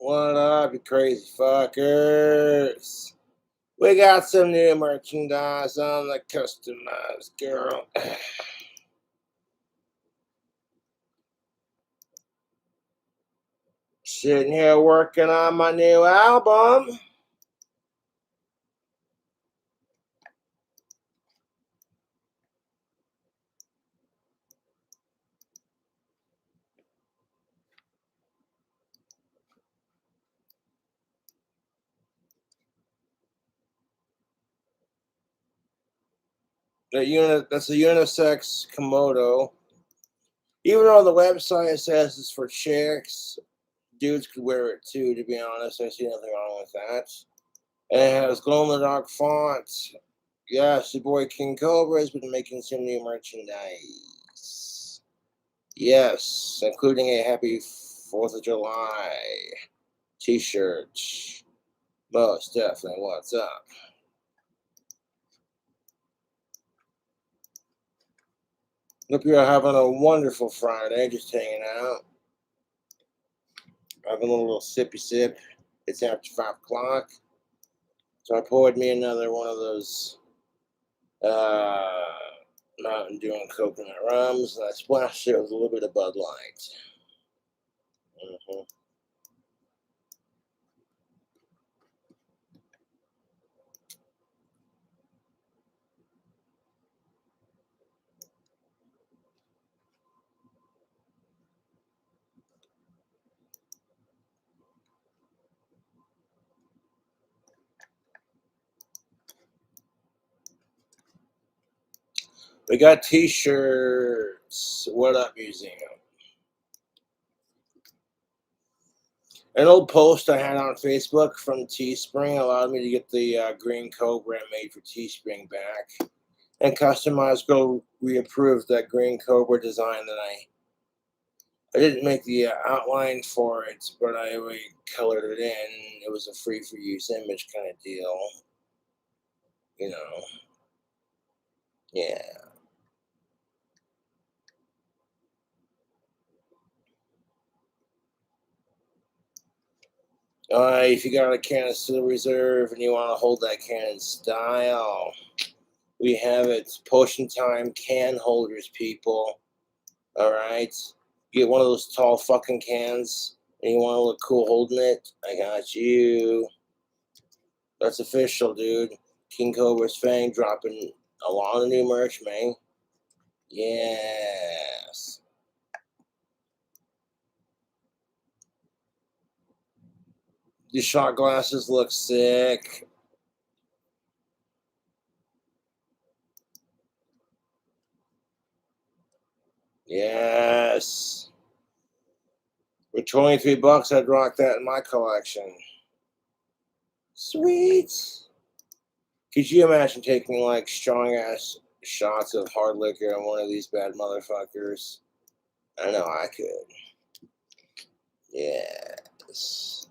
What up, you crazy fuckers? We got some new merchandise on the customized girl. Sitting here working on my new album. That's a unisex Komodo. Even though the website says it's for chicks, dudes could wear it too, to be honest. I see nothing wrong with that. And it has glow-in-the-dark fonts. Yes, your boy King Cobra has been making some new merchandise. Yes, including a happy 4th of July t-shirt. Most definitely, what's up? Hope you're having a wonderful Friday, just hanging out. Having a little sippy sip. It's after 5 o'clock. So I poured me another one of those Mountain Dew and coconut rums, and I splashed it with a little bit of Bud Light. We got t-shirts. What up, museum? An old post I had on Facebook from Teespring allowed me to get the Green Cobra made for Teespring back. And Customized Go reapproved that Green Cobra design that I didn't make the outline for it, but I colored it in. It was a free for use image kind of deal. You know. Yeah. If you got a can of Still Reserve and you want to hold that can in style, we have it. Potion Time can holders, people. All right. You get one of those tall fucking cans and you want to look cool holding it, I got you. That's official, dude. King Cobra's Fang dropping a lot of new merch, man. Yes. These shot glasses look sick. Yes. For $23, I'd rock that in my collection. Sweet. Could you imagine taking like strong ass shots of hard liquor on one of these bad motherfuckers? I know I could. Yes.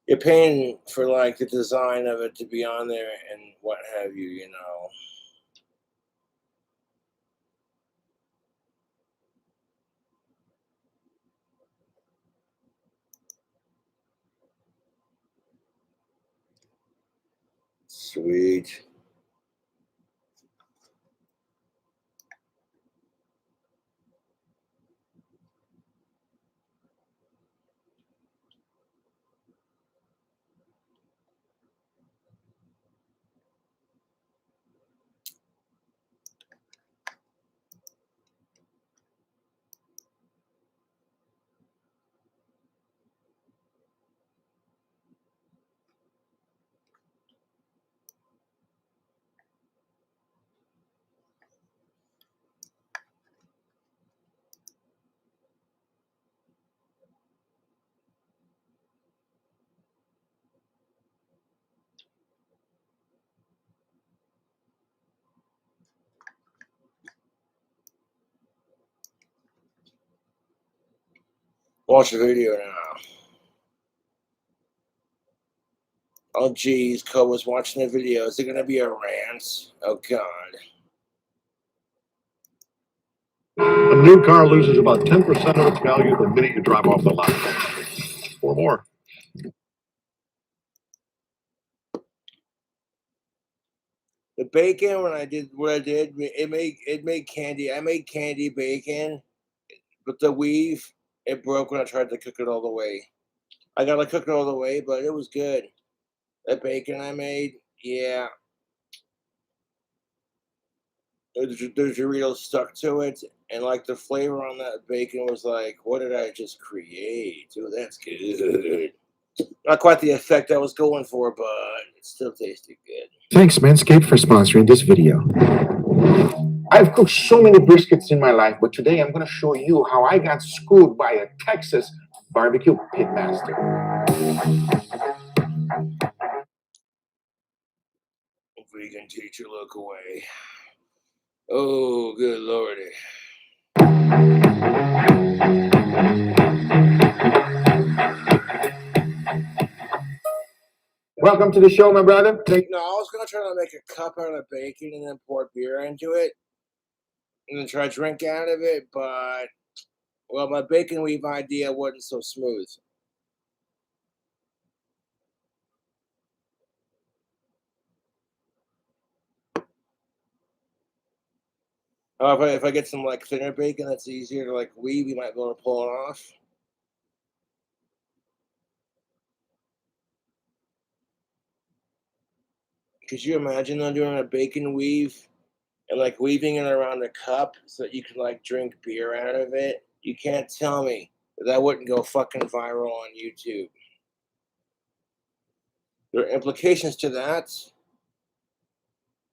You're paying for like the design of it to be on there and what have you, you know. Sweet. Watch the video now. Oh geez, Cobra's watching the video. Is it gonna be a rant? Oh god. A new car loses about 10% of its value the minute you drive off the lot. Or more. The bacon, when I did what I did, it made candy. I made candy bacon, but the weave, it broke when I tried to cook it all the way. I gotta cook it all the way, but it was good. That bacon I made, yeah. The Doritos stuck to it, and like the flavor on that bacon was like, what did I just create? Oh, that's good. Not quite the effect I was going for, but it still tasted good. Thanks, Manscaped, for sponsoring this video. I've cooked so many briskets in my life, but today I'm going to show you how I got schooled by a Texas barbecue pitmaster. Vegan teacher, look away. Oh, good lordy. Welcome to the show, my brother. No, I was going to try to make a cup out of bacon and then pour beer into it and then try to drink out of it, but, well, my bacon weave idea wasn't so smooth. If I get some like thinner bacon that's easier to like weave, you might be able to pull it off. Could you imagine though doing a bacon weave and like weaving it around a cup so that you can like drink beer out of it? You can't tell me that wouldn't go fucking viral on YouTube. There are implications to that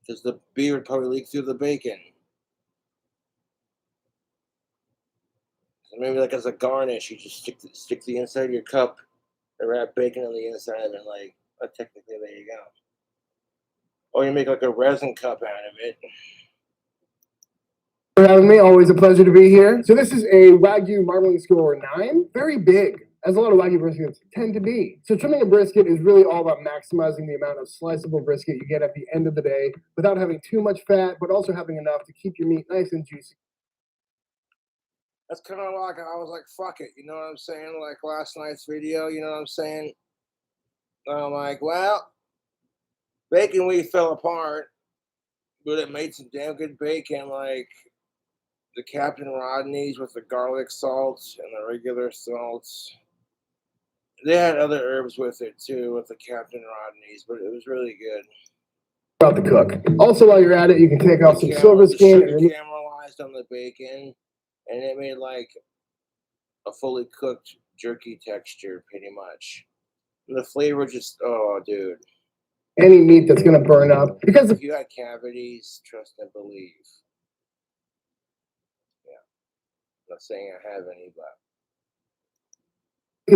because the beer would probably leak through the bacon. So maybe like as a garnish, you just stick the inside of your cup and wrap bacon on the inside of it. Like, technically, there you go. Or you make like a resin cup out of it. For having me, always a pleasure to be here. So this is a Wagyu marbling skewer 9, very big, as a lot of Wagyu briskets tend to be. So trimming a brisket is really all about maximizing the amount of sliceable brisket you get at the end of the day without having too much fat, but also having enough to keep your meat nice and juicy. That's kind of like, I was like, fuck it, you know what I'm saying? Like last night's video, you know what I'm saying? I'm like, well, bacon weave fell apart, but it made some damn good bacon, like the Captain Rodney's with the garlic salt and the regular salts. They had other herbs with it too, with the Captain Rodney's, but it was really good. About the cook. Also, while you're at it, you can take off some silver skin and caramelized on the bacon, and it made like a fully cooked jerky texture, pretty much. And the flavor just, oh, dude. Any meat that's going to burn up. Because if you got cavities, trust and believe. Yeah. I'm not saying I have any, but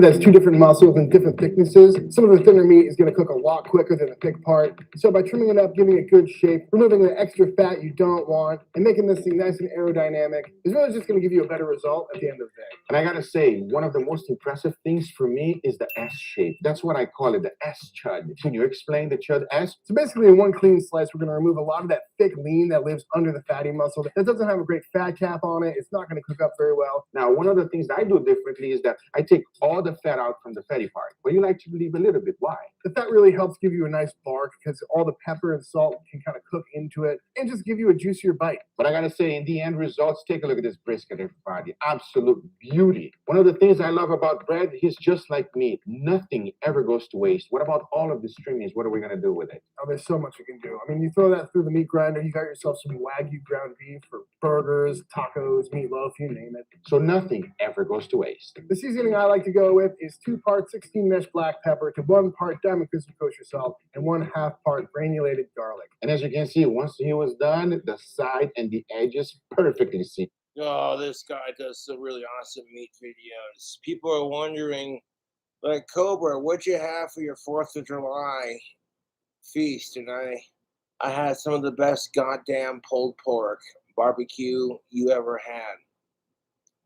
that's two different muscles and different thicknesses. Some of the thinner meat is going to cook a lot quicker than the thick part. So by trimming it up, giving it good shape, removing the extra fat you don't want, and making this thing nice and aerodynamic is really just going to give you a better result at the end of the day. And I got to say, one of the most impressive things for me is the S shape. That's what I call it, the S chud. Can you explain the chud S? So basically in one clean slice, we're going to remove a lot of that thick lean that lives under the fatty muscle. That doesn't have a great fat cap on it. It's not going to cook up very well. Now, one of the things that I do differently is that I take all the fat out from the fatty part, but you like to leave a little bit. Why? The fat really helps give you a nice bark because all the pepper and salt can kind of cook into it and just give you a juicier bite. But I gotta say, in the end results, take a look at this brisket, everybody. Absolute beauty. One of the things I love about bread is just like meat. Nothing ever goes to waste. What about all of the trimmings? What are we gonna do with it? Oh, there's so much you can do. I mean, you throw that through the meat grinder, you got yourself some Wagyu ground beef for burgers, tacos, meatloaf, you name it. So nothing ever goes to waste. The seasoning I like to go with is 2 parts 16 mesh black pepper to 1 part diamond crispy kosher salt and 1/2 part granulated garlic. And as you can see, once he was done, the side and the edges perfectly seasoned. Oh, this guy does some really awesome meat videos. People are wondering, like, Cobra, what'd you have for your 4th of July feast? And I had some of the best goddamn pulled pork barbecue you ever had.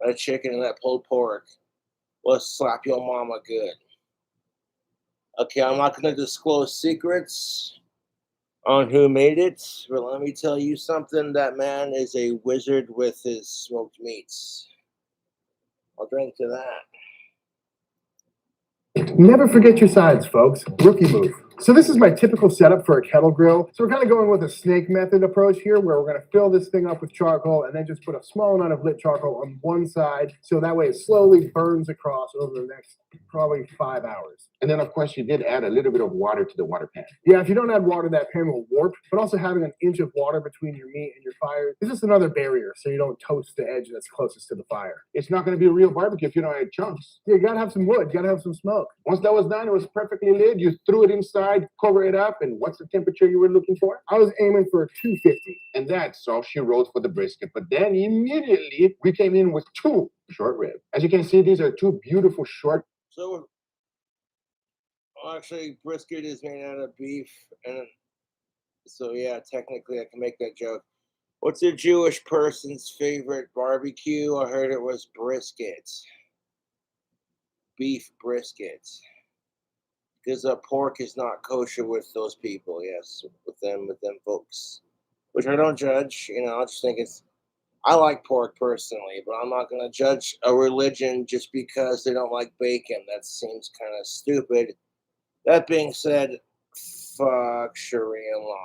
That chicken and that pulled pork will slap your mama good. Okay, I'm not going to disclose secrets on who made it, but let me tell you something. That man is a wizard with his smoked meats. I'll drink to that. Never forget your sides, folks. Rookie move. So this is my typical setup for a kettle grill. So we're kind of going with a snake method approach here, where we're going to fill this thing up with charcoal and then just put a small amount of lit charcoal on one side. So that way it slowly burns across over the next probably 5 hours. And then, of course, you did add a little bit of water to the water pan. Yeah, if you don't add water, that pan will warp. But also having an inch of water between your meat and your fire is just another barrier, so you don't toast the edge that's closest to the fire. It's not going to be a real barbecue if you don't add chunks. Yeah, you gotta have some wood, you gotta have some smoke. Once that was done, it was perfectly lit. You threw it inside, cover it up, and what's the temperature you were looking for? I was aiming for 250. And that's all she wrote for the brisket. But then immediately we came in with 2 short ribs. As you can see, these are 2 beautiful short. So, actually, brisket is made out of beef, and so yeah, technically I can make that joke. What's a Jewish person's favorite barbecue? I heard it was brisket. Beef brisket. Because pork is not kosher with those people, yes, with them folks. Which I don't judge, I just think I like pork personally, but I'm not gonna judge a religion just because they don't like bacon. That seems kind of stupid. That being said, fuck Sharia law.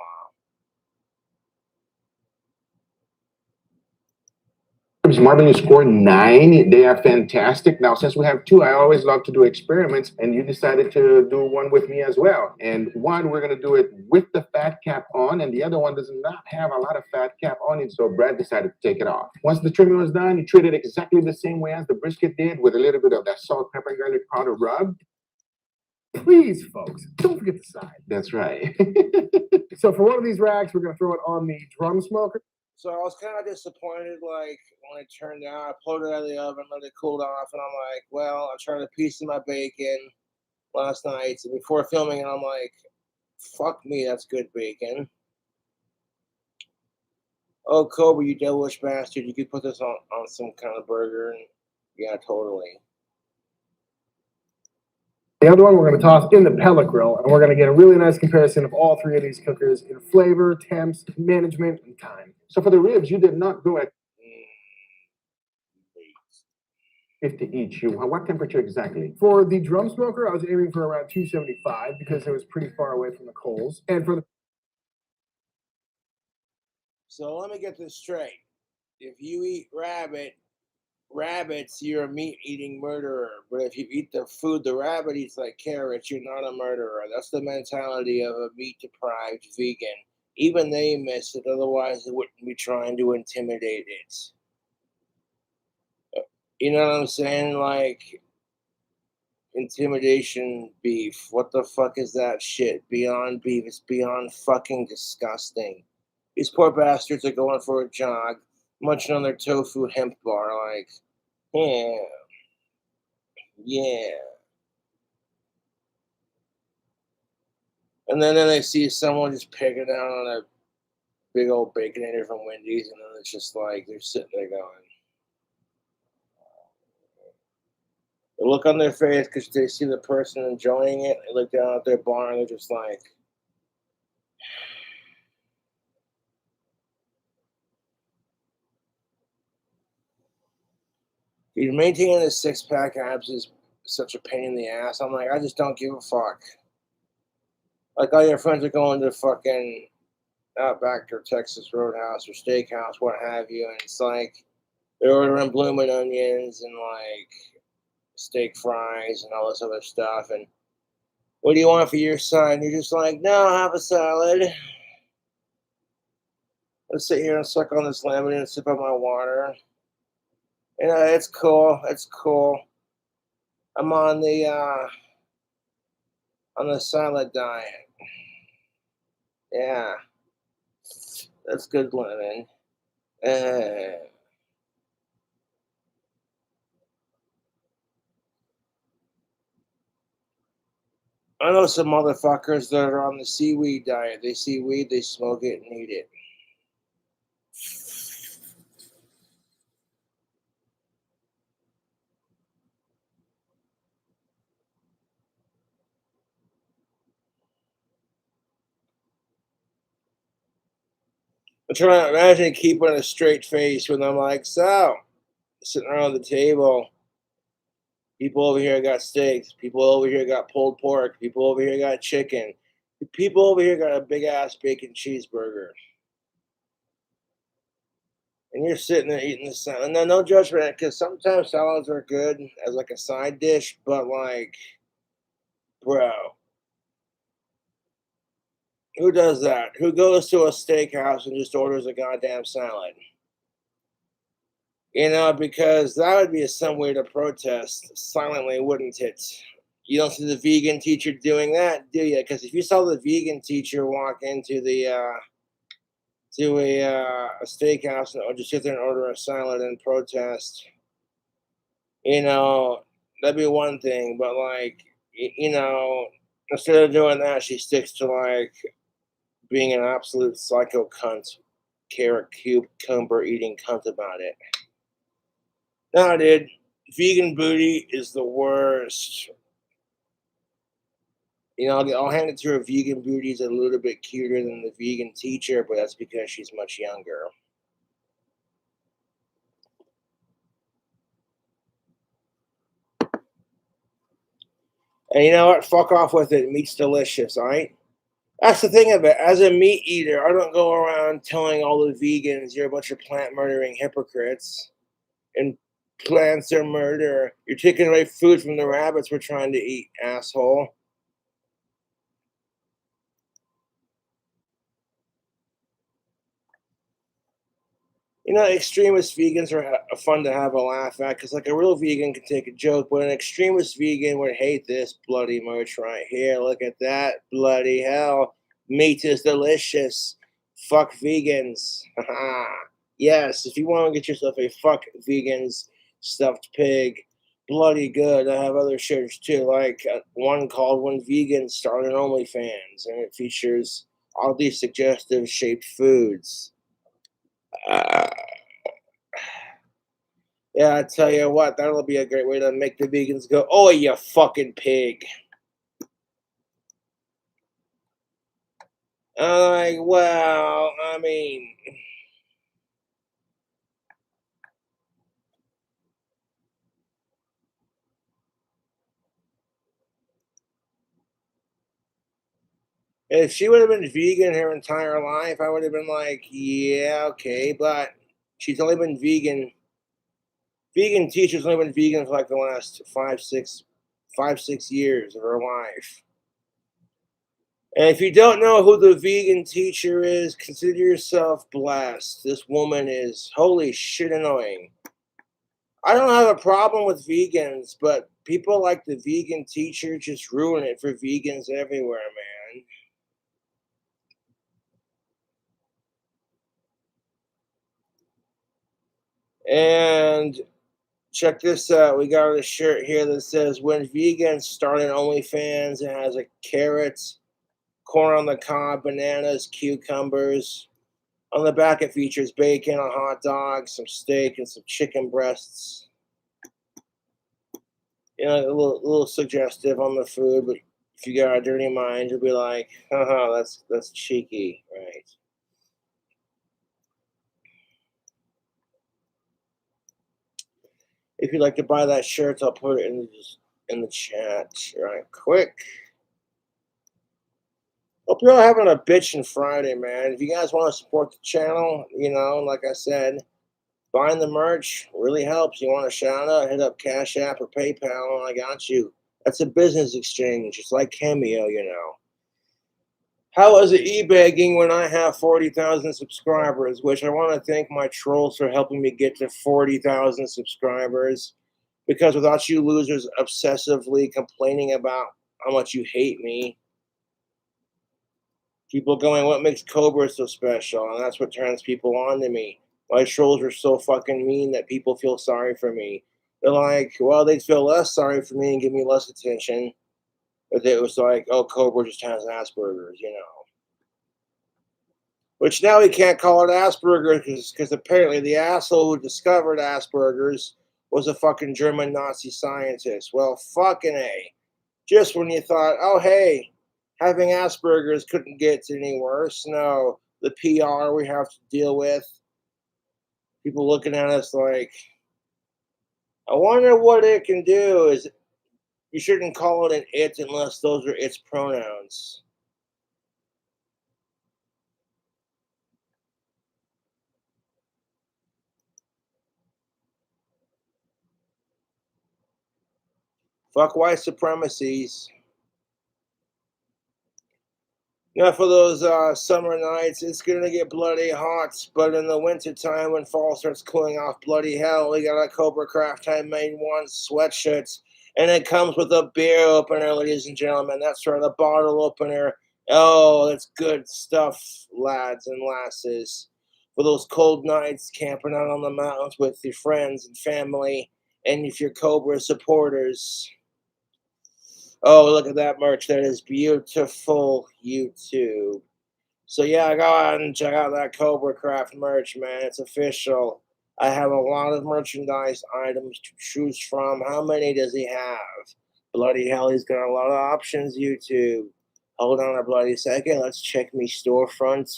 Marvin, you scored 9. They are fantastic. Now, since we have 2, I always love to do experiments, and you decided to do one with me as well. And one, we're going to do it with the fat cap on, and the other one does not have a lot of fat cap on it, so Brad decided to take it off. Once the trimming was done, you treat it exactly the same way as the brisket did, with a little bit of that salt, pepper, and garlic powder rub. Please, folks, don't forget the side. That's right. So for one of these racks, we're going to throw it on the drum smoker. So I was kind of disappointed, like, when it turned out. I pulled it out of the oven, let it cool off, and I'm like, well, I tried a piece of my bacon last night. So before filming it, I'm like, fuck me, that's good bacon. Oh, Cobra, you devilish bastard. You could put this on some kind of burger. And yeah, totally. The other one we're going to toss in the pellet grill, and we're going to get a really nice comparison of all 3 of these cookers in flavor, temps, management, and time. So for the ribs, you did not go at 50 each. What temperature exactly? For the drum smoker, I was aiming for around 275 because it was pretty far away from the coals. And for the... So let me get this straight. If you eat rabbits, you're a meat-eating murderer. But if you eat the food the rabbit eats, like carrots, you're not a murderer. That's the mentality of a meat-deprived vegan. Even they miss it, otherwise they wouldn't be trying to intimidate it. You know what I'm saying? Like, intimidation beef. What the fuck is that shit? Beyond beef. It's beyond fucking disgusting. These poor bastards are going for a jog, munching on their tofu hemp bar, like, yeah. And then they see someone just picking down on a big old baconator from Wendy's, and then it's just like they're sitting there going. They look on their face because they see the person enjoying it. They look down at their bar and they're just like, dude, maintaining a 6-pack abs is such a pain in the ass. I'm like, I just don't give a fuck. Like, all your friends are going to fucking Outback or Texas Roadhouse or Steakhouse, what have you, and it's like they're ordering blooming onions and like steak fries and all this other stuff. And what do you want for your side? And you're just like, no, I'll have a salad. Let's sit here and suck on this lemon and sip on my water. It's cool. It's cool. I'm on the salad diet. Yeah, that's good lemon. I know some motherfuckers that are on the seaweed diet. They see weed, they smoke it and eat it. I'm trying to imagine keeping a straight face when I'm like, so, sitting around the table. People over here got steaks. People over here got pulled pork. People over here got chicken. People over here got a big ass bacon cheeseburger. And you're sitting there eating the salad. No, no judgment, because sometimes salads are good as like a side dish, but like, bro, who does that? Who goes to a steakhouse and just orders a goddamn salad? You know, because that would be some way to protest silently, wouldn't it? You don't see the vegan teacher doing that, do you? Because if you saw the vegan teacher walk into the to a steakhouse or just sit there and order a salad and protest, you know, that'd be one thing. But like, you know, instead of doing that, she sticks to like being an absolute psycho cunt, carrot cucumber eating cunt about it. No, dude, vegan booty is the worst. You know, I'll hand it to her. Vegan booty's a little bit cuter than the vegan teacher, but that's because she's much younger. And you know what? Fuck off with it. Meat's delicious, all right? That's the thing of it. As a meat eater, I don't go around telling all the vegans you're a bunch of plant murdering hypocrites and plants are murder. You're taking away food from the rabbits we're trying to eat, asshole. You know, extremist vegans are fun to have a laugh at because, like, a real vegan can take a joke, but an extremist vegan would hate this bloody merch right here. Look at that. Bloody hell. Meat is delicious. Fuck vegans. Yes, if you want to get yourself a fuck vegans stuffed pig, bloody good. I have other shirts too, like one called When Vegans Start an OnlyFans, and it features all these suggestive shaped foods. Uh, Yeah, I tell you what, that'll be a great way to make the vegans go, "Oh, you fucking pig!" I'm like, well, I mean, if she would have been vegan her entire life, I would have been like, yeah, okay, but she's only been vegan. Vegan teacher's only been vegan for like the last 5, 6 years of her life. And if you don't know who the vegan teacher is, consider yourself blessed. This woman is holy shit annoying. I don't have a problem with vegans, but people like the vegan teacher just ruin it for vegans everywhere, man. And check this out. We got a shirt here that says, "When vegans started OnlyFans," it has a carrots, corn on the cob, bananas, cucumbers. On the back, it features bacon, a hot dog, some steak, and some chicken breasts. You know, a little suggestive on the food, but if you got a dirty mind, you'll be like, haha, that's cheeky, right? If you'd like to buy that shirt, I'll put it in the chat right quick. Hope you're all having a bitchin' Friday, man. If you guys want to support the channel, you know, like I said, buying the merch really helps. You want a shout out, hit up Cash App or PayPal, and I got you. That's a business exchange. It's like Cameo, you know. How is it e-bagging when I have 40,000 subscribers? Which I want to thank my trolls for helping me get to 40,000 subscribers. Because without you losers obsessively complaining about how much you hate me, people going, "What makes Cobra so special?" And that's what turns people on to me. My trolls are so fucking mean that people feel sorry for me. They're like, well, they'd feel less sorry for me and give me less attention. But it was like, oh, Cobra just has Asperger's, you know. Which now he can't call it Asperger's because apparently the asshole who discovered Asperger's was a fucking German Nazi scientist. Well, fucking A. Just when you thought, oh, hey, having Asperger's couldn't get any worse. No, the PR we have to deal with. People looking at us like, I wonder what it can do. Is you shouldn't call it an it unless those are its pronouns. Fuck white supremacies. Now for those summer nights, it's gonna get bloody hot, but in the winter time when fall starts cooling off, bloody hell, we got a Cobra Craft Handmade One sweatshirt, and it comes with a beer opener, ladies and gentlemen. That's right, a bottle opener. Oh, that's good stuff, lads and lasses. For those cold nights, camping out on the mountains with your friends and family, and if you're Cobra supporters. Oh, look at that merch. That is beautiful, YouTube. So yeah, go out and check out that Cobra Craft merch, man. It's official. I have a lot of merchandise items to choose from. How many does he have? Bloody hell, he's got a lot of options, YouTube. Hold on a bloody second. Let's check me storefront.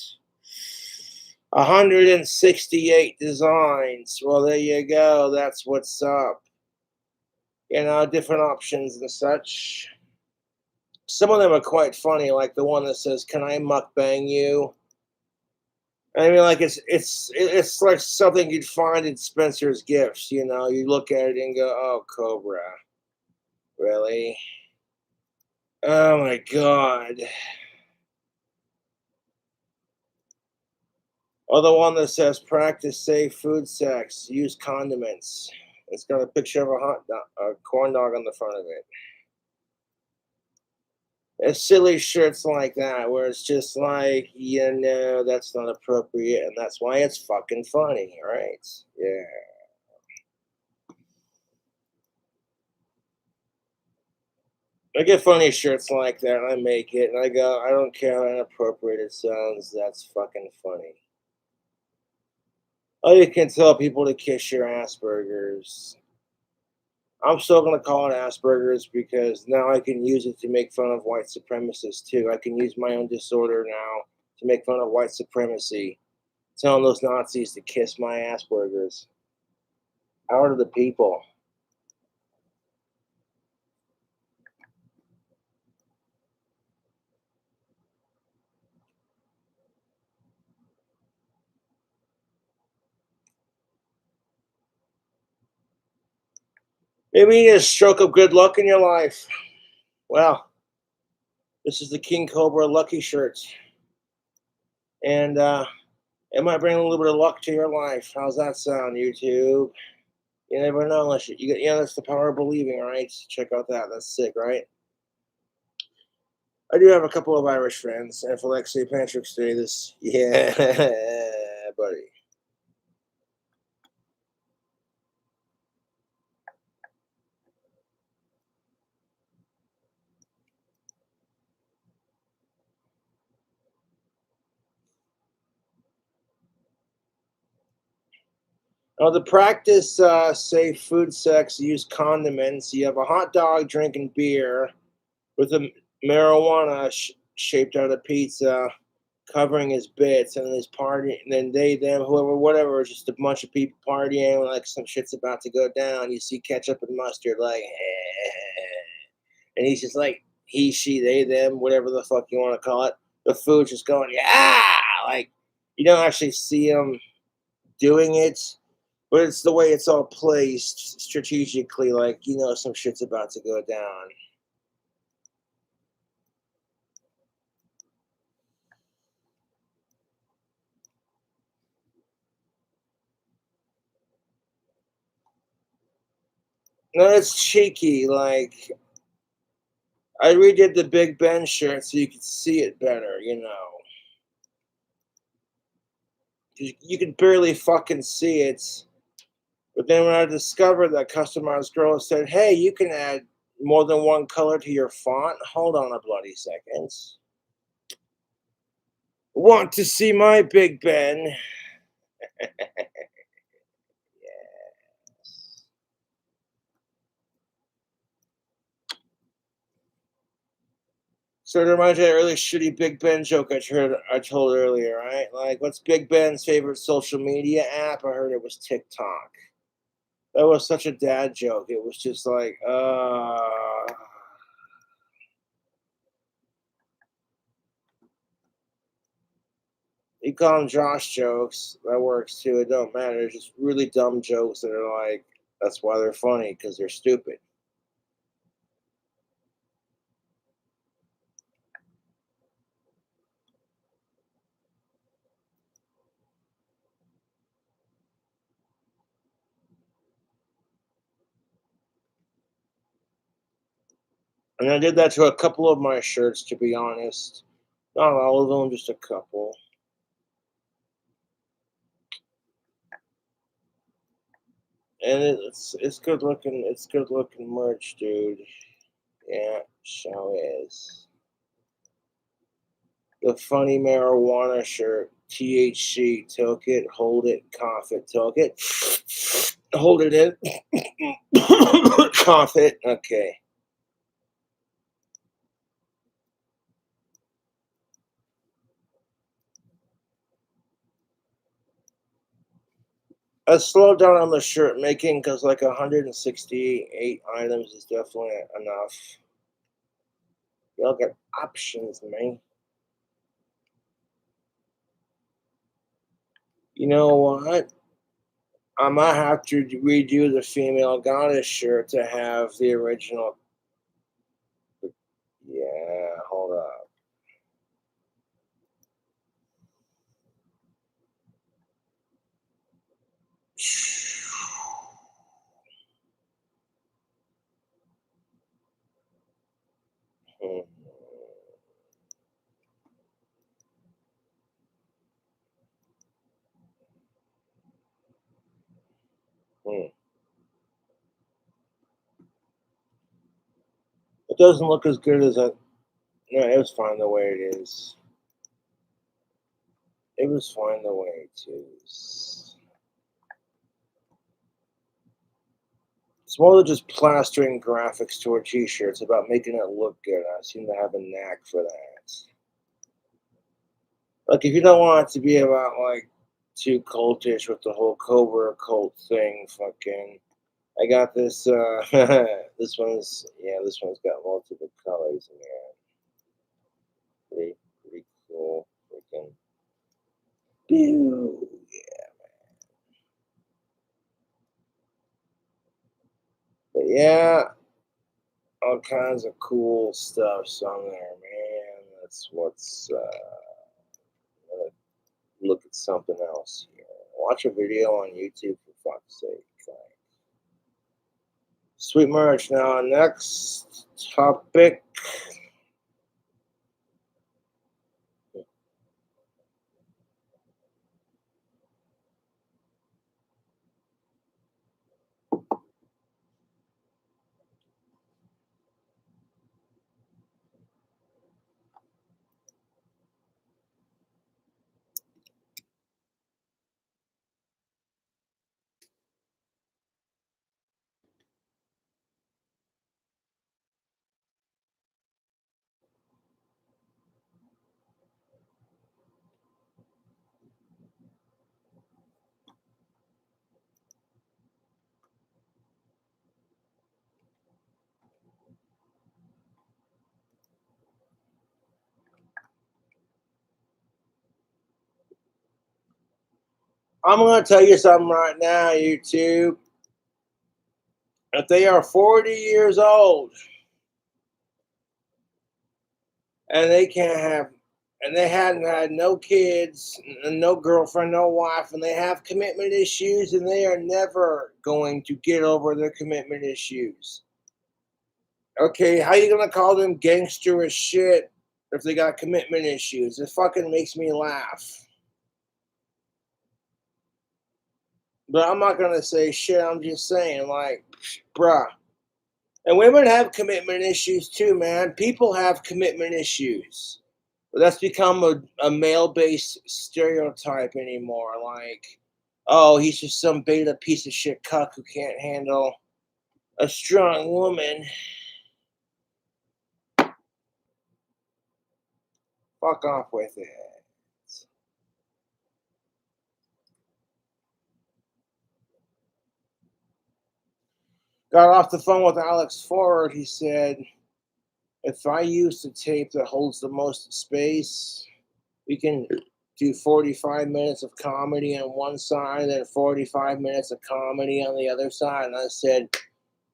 168 designs. Well, there you go. That's what's up. You know, different options and such. Some of them are quite funny, like the one that says, "Can I mukbang you?" I mean, like it's like something you'd find in Spencer's Gifts. You know, you look at it and go, "Oh, Cobra, really? Oh my God!" Or the one that says, "Practice safe food sex. Use condiments." It's got a picture of a corn dog on the front of it. It's silly shirts like that where it's just like, you know, that's not appropriate, and that's why it's fucking funny, right? Yeah. I get funny shirts like that, and I make it, and I go, I don't care how inappropriate it sounds, that's fucking funny. Oh, you can tell people to kiss your Asperger's. I'm still going to call it Asperger's because now I can use it to make fun of white supremacists too. I can use my own disorder now to make fun of white supremacy, telling those Nazis to kiss my Asperger's. Power to the people. Maybe you need a stroke of good luck in your life. Well, this is the King Cobra Lucky Shirt. And it might bring a little bit of luck to your life. How's that sound, YouTube? You never know unless you know, that's the power of believing, right? Check out that. That's sick, right? I do have a couple of Irish friends, and for like St. Patrick's Day, this, yeah, buddy. Now, to practice safe food sex, use condiments. You have a hot dog drinking beer with a marijuana shaped out of pizza covering his bits, and his party, and then they, them, whoever, whatever, just a bunch of people partying like some shit's about to go down. You see ketchup and mustard, like, and he's just like, he, she, they, them, whatever the fuck you want to call it. The food's just going, yeah, like, you don't actually see him doing it, but it's the way it's all placed strategically, like, you know, some shit's about to go down. No, it's cheeky. Like, I redid the Big Ben shirt so you could see it better, you know. You could barely fucking see it. But then when I discovered that customized girl said, "Hey, you can add more than one color to your font." Hold on a bloody second. Want to see my Big Ben? So it reminds me of that really shitty Big Ben joke I told earlier, right? Like, what's Big Ben's favorite social media app? I heard it was TikTok. That was such a dad joke. It was just like, you call them Josh jokes. That works too. It don't matter. It's just really dumb jokes that are like, that's why they're funny, because they're stupid. And I did that to a couple of my shirts, to be honest. Not all of them, just a couple. And it's good looking. It's good looking merch, dude. Yeah, show is. The funny marijuana shirt. THC. Toke it. Hold it. Cough it. Toke it. Hold it in. Cough it. Okay. I slowed down on the shirt making because like 168 items is definitely enough. Y'all got options, man. You know what? I might have to redo the female goddess shirt to have the original. Yeah, hold up. Hmm. Hmm. It doesn't look as good as I. No, it was fine the way it is. It was fine the way it is. It's more than just plastering graphics to a t-shirt. It's about making it look good. I seem to have a knack for that. Like, if you don't want it to be about, like, too cultish with the whole Cobra cult thing, fucking, I got this, this one's got multiple colors in there. Pretty cool. Freaking. Pew. But yeah, all kinds of cool stuff's on there, man. That's what's, gonna look at something else here. Watch a video on YouTube for fuck's sake. Sweet merch. Now, next topic. I'm going to tell you something right now, YouTube. If they are 40 years old and they can't have, and they hadn't had no kids, and no girlfriend, no wife, and they have commitment issues, and they are never going to get over their commitment issues. Okay, how you going to call them gangster as shit if they got commitment issues? It fucking makes me laugh. But I'm not gonna say shit. I'm just saying, like, bruh. And women have commitment issues too, man. People have commitment issues. But that's become a male-based stereotype anymore. Like, oh, he's just some beta piece of shit cuck who can't handle a strong woman. Fuck off with it. Got off the phone with Alex Ford. He said, if I use the tape that holds the most space, we can do 45 minutes of comedy on one side and 45 minutes of comedy on the other side. And I said,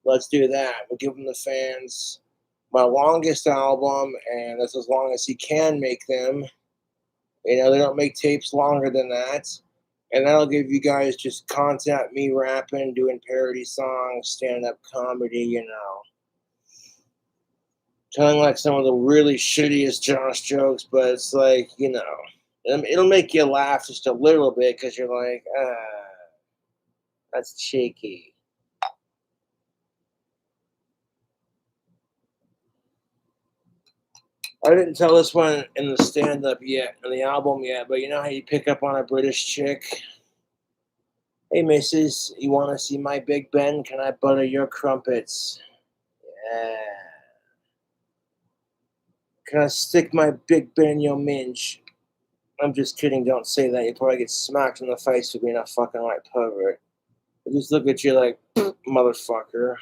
let's do that. We'll give them the fans my longest album, and that's as long as he can make them. You know, they don't make tapes longer than that. And that'll give you guys just content, me rapping, doing parody songs, stand-up comedy, you know. Telling like some of the really shittiest Josh jokes, but it's like, you know, it'll make you laugh just a little bit because you're like, that's cheeky. I didn't tell this one in the stand-up yet, in the album yet, but you know how you pick up on a British chick? Hey, missus, you want to see my Big Ben? Can I butter your crumpets? Yeah. Can I stick my Big Ben in your minge? I'm just kidding, don't say that. You'll probably get smacked in the face for being a fucking white pervert. I just look at you like, motherfucker.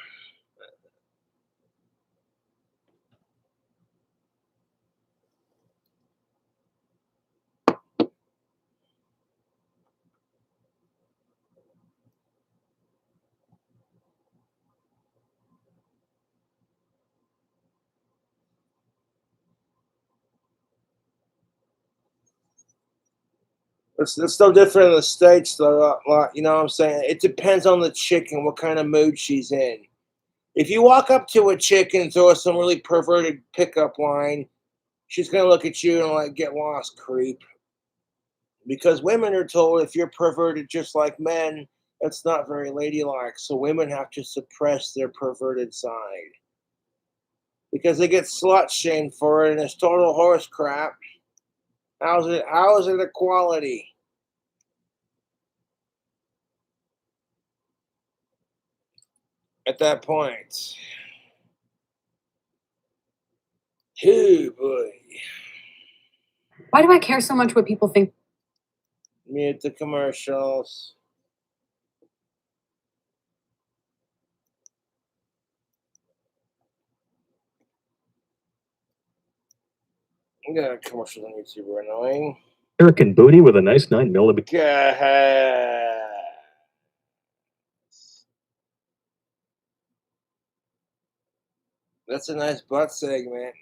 It's no different in the States, though. You know what I'm saying? It depends on the chick and what kind of mood she's in. If you walk up to a chick and throw some really perverted pickup line, she's going to look at you and like, get lost, creep. Because women are told if you're perverted just like men, that's not very ladylike. So women have to suppress their perverted side. Because they get slut shamed for it and it's total horse crap. How is it equality? At that point. Oh boy. Why do I care so much what people think? Mute the commercials. We got a commercial on YouTube. We're annoying. American booty with a nice 9mm. God. That's a nice butt segment.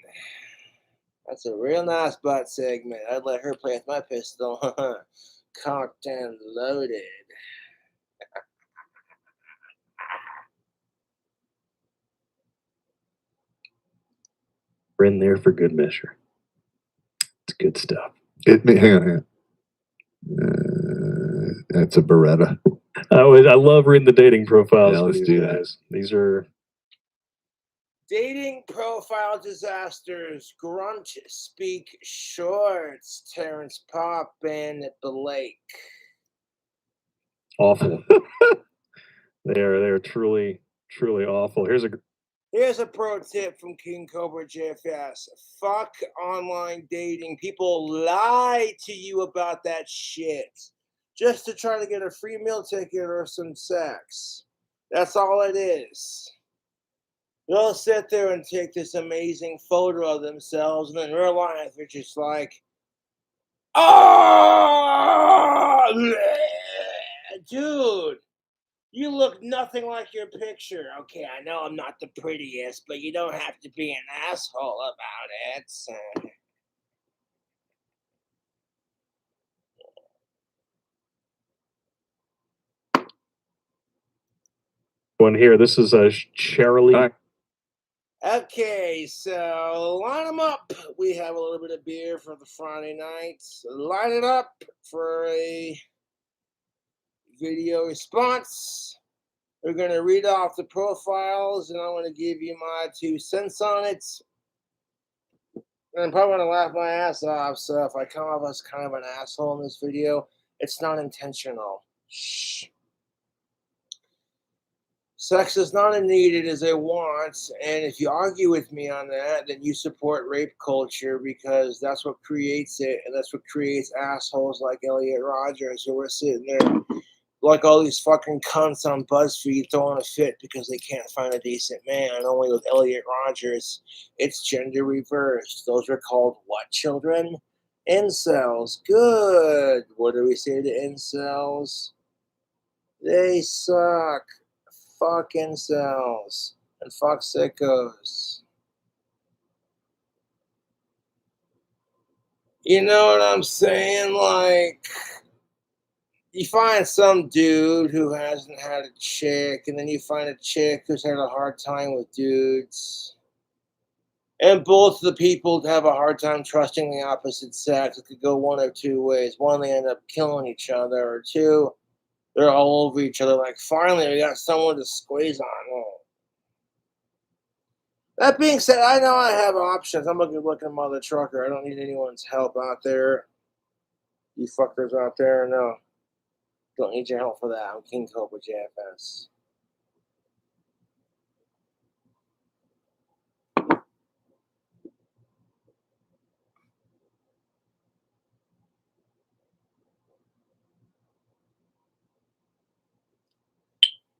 That's a real nice butt segment. I'd let her play with my pistol. Cocked and loaded. We're in there for good measure. It's good stuff. Hang on. That's a Beretta. I love reading the dating profiles. Yeah, for let's these do guys. These are Dating profile disasters. Grunt speak shorts. Terrence Pop and Blake. awful. They're truly awful. Here's a pro tip from King Cobra JFS. Fuck online dating. People lie to you about that shit just to try to get a free meal ticket or some sex. That's all it is. They'll sit there and take this amazing photo of themselves, and in real life, they're just like, oh, dude. You look nothing like your picture. Okay, I know I'm not the prettiest, but you don't have to be an asshole about it. one here. This is a Cheryl. Okay, so line them up. We have a little bit of beer for the Friday night. Line it up for a video response. We're going to read off the profiles, and I'm going to give you my 2 cents on it. And I'm probably going to laugh my ass off, so if I come off as kind of an asshole in this video, it's not intentional. Shh. Sex is not a need, it is a want. And if you argue with me on that, then you support rape culture because that's what creates it. And that's what creates assholes like Elliot Rodgers who are sitting there like all these fucking cunts on BuzzFeed throwing a fit because they can't find a decent man. Only with Elliot Rodgers, it's gender reversed. Those are called what, children? Incels. Good. What do we say to incels? They suck. Fuck incels. And fuck sickos. You know what I'm saying? Like, you find some dude who hasn't had a chick, and then you find a chick who's had a hard time with dudes. And both the people have a hard time trusting the opposite sex. It could go one of two ways. One, they end up killing each other, or two, they're all over each other. Like, finally, we got someone to squeeze on. Oh. That being said, I know I have options. I'm a good-looking mother trucker. I don't need anyone's help out there. You fuckers out there, no. Don't need your help for that. I'm King Cobra JFS.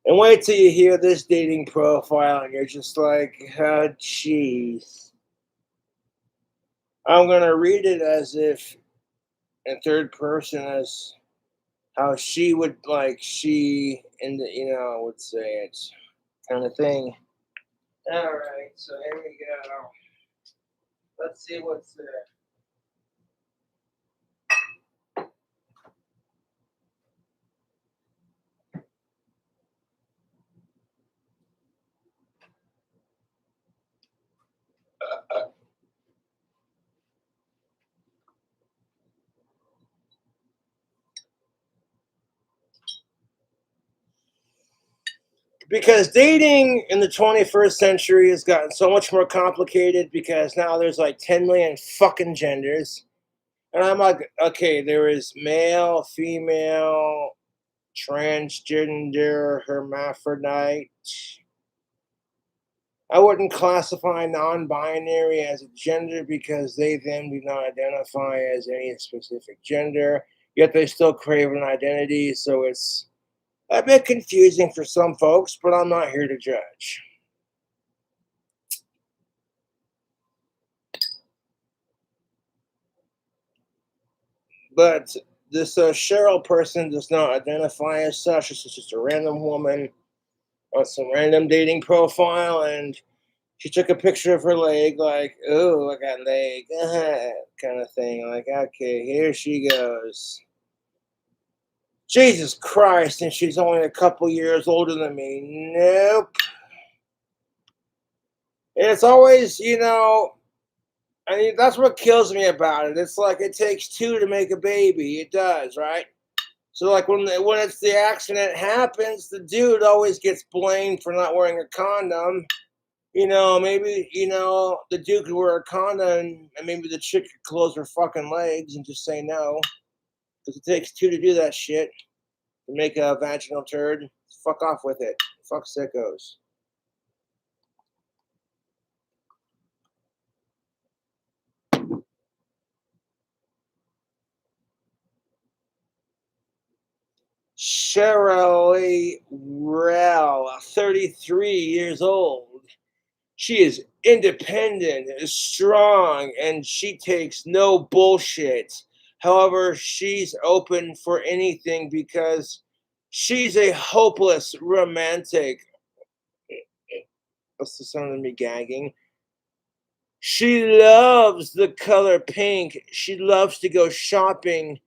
And wait till you hear this dating profile and you're just like, oh, jeez. I'm going to read it as if in third person, as how she would, like, she, and would say it, kind of thing. All right, so here we go. Let's see what's there. Because dating in the 21st century has gotten so much more complicated because now there's like 10 million fucking genders. And I'm like, okay, there is male, female, transgender, hermaphrodite. I wouldn't classify non-binary as a gender because they then do not identify as any specific gender, yet they still crave an identity, so it's a bit confusing for some folks, but I'm not here to judge. But this Cheryl person does not identify as such. It's just a random woman on some random dating profile, and she took a picture of her leg, like, oh, I got leg, kind of thing. Like, okay, here she goes. Jesus Christ, and she's only a couple years older than me. Nope. And it's always, I mean, that's what kills me about it. It's like it takes two to make a baby. It does, right? So, like, when it's the accident happens, the dude always gets blamed for not wearing a condom. Maybe, the dude could wear a condom and maybe the chick could close her fucking legs and just say no. Because it takes two to do that shit. To make a vaginal turd. Fuck off with it. Fuck sickos. Cheryl Rell, 33 years old. She is independent, strong, and she takes no bullshit. However, she's open for anything because she's a hopeless romantic. What's the sound of me gagging? She loves the color pink. She loves to go shopping.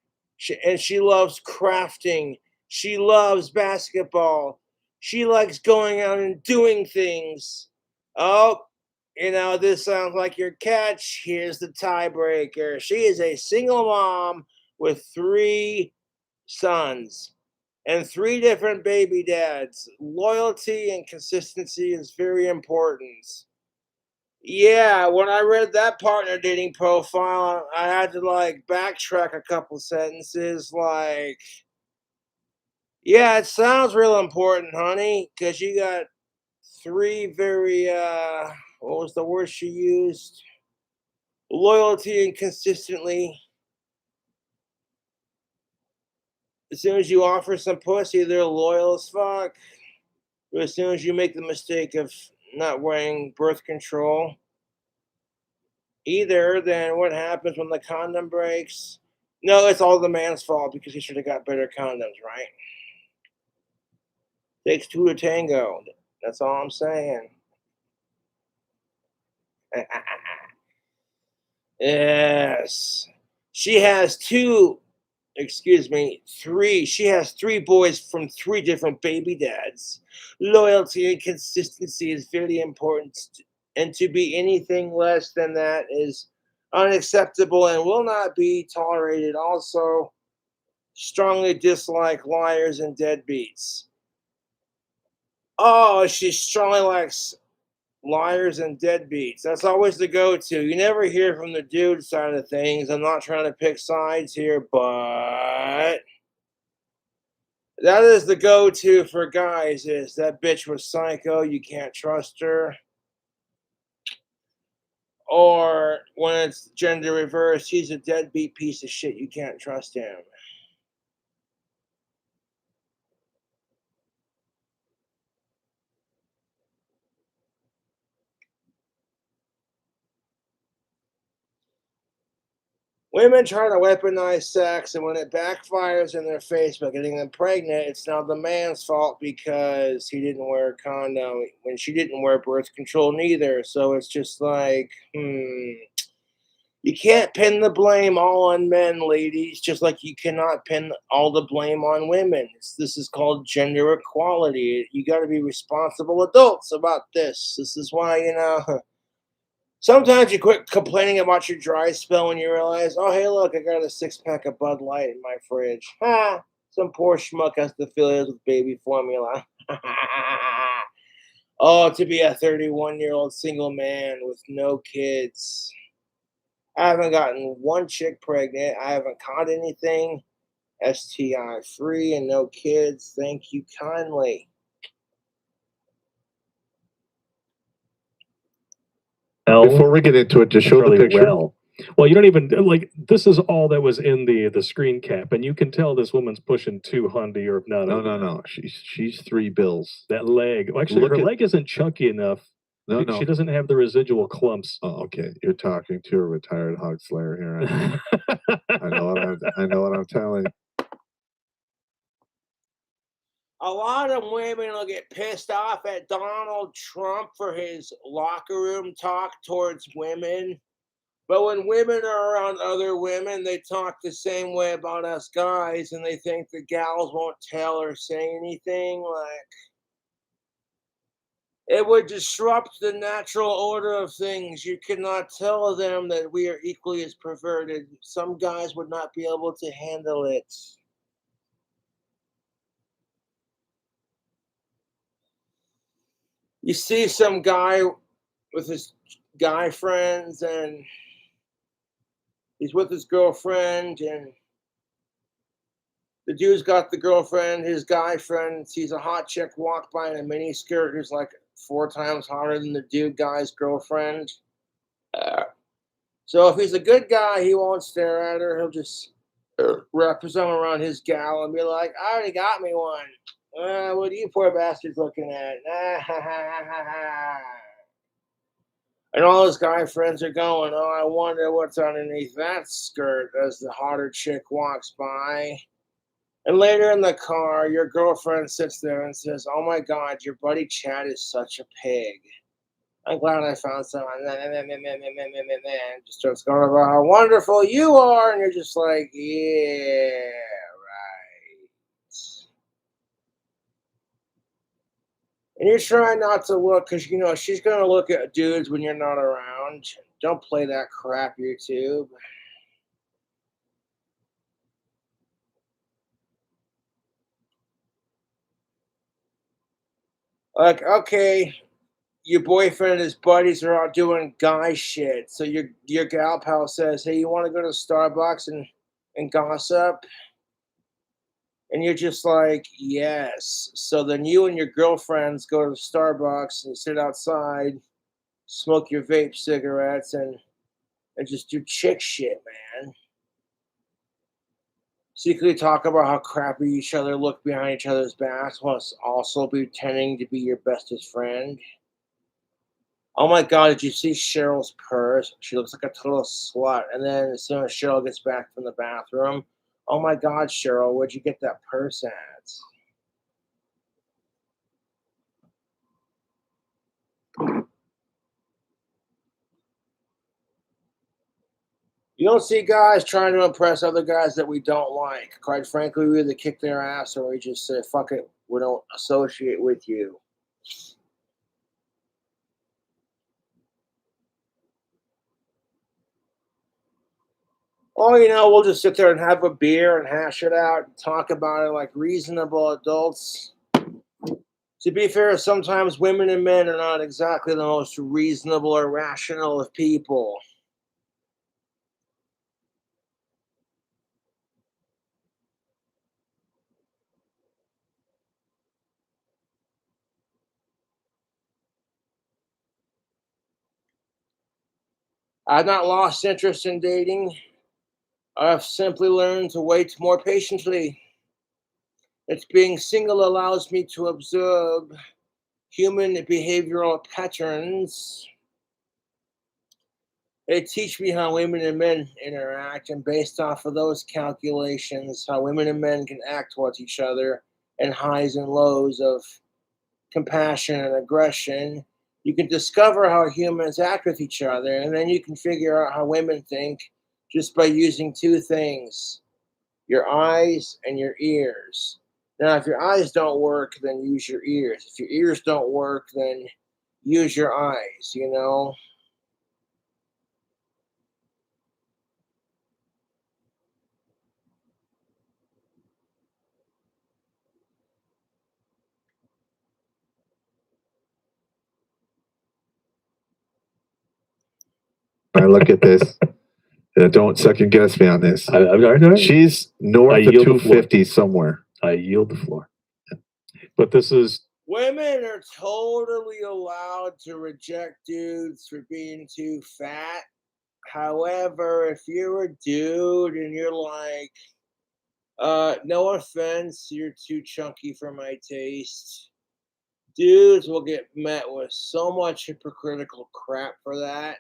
And she loves crafting. She loves basketball. She likes going out and doing things. Oh, this sounds like your catch. Here's the tiebreaker. She is a single mom with 3 sons and 3 different baby dads. Loyalty and consistency is very important. Yeah, when I read that partner dating profile, I had to like backtrack a couple sentences. Like, yeah, it sounds real important, honey, because you got 3 very, what was the word she used? Loyalty and consistently. As soon as you offer some pussy, they're loyal as fuck. But as soon as you make the mistake of not wearing birth control, either, then what happens when the condom breaks? No, it's all the man's fault because he should have got better condoms, right? Takes 2 to tango. That's all I'm saying. Yes. She has 3. She has 3 boys from 3 different baby dads. Loyalty and consistency is very important and to be anything less than that is unacceptable and will not be tolerated. Also, strongly dislike liars and deadbeats. Oh, she strongly likes liars and deadbeats. That's always the go-to. You never hear from the dude side of things. I'm not trying to pick sides here, but that is the go-to for guys. Is that bitch was psycho? You can't trust her. Or when it's gender reversed, he's a deadbeat piece of shit. You can't trust him. Women try to weaponize sex, and when it backfires in their face by getting them pregnant, it's now the man's fault because he didn't wear a condom when she didn't wear birth control neither. So it's just like, you can't pin the blame all on men, ladies, just like you cannot pin all the blame on women. This is called gender equality. You got to be responsible adults about this. This is why, sometimes you quit complaining about your dry spell when you realize, oh, hey, look, I got a 6-pack of Bud Light in my fridge. Ha! Some poor schmuck has to fill it with baby formula. Oh, to be a 31-year-old single man with no kids. I haven't gotten one chick pregnant. I haven't caught anything. STI free and no kids. Thank you kindly. Before we get into it, just show the picture. Well, you don't even like. This is all that was in the screen cap, and you can tell this woman's pushing 200 or not. No. She's 3 bills. That leg. Well, actually, her leg isn't chunky enough. No. She doesn't have the residual clumps. Oh, okay. You're talking to a retired hog slayer here. I know what I'm telling. A lot of women will get pissed off at Donald Trump for his locker room talk towards women. But when women are around other women, they talk the same way about us guys, and they think the gals won't tell or say anything. Like, it would disrupt the natural order of things. You cannot tell them that we are equally as perverted. Some guys would not be able to handle it. You see some guy with his guy friends, and he's with his girlfriend, and the dude's got the girlfriend, his guy friend sees a hot chick walk by in a mini skirt who's like 4 times hotter than the dude guy's girlfriend. So if he's a good guy, he won't stare at her. He'll just wrap his arm around his gal and be like, I already got me one. What are you poor bastards looking at? And all his guy friends are going, oh, I wonder what's underneath that skirt as the hotter chick walks by. And later in the car, your girlfriend sits there and says, oh my God, your buddy Chad is such a pig. I'm glad I found someone. And just starts going about how wonderful you are. And you're just like, yeah, right. And you're trying not to look because, she's going to look at dudes when you're not around. Don't play that crap, YouTube. Like, okay, your boyfriend and his buddies are out doing guy shit. So your gal pal says, hey, you want to go to Starbucks and gossip? And you're just like, yes. So then you and your girlfriends go to Starbucks and sit outside, smoke your vape cigarettes, and just do chick shit, man. Secretly talk about how crappy each other look behind each other's backs, while also pretending to be your bestest friend. Oh my God, did you see Cheryl's purse? She looks like a total slut. And then as soon as Cheryl gets back from the bathroom, oh my God, Cheryl, where'd you get that purse at? You don't see guys trying to impress other guys that we don't like. Quite frankly, we either kick their ass or we just say, fuck it, we don't associate with you. Or, you know, we'll just sit there and have a beer and hash it out and talk about it like reasonable adults. To be fair, sometimes women and men are not exactly the most reasonable or rational of people. I've not lost interest in dating. I've simply learned to wait more patiently. It's being single allows me to observe human behavioral patterns. They teach me how women and men interact, and based off of those calculations, how women and men can act towards each other and highs and lows of compassion and aggression. You can discover how humans act with each other, and then you can figure out how women think just by using two things: your eyes and your ears. Now, if your eyes don't work, then use your ears. If your ears don't work, then use your eyes, you know? I look at this. Don't second guess me on this. She's north of yield the floor. 250 somewhere. I yield the floor. But this is Women are totally allowed to reject dudes for being too fat. However, if you're a dude and you're like, no offense, you're too chunky for my taste, dudes will get met with so much hypocritical crap for that.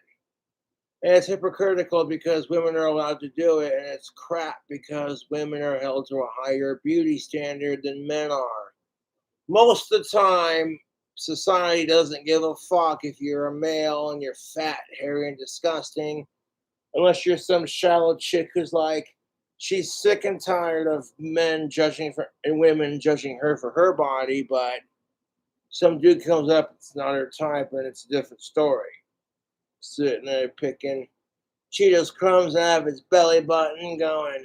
And it's hypocritical because women are allowed to do it, and it's crap because women are held to a higher beauty standard than men are. Most of the time, society doesn't give a fuck if you're a male and you're fat, hairy, and disgusting, unless you're some shallow chick who's like, she's sick and tired of men judging for and women judging her for her body, but some dude comes up, it's not her type, and it's a different story. Sitting there picking Cheetos crumbs out of his belly button, going,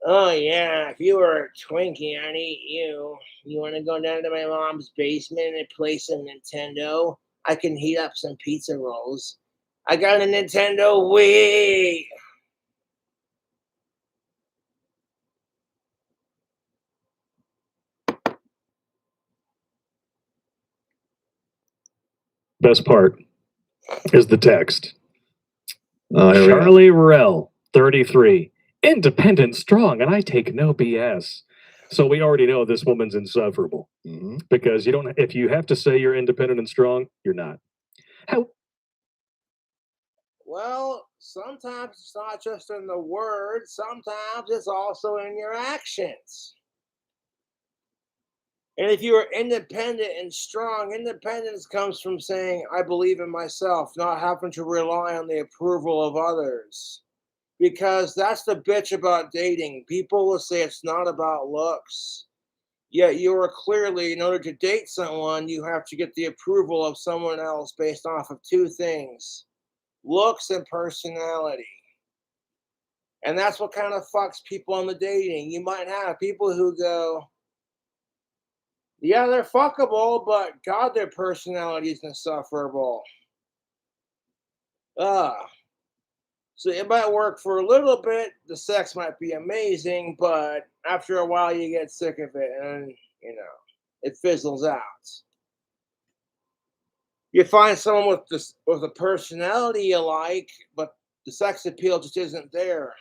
"Oh yeah, if you were a Twinkie, I'd eat you. You want to go down to my mom's basement and play some Nintendo? I can heat up some pizza rolls. I got a Nintendo Wii." best part is the text. Oh, here we go. Charlie Rell, 33, independent, strong, and I take no BS. So we already know this woman's insufferable because you don't. If you have to say you're independent and strong, you're not. How? Well, sometimes it's not just in the words, sometimes it's also in your actions. And if you are independent and strong, independence comes from saying, I believe in myself, not having to rely on the approval of others. Because that's the bitch about dating. People will say it's not about looks. Yet you are clearly, in order to date someone, you have to get the approval of someone else based off of two things: looks and personality. And that's what kind of fucks people on the dating. You might have people who go, yeah, they're fuckable, but God, their personality is insufferable. Ah. So it might work for a little bit. The sex might be amazing, but after a while you get sick of it and, you know, it fizzles out. You find someone with this with a personality you like, but the sex appeal just isn't there.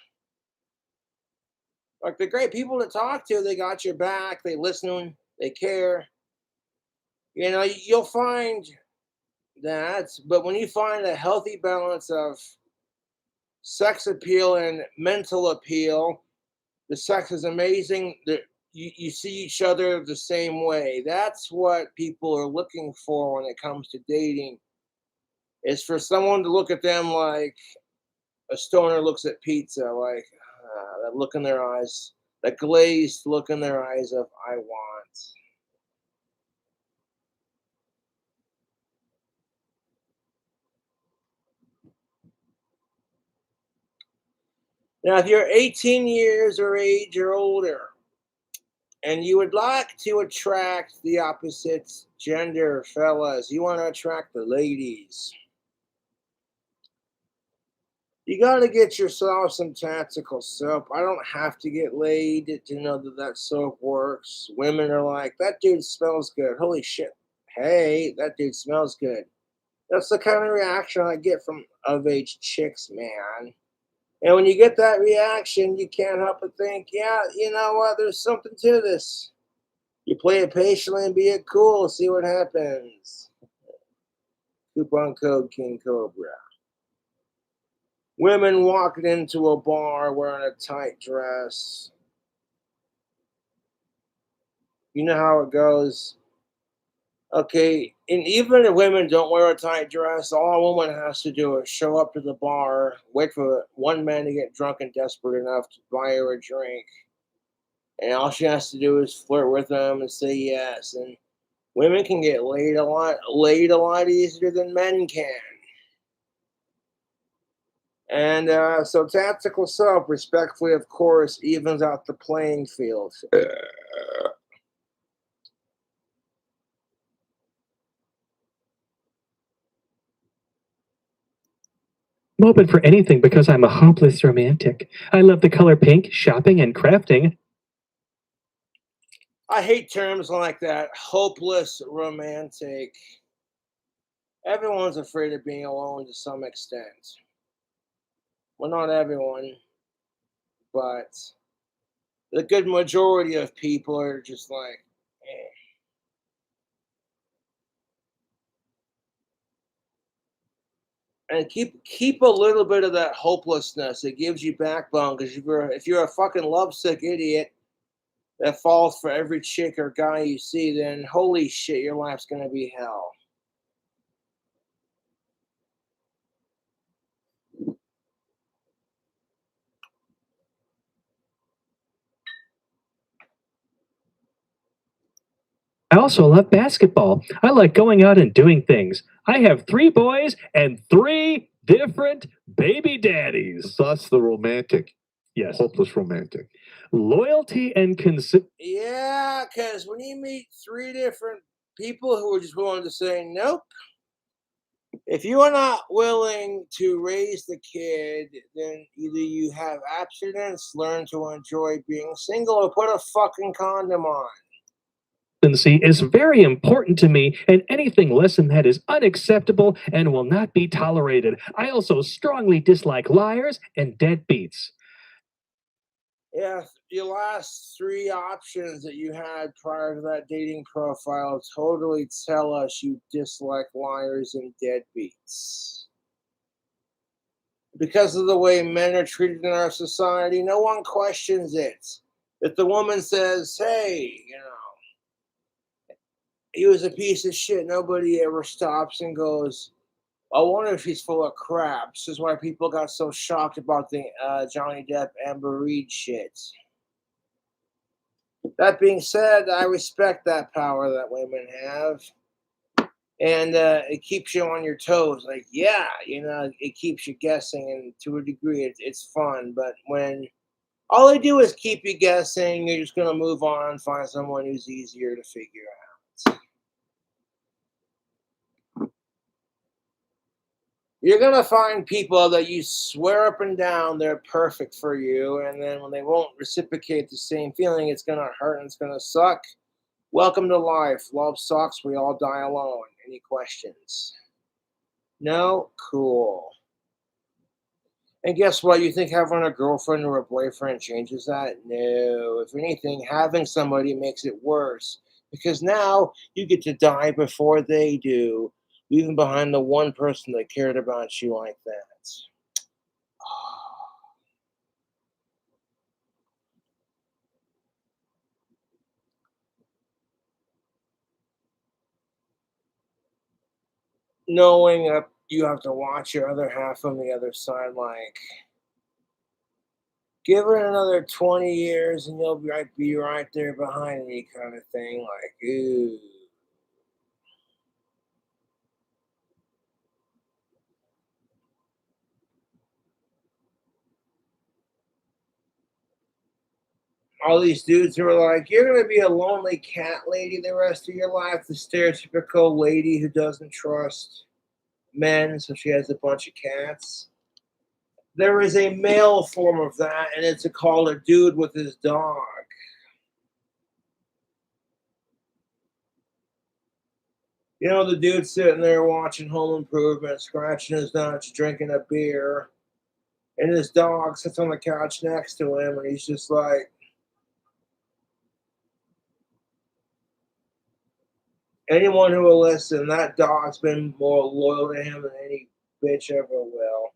Like, they're great people to talk to. They got your back. They listen. They care. You know, you'll find that. But when you find a healthy balance of sex appeal and mental appeal, the sex is amazing. You see each other the same way. That's what people are looking for when it comes to dating. Is for someone to look at them like a stoner looks at pizza, like that look in their eyes, that glazed look in their eyes of I want. Now, if you're 18 years or age or older, and you would like to attract the opposite gender, fellas, you want to attract the ladies, you got to get yourself some tactical soap. I don't have to get laid to know that that soap works. Women are like, that dude smells good. Holy shit. Hey, that dude smells good. That's the kind of reaction I get from of age chicks, man. And when you get that reaction, you can't help but think, yeah, you know what? There's something to this. You play it patiently and be it cool. See what happens. Coupon code King Cobra. Women walking into a bar wearing a tight dress. You know how it goes. Okay, and even if women don't wear a tight dress, all a woman has to do is show up to the bar, wait for one man to get drunk and desperate enough to buy her a drink. And all she has to do is flirt with them and say yes. And women can get laid a lot easier than men can. And so tactical soap, respectfully, of course, evens out the playing field. I'm open for anything because I'm a hopeless romantic. I love the color pink, shopping, and crafting. I hate terms like that. Hopeless romantic. Everyone's afraid of being alone to some extent. Well, not everyone, but the good majority of people are just like, eh. And keep a little bit of that hopelessness. It gives you backbone because if you're a fucking lovesick idiot that falls for every chick or guy you see, then holy shit, your life's gonna be hell. I also love basketball. I like going out and doing things. I have 3 boys and 3 different baby daddies. Thus the romantic, Yes. hopeless romantic. Loyalty and Yeah, because when you meet 3 different people who are just willing to say nope, if you are not willing to raise the kid, then either you have abstinence, learn to enjoy being single, or put a fucking condom on. consistency is very important to me, and anything less than that is unacceptable and will not be tolerated. I also strongly dislike liars and deadbeats. Yeah, your last 3 options that you had prior to that dating profile totally tell us you dislike liars and deadbeats. Because of the way men are treated in our society, no one questions it. If the woman says, hey, he was a piece of shit, nobody ever stops and goes, I wonder if he's full of crap. This is why people got so shocked about the Johnny Depp Amber Reed shit. That being said, I respect that power that women have. And it keeps you on your toes. Like, yeah, it keeps you guessing. And to a degree, it's fun. But when all they do is keep you guessing, you're just going to move on and find someone who's easier to figure out. You're going to find people that you swear up and down they're perfect for you. And then when they won't reciprocate the same feeling, it's going to hurt and it's going to suck. Welcome to life. Love sucks. We all die alone. Any questions? No? Cool. And guess what? You think having a girlfriend or a boyfriend changes that? No. If anything, having somebody makes it worse. Because now you get to die before they do, leaving behind the one person that cared about you like that. Knowing that you have to watch your other half on the other side, like, give it another 20 years and you'll be right there behind me, kind of thing. Like, ooh. all these dudes who are like, you're going to be a lonely cat lady the rest of your life, the stereotypical lady who doesn't trust men, so she has a bunch of cats. There is a male form of that, and it's called a dude with his dog. You know, the dude sitting there watching Home Improvement, scratching his nuts, drinking a beer, and his dog sits on the couch next to him, and he's just like, anyone who will listen, that dog's been more loyal to him than any bitch ever will.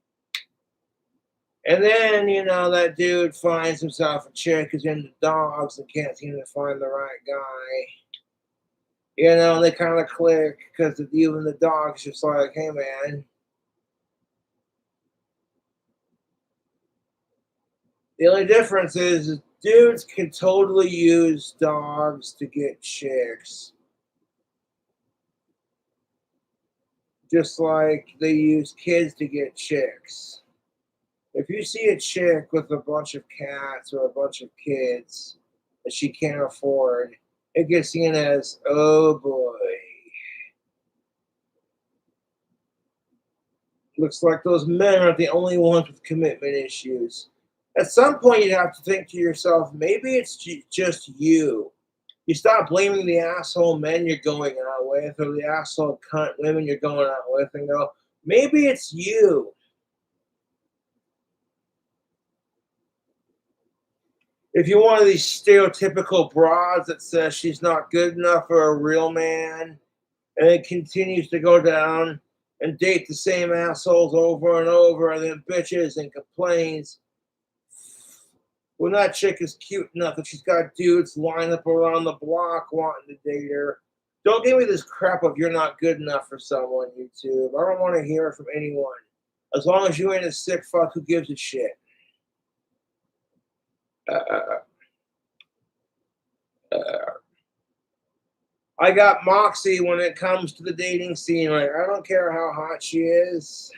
And then, you know, that dude finds himself a chick who's into dogs and can't seem to find the right guy. You know, they kind of click because even the dog's just like, hey, man. The only difference is dudes can totally use dogs to get chicks. Just like they use kids to get chicks. If you see a chick with a bunch of cats or a bunch of kids that she can't afford, it gets seen as, oh boy. Looks like those men aren't the only ones with commitment issues. At some point, you'd have to think to yourself, maybe it's just you. You stop blaming the asshole men you're going out with or the asshole cunt women you're going out with and go, maybe it's you. If you're one of these stereotypical broads that says she's not good enough for a real man and it continues to go down and date the same assholes over and over and then bitches and complains, when that chick is cute enough that she's got dudes lined up around the block wanting to date her, don't give me this crap of you're not good enough for someone, YouTube. I don't want to hear it from anyone. As long as you ain't a sick fuck who gives a shit. I got moxie when it comes to the dating scene. Like, I don't care how hot she is.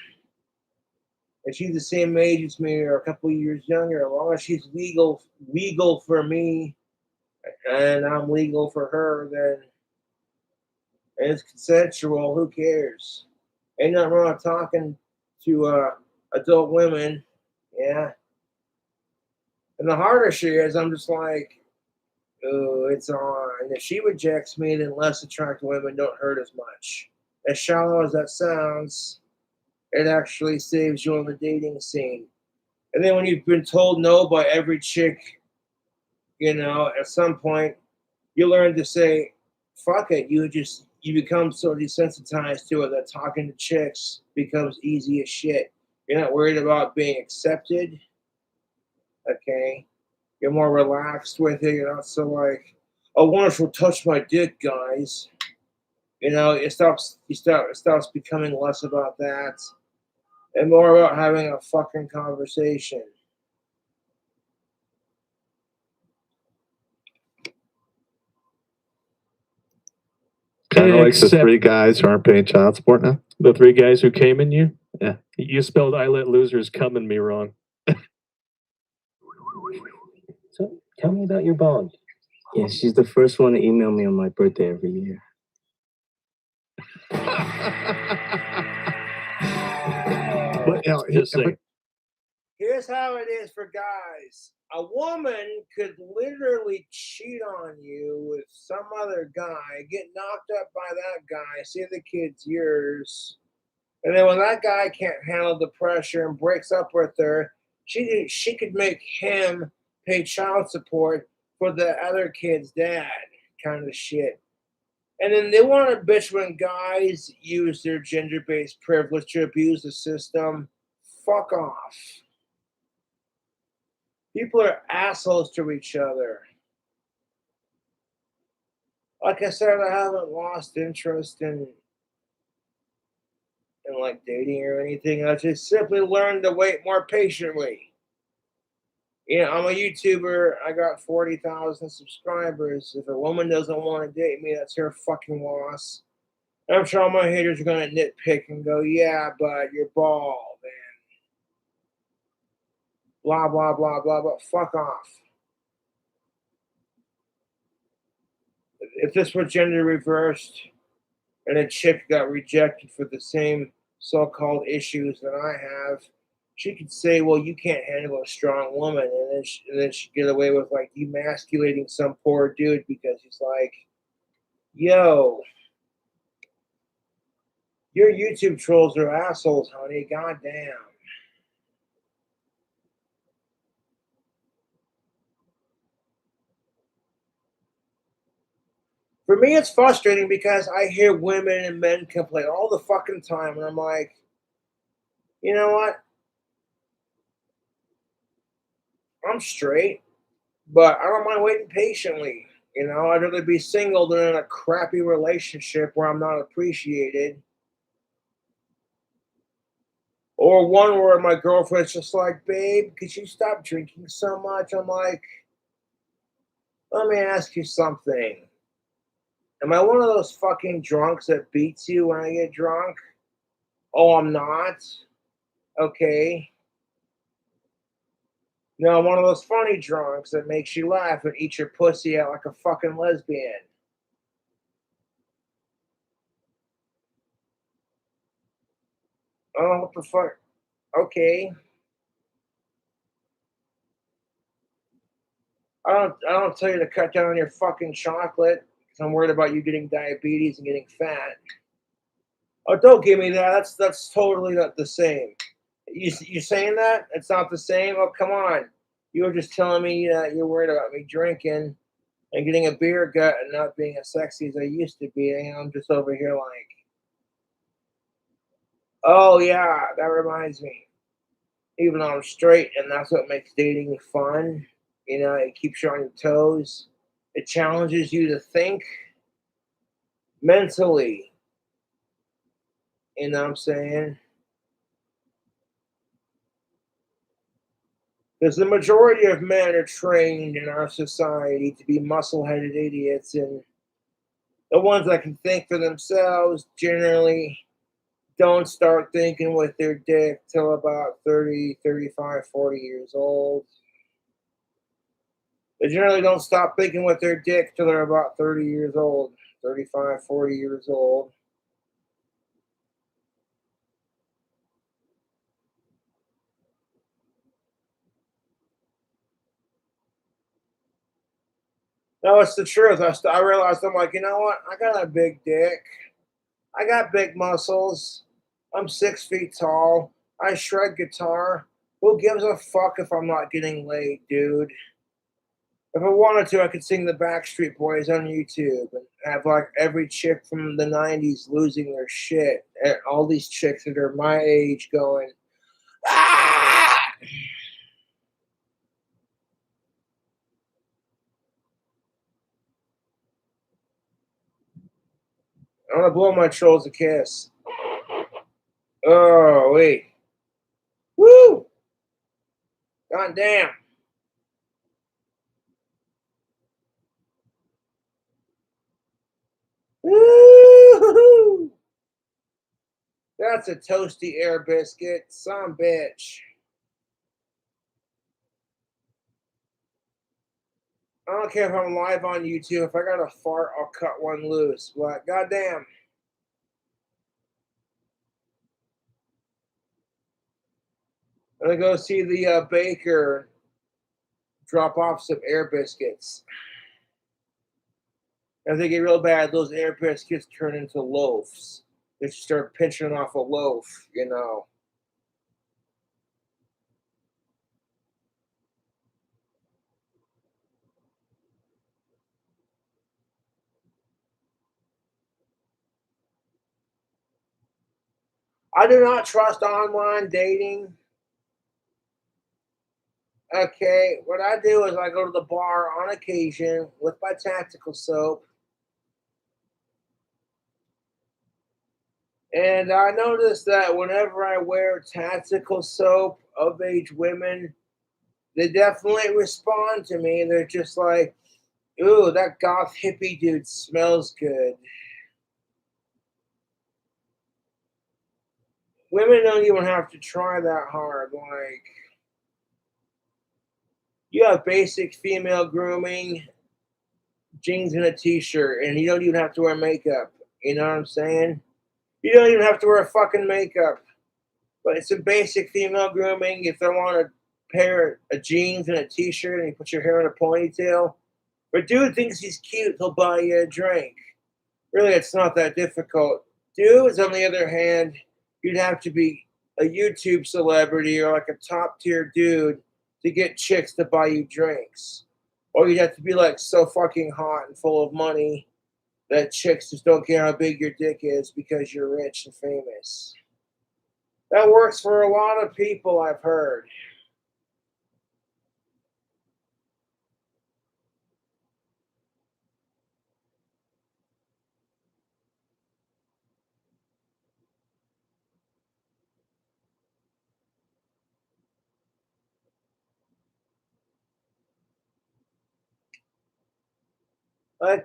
If she's the same age as me or a couple years younger, as long as she's legal for me and I'm legal for her, then and it's consensual, who cares? Ain't nothing wrong with talking to adult women. Yeah. And the harder she is, I'm just like, oh, it's on. And if she rejects me, then less attractive women don't hurt as much. As shallow as that sounds, it actually saves you on the dating scene. And then when you've been told no by every chick, you know, at some point, you learn to say, fuck it. You become so desensitized to it that talking to chicks becomes easy as shit. You're not worried about being accepted. Okay. You're more relaxed with it. You're not so like, oh, wonderful, touch my dick, guys. You know, it stops becoming less about that and more about having a fucking conversation. Kind of like the three guys who aren't paying child support now. The three guys who came in you? Yeah. You spelled I let losers come in me wrong. So tell me about your bond. Yeah, she's the first one to email me on my birthday every year. But, you know, Here's how it is for guys. A woman could literally cheat on you with some other guy, get knocked up by that guy, say the kid's yours, and then when that guy can't handle the pressure and breaks up with her, she could make him pay child support for the other kid's dad, kind of shit. And then they want to bitch when guys use their gender-based privilege to abuse the system. Fuck off. People are assholes to each other. Like I said, I haven't lost interest in like dating or anything. I just simply learned to wait more patiently. You know, I'm a YouTuber. I got 40,000 subscribers. If a woman doesn't want to date me, that's her fucking loss. And I'm sure all my haters are going to nitpick and go, yeah, but you're bald and blah, blah, blah, blah, blah. Fuck off. if this were gender reversed and a chick got rejected for the same so-called issues that I have, she could say, well, you can't handle a strong woman. And then she'd get away with like demasculating some poor dude because he's like, yo, your YouTube trolls are assholes, honey. Goddamn. For me, it's frustrating because I hear women and men complain all the fucking time. And I'm like, you know what? I'm straight, but I don't mind waiting patiently. You know, I'd rather be single than in a crappy relationship where I'm not appreciated. Or one where my girlfriend's just like, babe, could you stop drinking so much? I'm like, let me ask you something. Am I one of those fucking drunks that beats you when I get drunk? Oh, I'm not? Okay. No, I'm one of those funny drunks that makes you laugh and eat your pussy out like a fucking lesbian. Oh, what the fuck? Okay. I don't tell you to cut down on your fucking chocolate because I'm worried about you getting diabetes and getting fat. Oh, don't give me that. That's totally not the same. You saying that? It's not the same? Oh, come on. You were just telling me that you're worried about me drinking and getting a beer gut and not being as sexy as I used to be. And I'm just over here like, oh yeah, that reminds me. Even though I'm straight, and that's what makes dating fun. You know, it keeps you on your toes. It challenges you to think mentally. You know what I'm saying? Because the majority of men are trained in our society to be muscle-headed idiots, and the ones that can think for themselves generally don't start thinking with their dick till about 30, 35, 40 years old. They generally don't stop thinking with their dick till they're about 30 years old, 35, 40 years old. No, it's the truth. I realized I'm like, you know what? I got a big dick. I got big muscles. I'm 6 feet tall. I shred guitar. Who gives a fuck if I'm not getting laid, dude? If I wanted to, I could sing the Backstreet Boys on YouTube and have like every chick from the 90s losing their shit. And all these chicks that are my age going, ah! I want to blow my trolls a kiss. Oh, wait. Woo! God damn. Woo! That's a toasty air biscuit. Some bitch. I don't care if I'm live on YouTube. If I got a fart, I'll cut one loose. But goddamn. I'm gonna go see the baker drop off some air biscuits. If they get real bad, those air biscuits turn into loaves. They start pinching off a loaf, you know. I do not trust online dating. Okay, what I do is I go to the bar on occasion with my tactical soap. And I notice that whenever I wear tactical soap, of age women, they definitely respond to me. They're just like, ooh, that goth hippie dude smells good. Women don't even have to try that hard. Like, you have basic female grooming, jeans and a t-shirt, and you don't even have to wear makeup. You know what I'm saying? You don't even have to wear fucking makeup. But it's a basic female grooming. If they want a pair of jeans and a t-shirt and you put your hair in a ponytail, but dude thinks he's cute, he'll buy you a drink. Really, it's not that difficult. Dudes, on the other hand, you'd have to be a YouTube celebrity or like a top tier dude to get chicks to buy you drinks. Or you'd have to be like so fucking hot and full of money that chicks just don't care how big your dick is because you're rich and famous. That works for a lot of people, I've heard.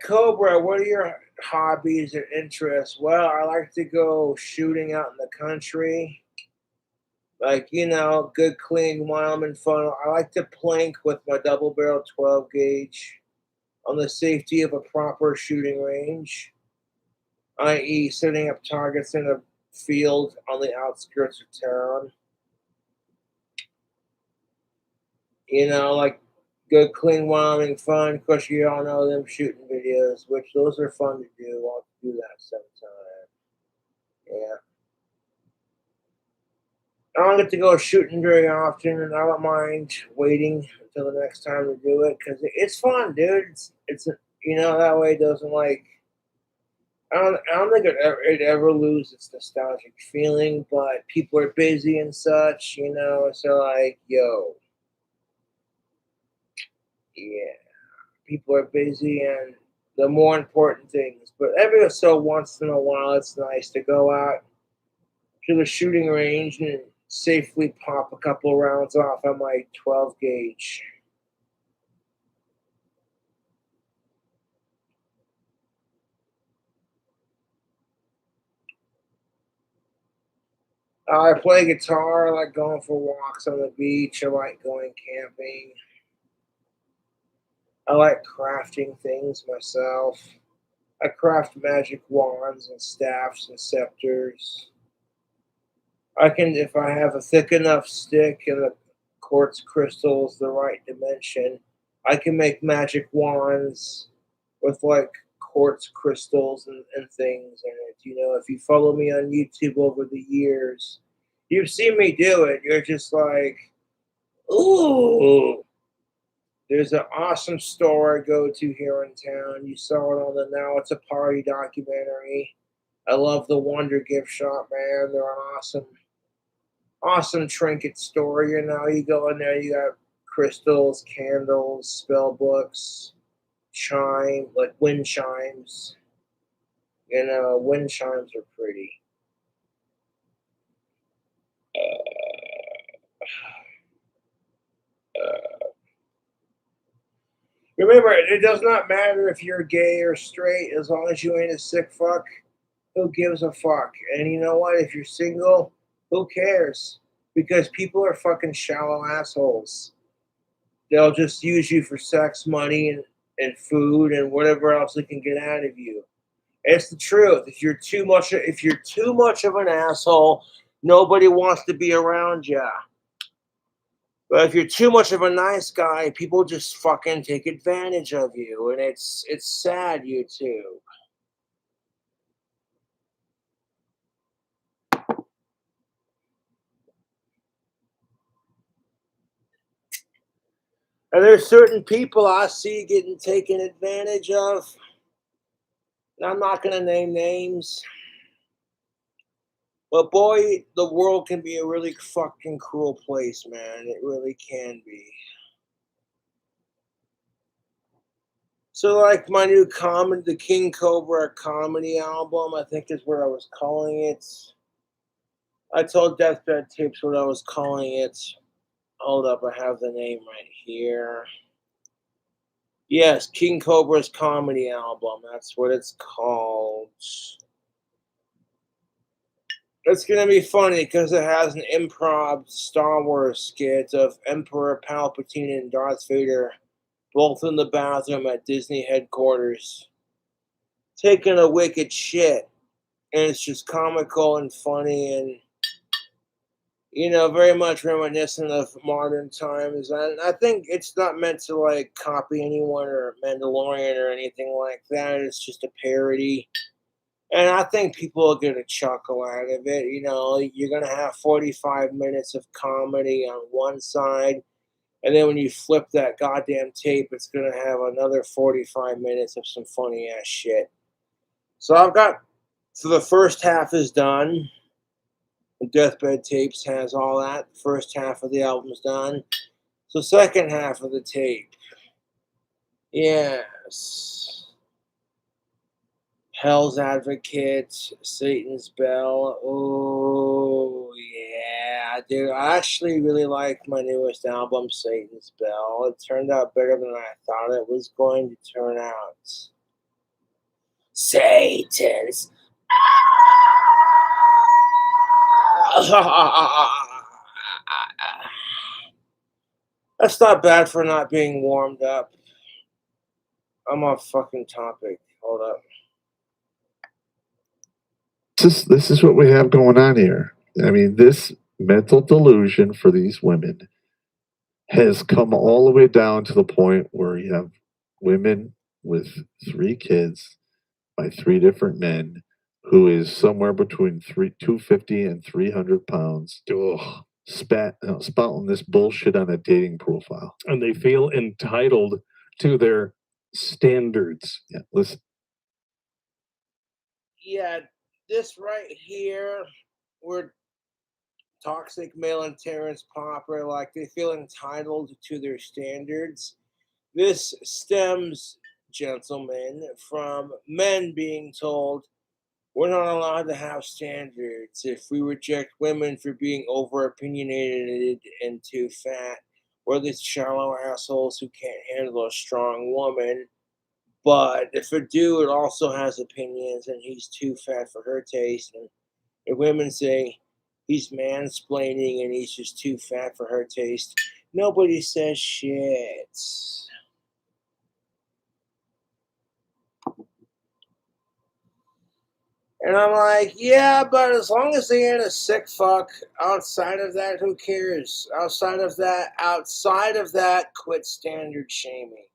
Cobra, what are your hobbies or interests? Well, I like to go shooting out in the country. Like, good, clean Wyoming fun. I like to plank with my double barrel 12 gauge on the safety of a proper shooting range, i.e., setting up targets in a field on the outskirts of town. Like good, clean Wyoming fun. Of course, you all know them shooting videos, which those are fun to do. I'll do that sometime. Yeah. I don't get to go shooting very often, and I don't mind waiting until the next time to do it because it's fun, dude. It's that way it doesn't like. I don't think it ever lose its nostalgic feeling, but people are busy and such, So like, yo, yeah, people are busy and the more important things. But every so once in a while, it's nice to go out to the shooting range and safely pop a couple rounds off on my 12 gauge. I play guitar. I like going for walks on the beach. I like going camping. I like crafting things myself. I craft magic wands and staffs and scepters. If I have a thick enough stick and the quartz crystals the right dimension, I can make magic wands with like quartz crystals and things in it. If you follow me on YouTube over the years, you've seen me do it. You're just like, ooh. There's an awesome store I go to here in town. You saw it on the Now It's a Party documentary. I love the Wonder Gift Shop, man. They're an awesome trinket store. You go in there, you got crystals, candles, spell books, like wind chimes. Wind chimes are pretty. Remember, it does not matter if you're gay or straight, as long as you ain't a sick fuck. Who gives a fuck? And you know what? If you're single, who cares? Because people are fucking shallow assholes. They'll just use you for sex, money, and food and whatever else they can get out of you. It's the truth. If you're too much of an asshole, nobody wants to be around you. But if you're too much of a nice guy, people just fucking take advantage of you, and it's sad, you too. And there's certain people I see getting taken advantage of. And I'm not going to name names. But boy, the world can be a really fucking cruel place, man. It really can be. So, like my new the King Cobra comedy album, I think is what I was calling it. I told Deathbed Tapes what I was calling it. Hold up, I have the name right here. Yes, King Cobra's comedy album. That's what it's called. It's going to be funny because it has an improv Star Wars skit of Emperor Palpatine and Darth Vader both in the bathroom at Disney headquarters, taking a wicked shit. And it's just comical and funny and, very much reminiscent of modern times. And I think it's not meant to, like, copy anyone or Mandalorian or anything like that. It's just a parody. And I think people are going to chuckle out of it. You're going to have 45 minutes of comedy on one side. And then when you flip that goddamn tape, it's going to have another 45 minutes of some funny ass shit. So the first half is done. Deathbed Tapes has all that. The first half of the album's done. So second half of the tape. Yes. Hell's Advocate, Satan's Bell. Oh, yeah, dude. I actually really liked my newest album, Satan's Bell. It turned out better than I thought it was going to turn out. Satan's. That's not bad for not being warmed up. I'm off fucking topic. Hold up. This is what we have going on here. I mean, this mental delusion for these women has come all the way down to the point where you have women with 3 kids by 3 different men who is somewhere between 250 and 300 pounds. Ugh, spouting this bullshit on a dating profile. And they feel entitled to their standards. Yeah, listen. Yeah, this right here, where toxic male and Terrence Popper, like, they feel entitled to their standards. This stems, gentlemen, from men being told we're not allowed to have standards. If we reject women for being over opinionated and too fat, we're these shallow assholes who can't handle a strong woman. But if a dude also has opinions and he's too fat for her taste, and if women say he's mansplaining and he's just too fat for her taste, nobody says shit. And I'm like, yeah, but as long as they ain't a sick fuck, outside of that, who cares? Outside of that, quit standard shaming.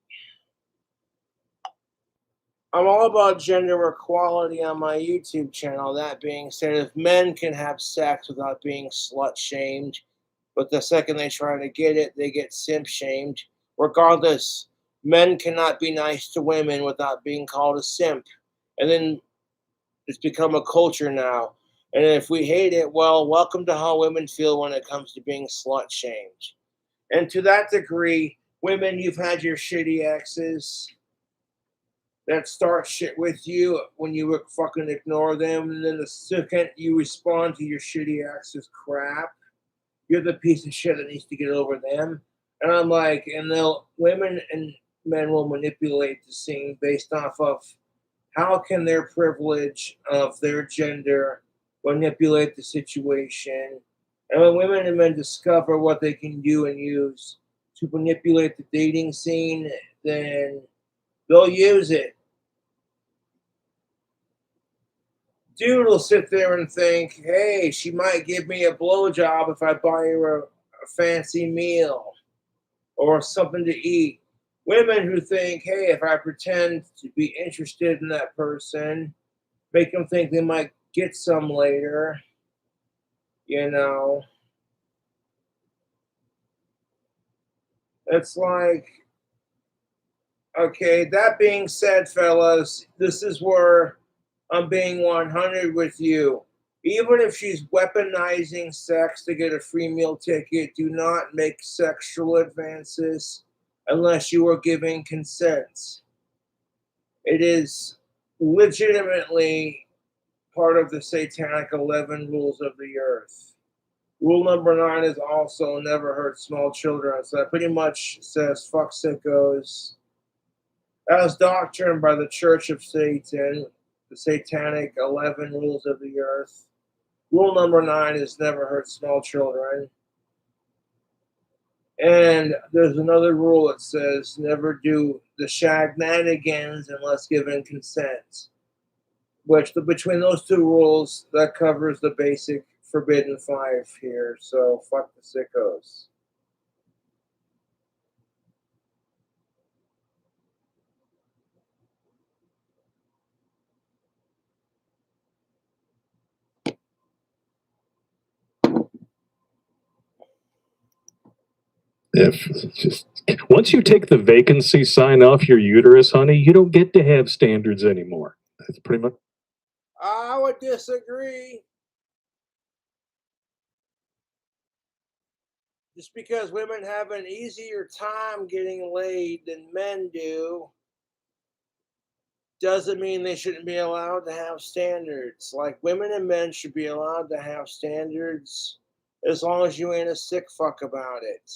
I'm all about gender equality on my YouTube channel. That being said, if men can have sex without being slut shamed, but the second they try to get it, they get simp shamed. Regardless, men cannot be nice to women without being called a simp. And then it's become a culture now. And if we hate it, well, welcome to how women feel when it comes to being slut shamed. And to that degree, women, you've had your shitty exes that start shit with you when you fucking ignore them. And then the second you respond to your shitty ex's crap, you're the piece of shit that needs to get over them. And I'm like, and women and men will manipulate the scene based off of how can their privilege of their gender manipulate the situation. And when women and men discover what they can do and use to manipulate the dating scene, then they'll use it. Dude will sit there and think, hey, she might give me a blowjob if I buy her a fancy meal or something to eat. Women who think, hey, if I pretend to be interested in that person, make them think they might get some later, It's like, okay, that being said, fellas, this is where I'm being 100 with you. Even if she's weaponizing sex to get a free meal ticket, do not make sexual advances unless you are giving consent. It is legitimately part of the satanic 11 rules of the earth. Rule number 9 is also never hurt small children. So that pretty much says fuck sickos. As doctrined by the Church of Satan, the satanic 11 rules of the earth. Rule number 9 is never hurt small children. And there's another rule that says never do the shenanigans unless given consent. Which between those two rules, that covers the basic forbidden five here. So fuck the sickos. If just Once you take the vacancy sign off your uterus, honey, you don't get to have standards anymore. that's pretty much I would disagree. Just because women have an easier time getting laid than men do doesn't mean they shouldn't be allowed to have standards. Like women and men should be allowed to have standards as long as you ain't a sick fuck about it.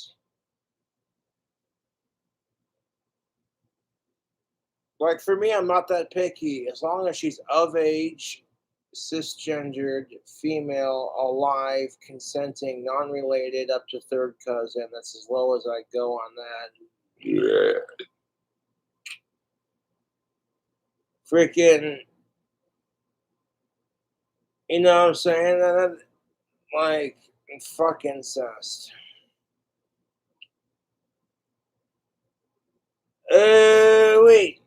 Like for me, I'm not that picky. As long as she's of age, cisgendered, female, alive, consenting, non-related, up to third cousin. That's as low as I go on that. Yeah. Freaking, you know what I'm saying? Like, fuck incest. Wait.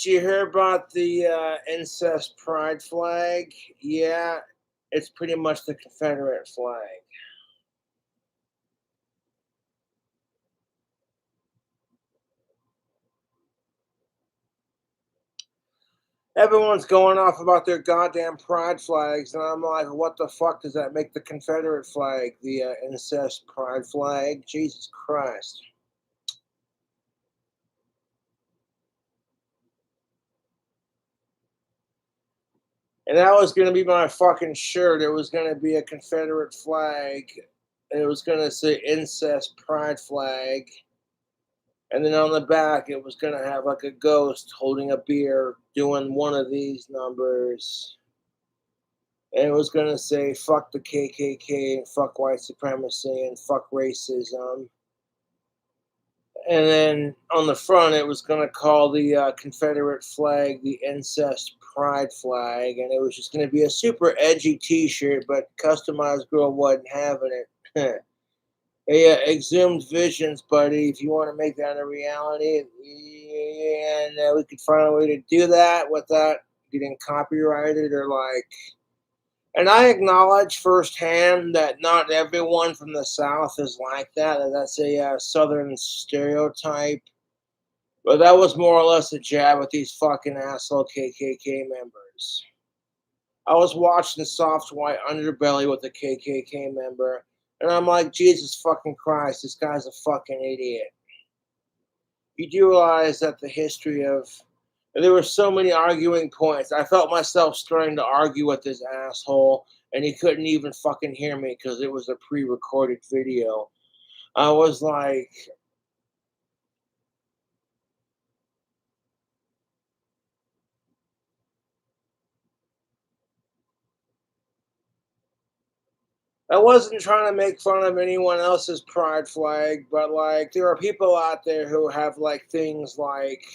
Did you hear about the incest pride flag? Yeah, it's pretty much the Confederate flag. Everyone's going off about their goddamn pride flags, and I'm like, what the fuck does that make the Confederate flag? The incest pride flag? Jesus Christ. And that was going to be my fucking shirt. It was going to be a Confederate flag. And it was going to say incest pride flag. And then on the back, it was going to have like a ghost holding a beer doing one of these numbers. And it was going to say, fuck the KKK and fuck white supremacy and fuck racism. And then on the front, it was going to call the Confederate flag the incest pride flag. And it was just going to be a super edgy t-shirt, but customized girl wasn't having it. Hey, exhumed visions, buddy. If you want to make that a reality, and we could find a way to do that without getting copyrighted or like. And I acknowledge firsthand that not everyone from the South is like that. That's a Southern stereotype. But that was more or less a jab at these fucking asshole KKK members. I was watching Soft White Underbelly with a KKK member. And I'm like, Jesus fucking Christ, this guy's a fucking idiot. You do realize that the history of... There were so many arguing points. I felt myself starting to argue with this asshole, and he couldn't even fucking hear me because it was a pre-recorded video. I was like... I wasn't trying to make fun of anyone else's pride flag, but like there are people out there who have like things like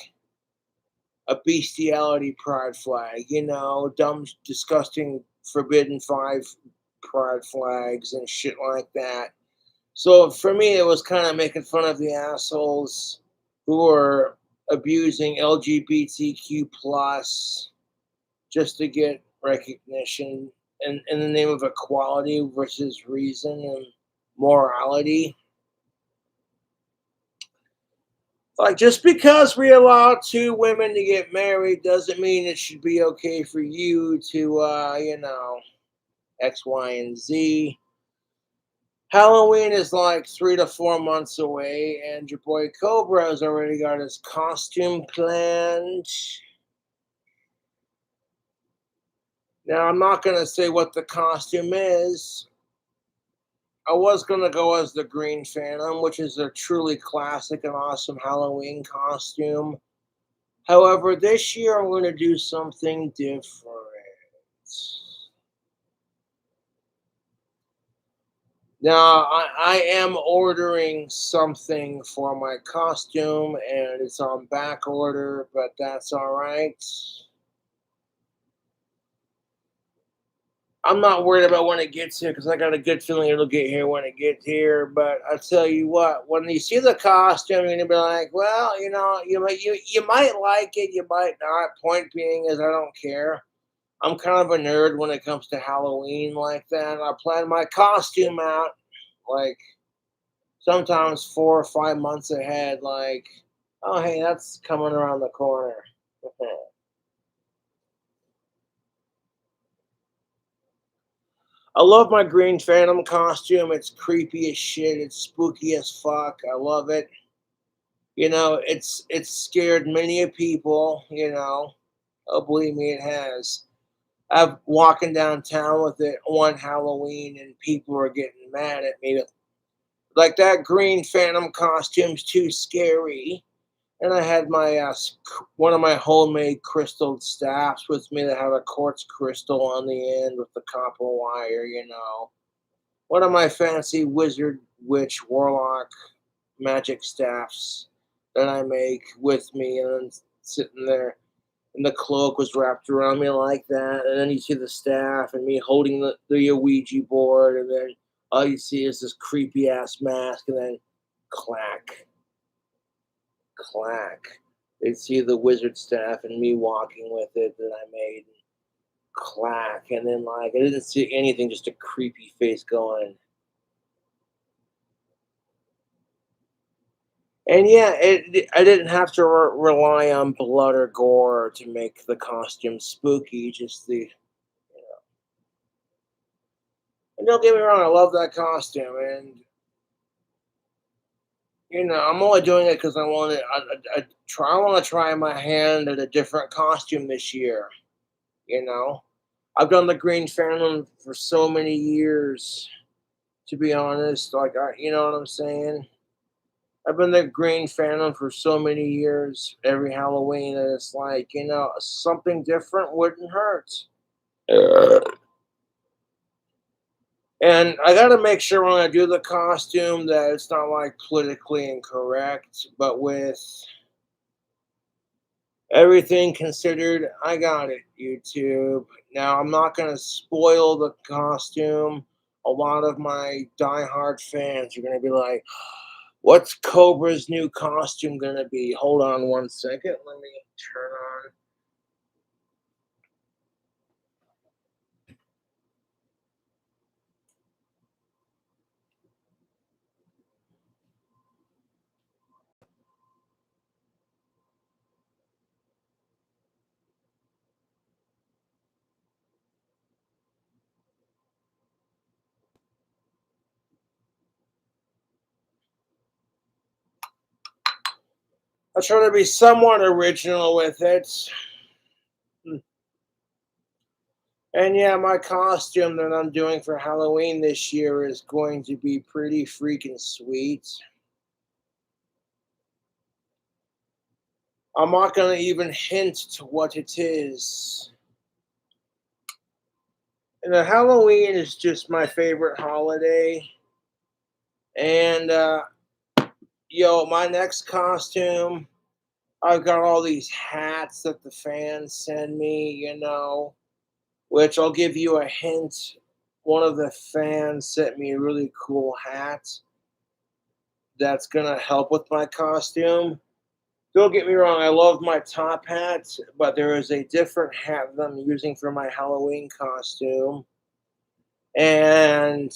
a bestiality pride flag, you know, dumb, disgusting, forbidden five pride flags and shit like that. So for me, it was kind of making fun of the assholes who are abusing LGBTQ plus just to get recognition in the name of equality versus reason and morality. Like, just because we allow two women to get married doesn't mean it should be okay for you to, X, Y, and Z. Halloween is like 3 to 4 months away, and your boy Cobra has already got his costume planned. Now, I'm not going to say what the costume is. I was going to go as the Green Phantom, which is a truly classic and awesome Halloween costume. However, this year I'm going to do something different. Now, I am ordering something for my costume, and it's on back order, but that's all right. I'm not worried about when it gets here because I got a good feeling it'll get here when it gets here. But I tell you what, when you see the costume, you're gonna be like, well, you might like it, you might not. Point being is, I don't care. I'm kind of a nerd when it comes to Halloween like that. I plan my costume out like sometimes 4 or 5 months ahead. Like, oh hey, that's coming around the corner. I love my Green Phantom costume. It's creepy as shit. It's spooky as fuck. I love it. It's scared many a people. Oh, believe me, it has. I'm walking downtown with it one Halloween, and people are getting mad at me. Like, that Green Phantom costume's too scary. And I had my one of my homemade crystal staffs with me that had a quartz crystal on the end with the copper wire. One of my fancy wizard, witch, warlock magic staffs that I make with me, and then sitting there, and the cloak was wrapped around me like that. And then you see the staff and me holding the Ouija board, and then all you see is this creepy ass mask, and then clack, clack. They'd see the wizard staff and me walking with it that I made. Clack, and then like I didn't see anything, just a creepy face going. And yeah, I didn't have to rely on blood or gore to make the costume spooky. Just and don't get me wrong, I love that costume, and I'm only doing it because I want to. I want to try my hand at a different costume this year. I've done the Green Phantom for so many years. To be honest, like you know what I'm saying. I've been the Green Phantom for so many years, every Halloween, and it's like, something different wouldn't hurt. And I got to make sure when I do the costume that it's not like politically incorrect, but with everything considered, I got it, YouTube. Now, I'm not going to spoil the costume. A lot of my diehard fans are going to be like, what's Cobra's new costume going to be? Hold on one second. Let me turn on. I try to be somewhat original with it. And yeah, my costume that I'm doing for Halloween this year is going to be pretty freaking sweet. I'm not going to even hint to what it is. And Halloween is just my favorite holiday. And, my next costume, I've got all these hats that the fans send me, which I'll give you a hint. One of the fans sent me a really cool hat that's going to help with my costume. Don't get me wrong, I love my top hat, but there is a different hat that I'm using for my Halloween costume. And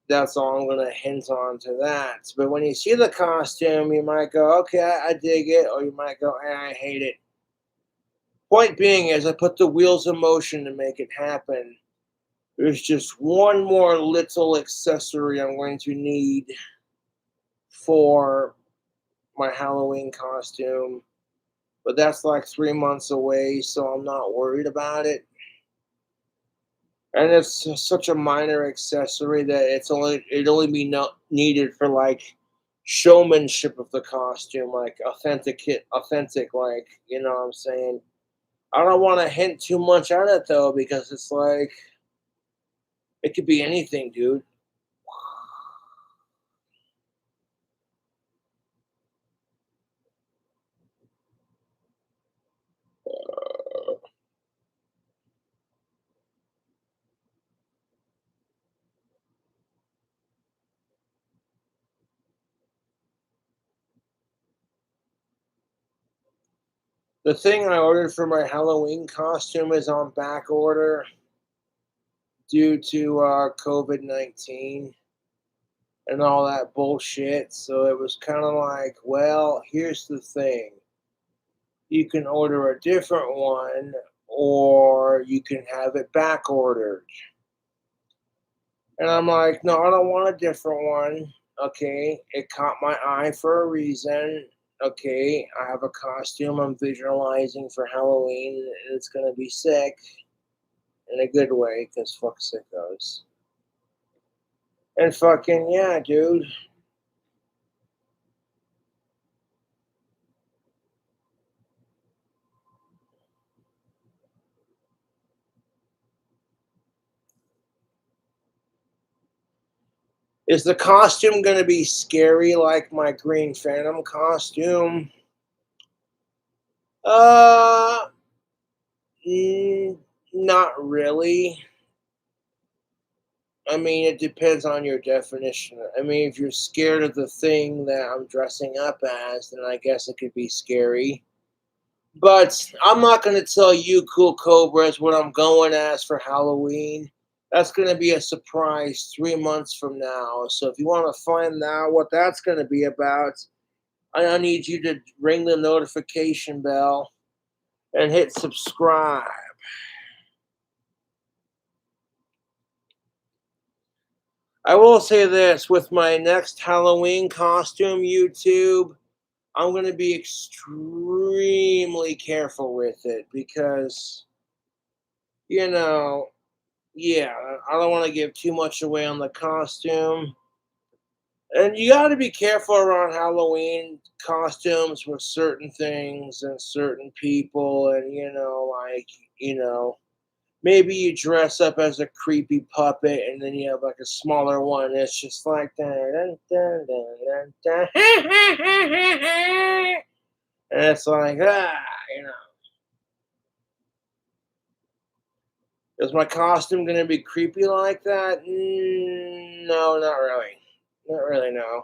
that's all I'm going to hint on to that. But when you see the costume, you might go, okay, I dig it, or you might go, I hate it. Point being is, I put the wheels of motion to make it happen. There's just one more little accessory I'm going to need for my Halloween costume, but that's like 3 months away, so I'm not worried about it. And it's such a minor accessory that it'd only be needed for like showmanship of the costume, like authentic, like what I'm saying. I don't want to hint too much at it though, because it's like it could be anything, dude. The thing I ordered for my Halloween costume is on back order due to COVID-19 and all that bullshit. So it was kind of like, well, here's the thing. You can order a different one or you can have it back ordered. And I'm like, no, I don't want a different one. Okay, it caught my eye for a reason. Okay, I have a costume I'm visualizing for Halloween, and it's gonna be sick in a good way, because fuck sickos. And fucking, yeah, dude. Is the costume gonna be scary like my Green Phantom costume? Uh, not really. I mean, it depends on your definition. I mean, if you're scared of the thing that I'm dressing up as, then I guess it could be scary. But I'm not going to tell you, Cool Cobras, what I'm going as for Halloween. That's going to be a surprise 3 months from now. So if you want to find out what that's going to be about, I need you to ring the notification bell and hit subscribe. I will say this, with my next Halloween costume, YouTube, I'm going to be extremely careful with it because, yeah, I don't want to give too much away on the costume. And you got to be careful around Halloween costumes with certain things and certain people. And, maybe you dress up as a creepy puppet and then you have like a smaller one. And it's just like, dun, dun, dun, dun, dun, dun. And it's like, Is my costume going to be creepy like that? No, not really. Not really, no.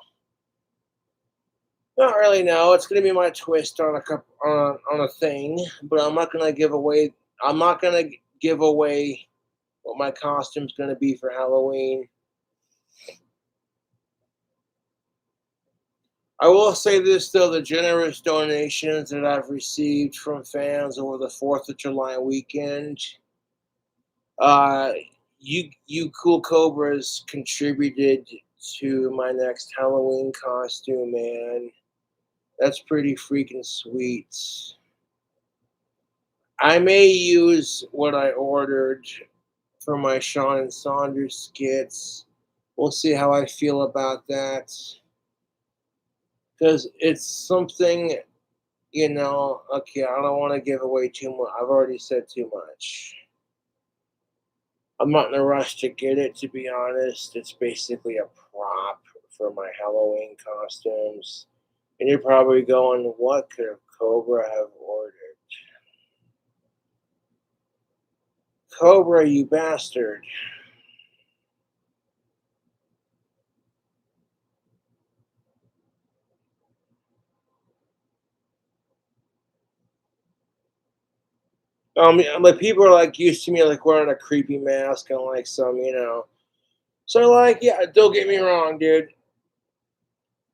Not really, no. It's going to be my twist on a thing, but I'm not going to give away. I'm not going to give away what my costume's going to be for Halloween. I will say this though: the generous donations that I've received from fans over the 4th of July weekend, you cool cobras contributed to my next Halloween costume, man. That's pretty freaking sweet. I may use what I ordered for my Sean and Saunders skits. We'll see how I feel about that. Because it's something, okay, I don't want to give away too much. I've already said too much. I'm not in a rush to get it, to be honest. It's basically a prop for my Halloween costumes. And you're probably going, what could Cobra have ordered? Cobra, you bastard. But people are like used to me like wearing a creepy mask and like some. So like, yeah, don't get me wrong, dude.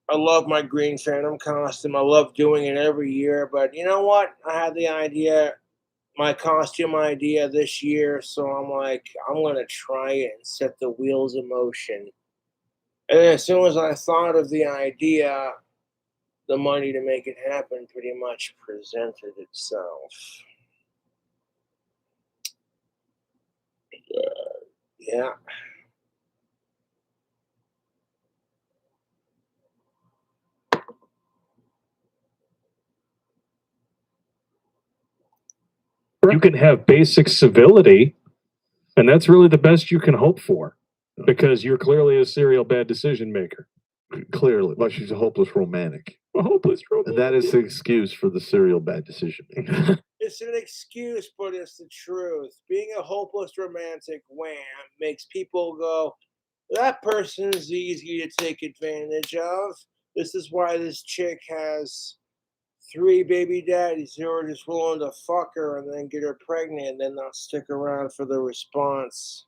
I love my Green Phantom costume. I love doing it every year. But you know what? I had the idea, my costume idea this year. So I'm like, I'm going to try it and set the wheels in motion. And then as soon as I thought of the idea, the money to make it happen pretty much presented itself. Yeah. You can have basic civility, and that's really the best you can hope for, because you're clearly a serial bad decision maker. Clearly, but she's a hopeless romantic. A hopeless romantic. And that is the excuse for the serial bad decision maker. It's an excuse, but it's the truth. Being a hopeless romantic wham makes people go, that person is easy to take advantage of. This is why this chick has 3 baby daddies who are just willing to fuck her and then get her pregnant and then not stick around for the response.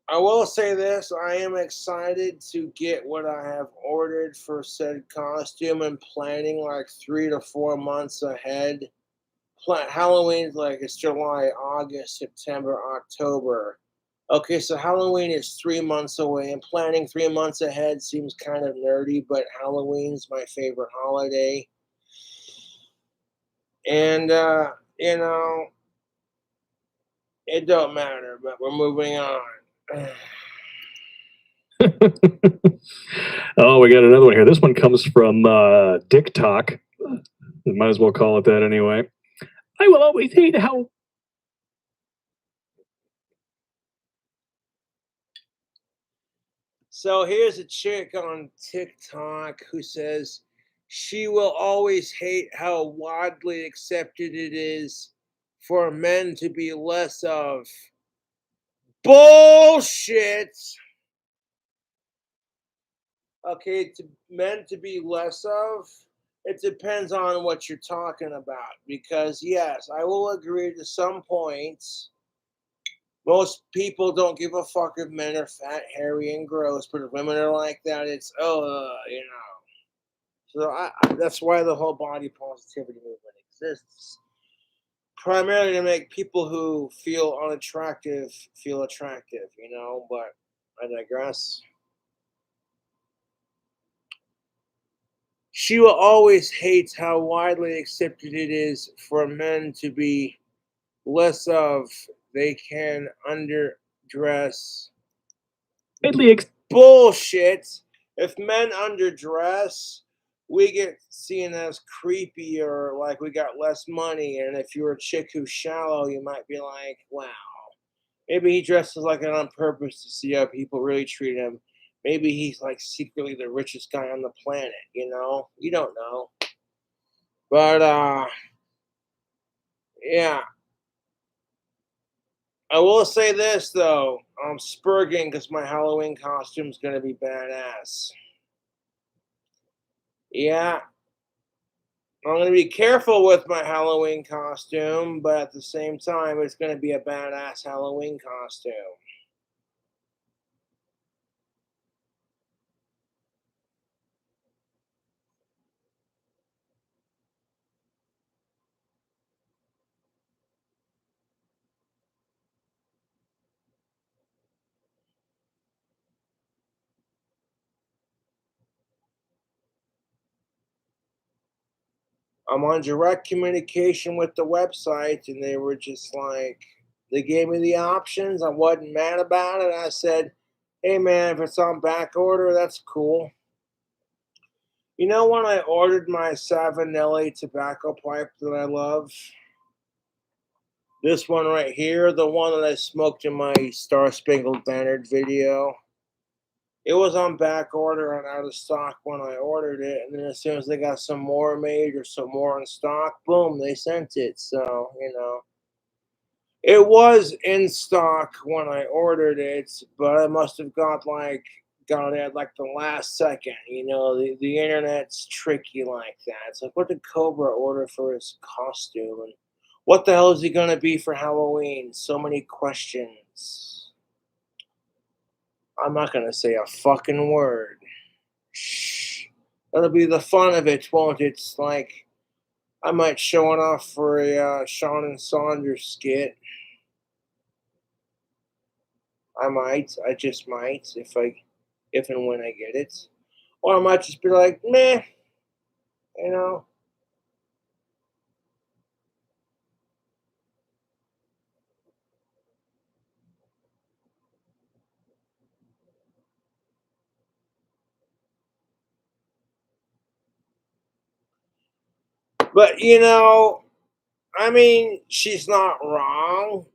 I will say this, I am excited to get what I have ordered for said costume and planning like 3 to 4 months ahead. Halloween's like it's July, August, September, October. Okay, so Halloween is 3 months away, and planning 3 months ahead seems kind of nerdy, but Halloween's my favorite holiday. And, you know, it don't matter, but we're moving on. Oh, we got another one here. This one comes from TikTok. Might as well call it that anyway. I will always hate how. So here's a chick on TikTok who says she will always hate how widely accepted it is for men to be less of bullshit. Okay, to men to be less of, it depends on what you're talking about. Because yes, I will agree to some points. Most people don't give a fuck if men are fat, hairy, and gross, but if women are like that, it's you know. So that's why the whole body positivity movement exists, primarily to make people who feel unattractive feel attractive, you know. But I digress. She will always hate how widely accepted it is for men to be less of. They can underdress. Bullshit. If men underdress, we get seen as creepy or like we got less money. And if you're a chick who's shallow, you might be like, wow, maybe he dresses like it on purpose to see how people really treat him. Maybe he's like secretly the richest guy on the planet, you know? You don't know. But yeah. I will say this though. I'm spurging because my Halloween costume's gonna be badass. Yeah, I'm going to be careful with my Halloween costume, but at the same time, it's going to be a badass Halloween costume. I'm on direct communication with the website, and they were just like, they gave me the options. I wasn't mad about it. I said, hey man, if it's on back order, that's cool. You know, when I ordered my Savinelli tobacco pipe that I love, this one right here, the one that I smoked in my Star Spangled Banner video, it was on back order and out of stock when I ordered it. And then as soon as they got some more made or some more in stock, boom, they sent it. So, you know, it was in stock when I ordered it, but I must have got it at like the last second. You know, the internet's tricky like that. It's like, what did Cobra order for his costume? And what the hell is he going to be for Halloween? So many questions. I'm not going to say a fucking word. Shh. That'll be the fun of it, won't it? It's like I might show it off for a Sean and Saunders skit. I might. I just might if and when I get it. Or I might just be like, meh, you know. But you know, I mean, she's not wrong.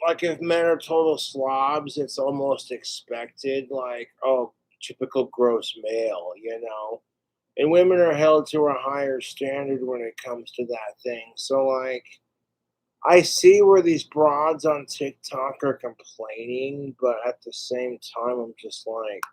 Like if men are total slobs, it's almost expected. Like, oh, typical gross male, you know. And women are held to a higher standard when it comes to that thing. So, like, I see where these broads on TikTok are complaining, but at the same time, I'm just like,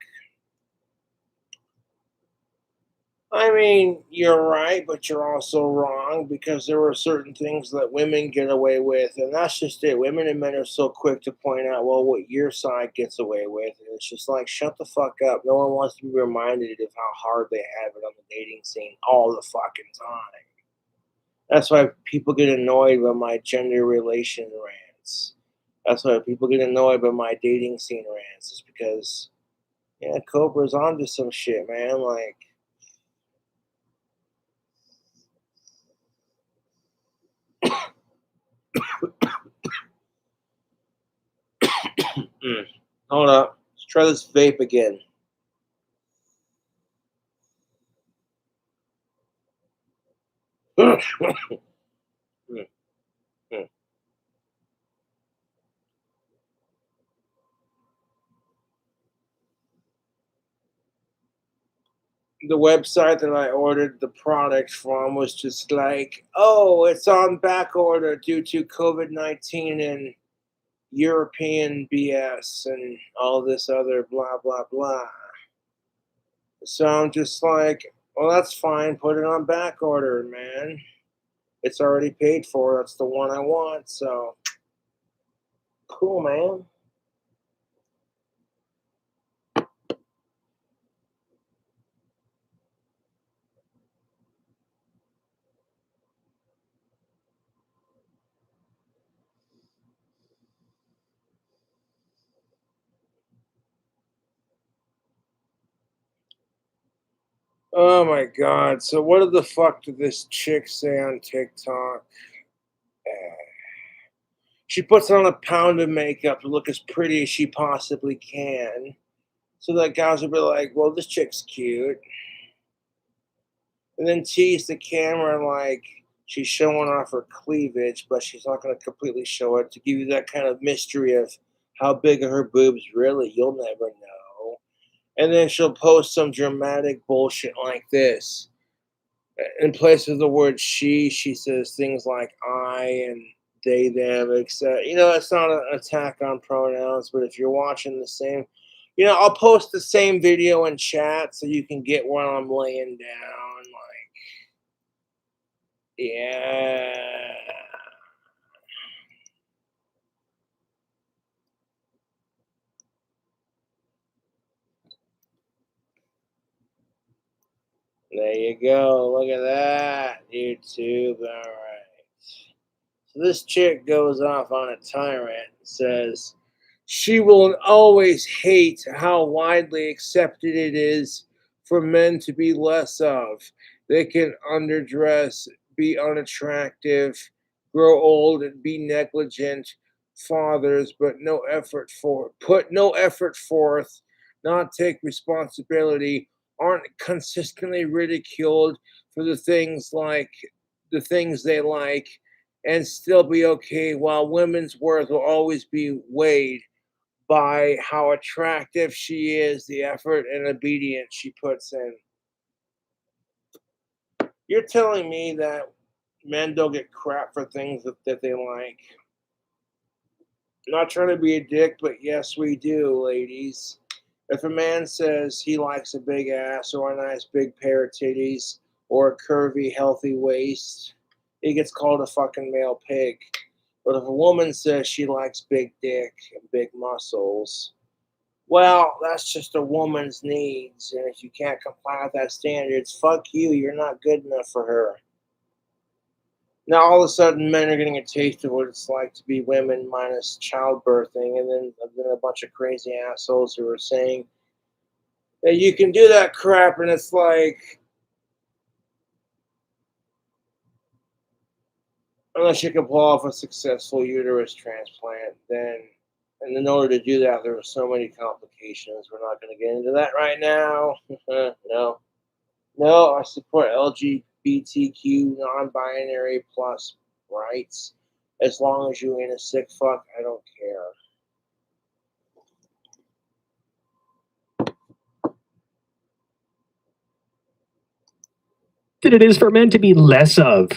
I mean, you're right, but you're also wrong because there were certain things that women get away with, and that's just it. Women and men are so quick to point out, well, what your side gets away with. And it's just like, shut the fuck up. No one wants to be reminded of how hard they have it on the dating scene all the fucking time. That's why people get annoyed by my gender relation rants. That's why people get annoyed by my dating scene rants. It's because, yeah, Cobra's onto some shit, man. Like, hold up. Let's try this vape again. The website that I ordered the product from was just like, oh, it's on back order due to COVID-19 and European BS and all this other blah, blah, blah. So I'm just like, well, that's fine. Put it on back order, man. It's already paid for. That's the one I want. So cool, man. Oh my god. So what the fuck did this chick say on TikTok? She puts on a pound of makeup to look as pretty as she possibly can. So that guys will be like, well, this chick's cute. And then tease the camera like she's showing off her cleavage, but she's not going to completely show it to give you that kind of mystery of how big are her boobs really. You'll never know. And then she'll post some dramatic bullshit like this. In place of the word she says things like I and they, them, etc. You know, it's not an attack on pronouns, but if you're watching the same, you know, I'll post the same video in chat so you can get what I'm laying down. Like, yeah. There you go. Look at that, YouTube. All right. So this chick goes off on a tyrant and says she will always hate how widely accepted it is for men to be less of. They can underdress, be unattractive, grow old, and be negligent fathers, but put no effort forth, not take responsibility, aren't consistently ridiculed for the things they like and still be okay, while women's worth will always be weighed by how attractive she is, the effort and obedience she puts in. You're telling me that men don't get crap for things that they like? I'm not trying to be a dick, but yes, we do, ladies. If a man says he likes a big ass or a nice big pair of titties or a curvy, healthy waist, he gets called a fucking male pig. But if a woman says she likes big dick and big muscles, well, that's just a woman's needs. And if you can't comply with that standards, fuck you. You're not good enough for her. Now, all of a sudden, men are getting a taste of what it's like to be women minus childbirthing. And then a bunch of crazy assholes who are saying that you can do that crap. And it's like, unless you can pull off a successful uterus transplant, then, and in order to do that, there are so many complications. We're not going to get into that right now. No, I support LGBTQ, non-binary plus rights. As long as you ain't a sick fuck, I don't care. That it is for men to be less of.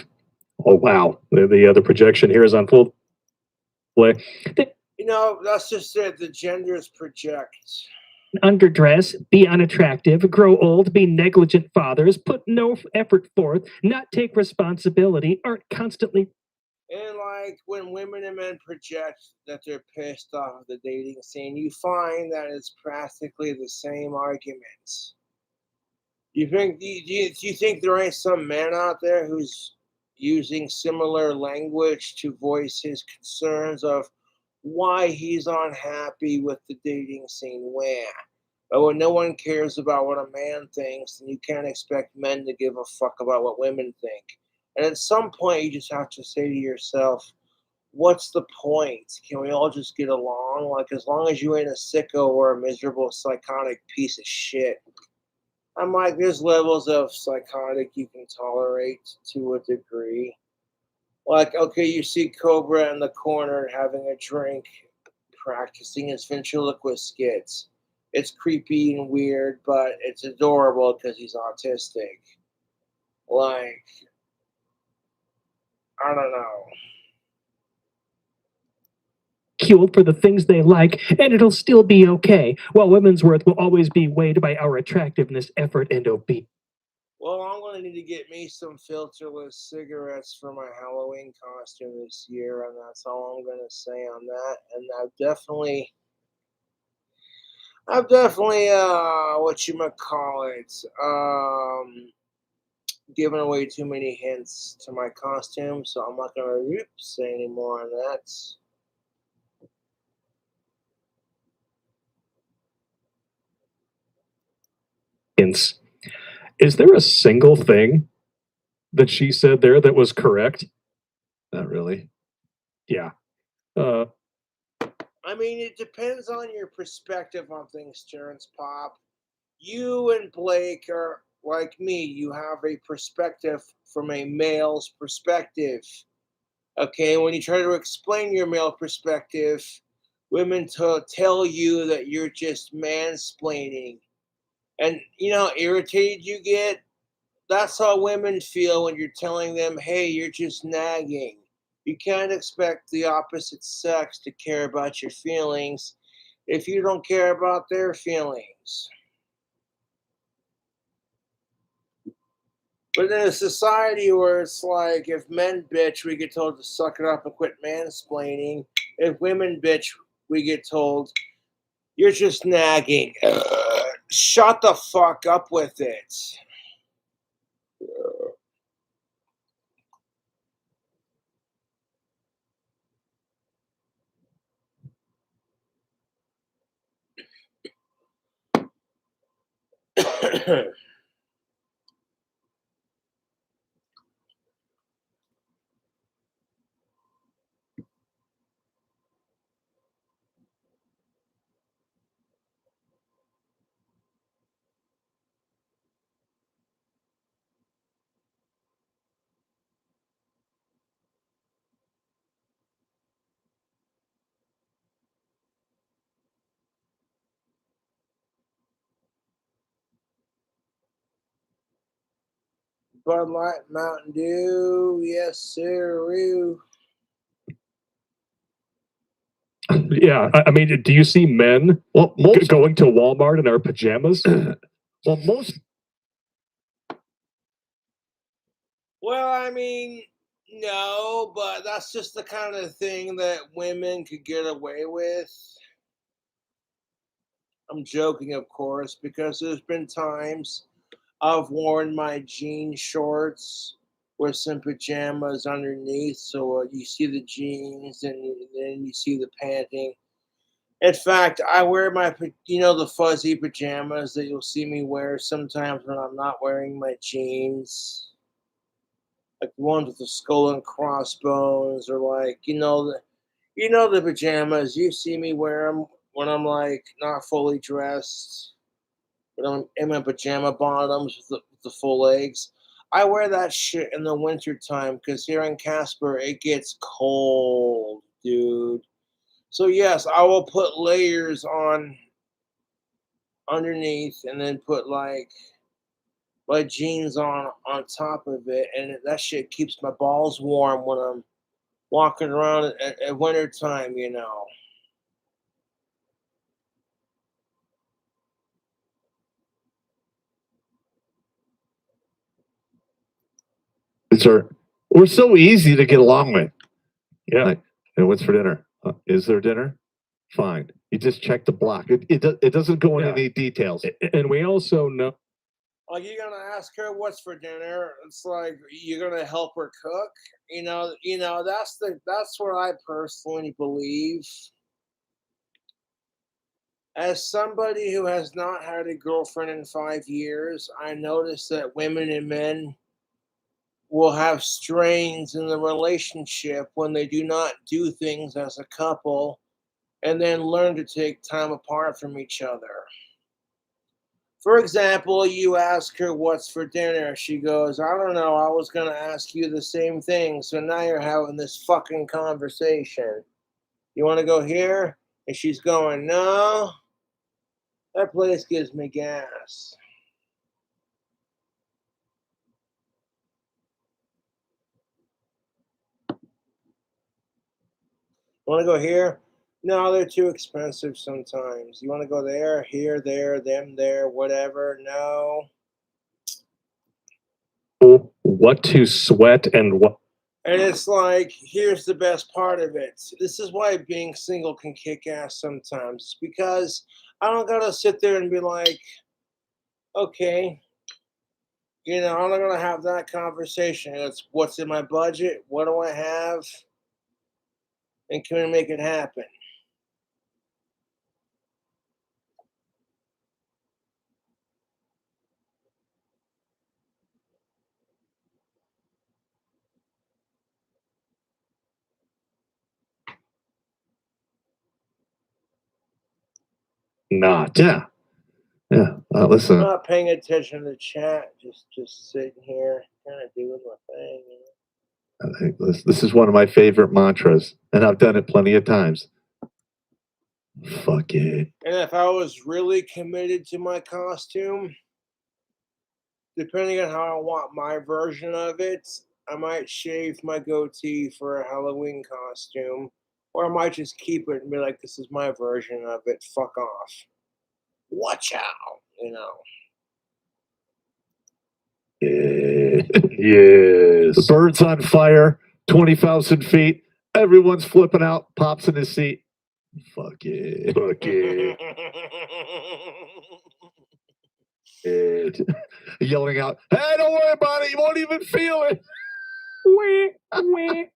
Oh wow, the projection here is on full play. You know, that's just it. The genders project. Underdress, be unattractive, grow old, be negligent fathers, put no effort forth, not take responsibility, aren't constantly. And like when women and men project that they're pissed off of the dating scene, you find that it's practically the same arguments. You think do you think there ain't some man out there who's using similar language to voice his concerns of why he's unhappy with the dating scene? Where? But when no one cares about what a man thinks, then you can't expect men to give a fuck about what women think. And at some point, you just have to say to yourself, what's the point? Can we all just get along? Like, as long as you ain't a sicko or a miserable, psychotic piece of shit. I'm like, there's levels of psychotic you can tolerate to a degree. Like, okay, you see Cobra in the corner having a drink, practicing his ventriloquist skits. It's creepy and weird, but it's adorable because he's autistic. Like, I don't know. Fueled for the things they like, and it'll still be okay, while women's worth will always be weighed by our attractiveness, effort, and obedience. Well, I'm going to need to get me some filterless cigarettes for my Halloween costume this year, and that's all I'm going to say on that. And I've definitely, given away too many hints to my costume, so I'm not going to say any more on that. Is there a single thing that she said there that was correct? Not really. Yeah. I mean, it depends on your perspective on things, Terrence Pop. You and Blake are like me. You have a perspective from a male's perspective. Okay, when you try to explain your male perspective, women tell you that you're just mansplaining. And you know how irritated you get? That's how women feel when you're telling them, hey, you're just nagging. You can't expect the opposite sex to care about your feelings if you don't care about their feelings. But in a society where it's like, if men bitch, we get told to suck it up and quit mansplaining. If women bitch, we get told, you're just nagging. Shut the fuck up with it. Bud Light, Mountain Dew, yes sir. Yeah, I mean, do you see men going to Walmart in our pajamas? Well, most. Well, I mean, no, but that's just the kind of thing that women could get away with. I'm joking, of course, because there's been times I've worn my jean shorts with some pajamas underneath, so you see the jeans and then you see the panting. In fact, I wear the fuzzy pajamas that you'll see me wear sometimes when I'm not wearing my jeans. Like the ones with the skull and crossbones, or like, the pajamas. You see me wear them when I'm like not fully dressed, but I'm in my pajama bottoms with the full legs. I wear that shit in the winter time because here in Casper it gets cold, dude. So yes, I will put layers on underneath and then put like my jeans on top of it, and that shit keeps my balls warm when I'm walking around at winter time, you know. We're so easy to get along with. Yeah. Like, hey, what's for dinner? Is there dinner? Fine. You just check the block. It doesn't go into any details. And we also know. Like, you're gonna ask her what's for dinner. It's like you're gonna help her cook. That's what I personally believe. As somebody who has not had a girlfriend in 5 years, I notice that women and men will have strains in the relationship when they do not do things as a couple and then learn to take time apart from each other. For example, you ask her what's for dinner. She goes, I don't know. I was going to ask you the same thing. So now you're having this fucking conversation. You want to go here? And she's going, no, that place gives me gas. Want to go here? No, they're too expensive sometimes. You want to go there, here, there, them, there, whatever? No. What to sweat and what. And it's like, here's the best part of it. This is why being single can kick ass sometimes. Because I don't got to sit there and be like, okay, I'm not going to have that conversation. It's what's in my budget? What do I have? And can we make it happen? Not. Yeah. Listen. I'm not paying attention to the chat. Just sitting here, kind of doing my thing. This is one of my favorite mantras, and I've done it plenty of times. Fuck it. And if I was really committed to my costume, depending on how I want my version of it, I might shave my goatee for a Halloween costume, or I might just keep it and be like, this is my version of it. Fuck off. Watch out, Yes. Yes. The bird's on fire, 20,000 feet. Everyone's flipping out, pops in his seat. Fuck it. Fuck it. Yelling out, hey, don't worry about it. You won't even feel it. Oh,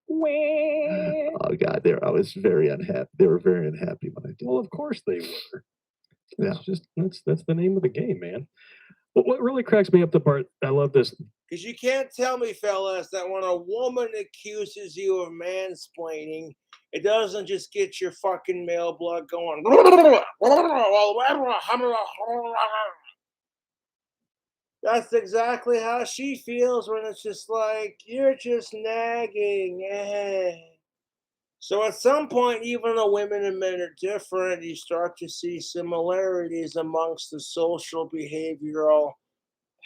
God. I was very unhappy. They were very unhappy when I did. Well, of course they were. Yeah. That's the name of the game, man. But what really cracks me up the part, I love this. Because you can't tell me, fellas, that when a woman accuses you of mansplaining, it doesn't just get your fucking male blood going. That's exactly how she feels when it's just like, you're just nagging. So at some point, even though women and men are different, you start to see similarities amongst the social behavioral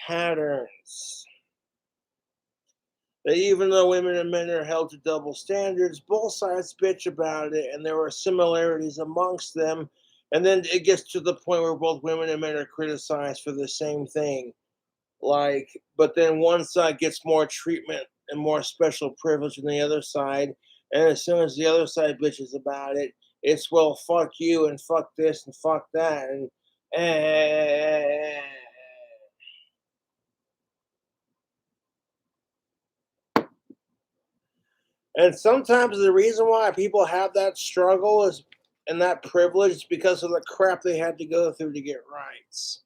patterns. That even though women and men are held to double standards, both sides bitch about it, and there are similarities amongst them. And then it gets to the point where both women and men are criticized for the same thing. But then one side gets more treatment and more special privilege than the other side. And as soon as the other side bitches about it, it's, well, fuck you and fuck this and fuck that. And sometimes the reason why people have that struggle is and that privilege is because of the crap they had to go through to get rights.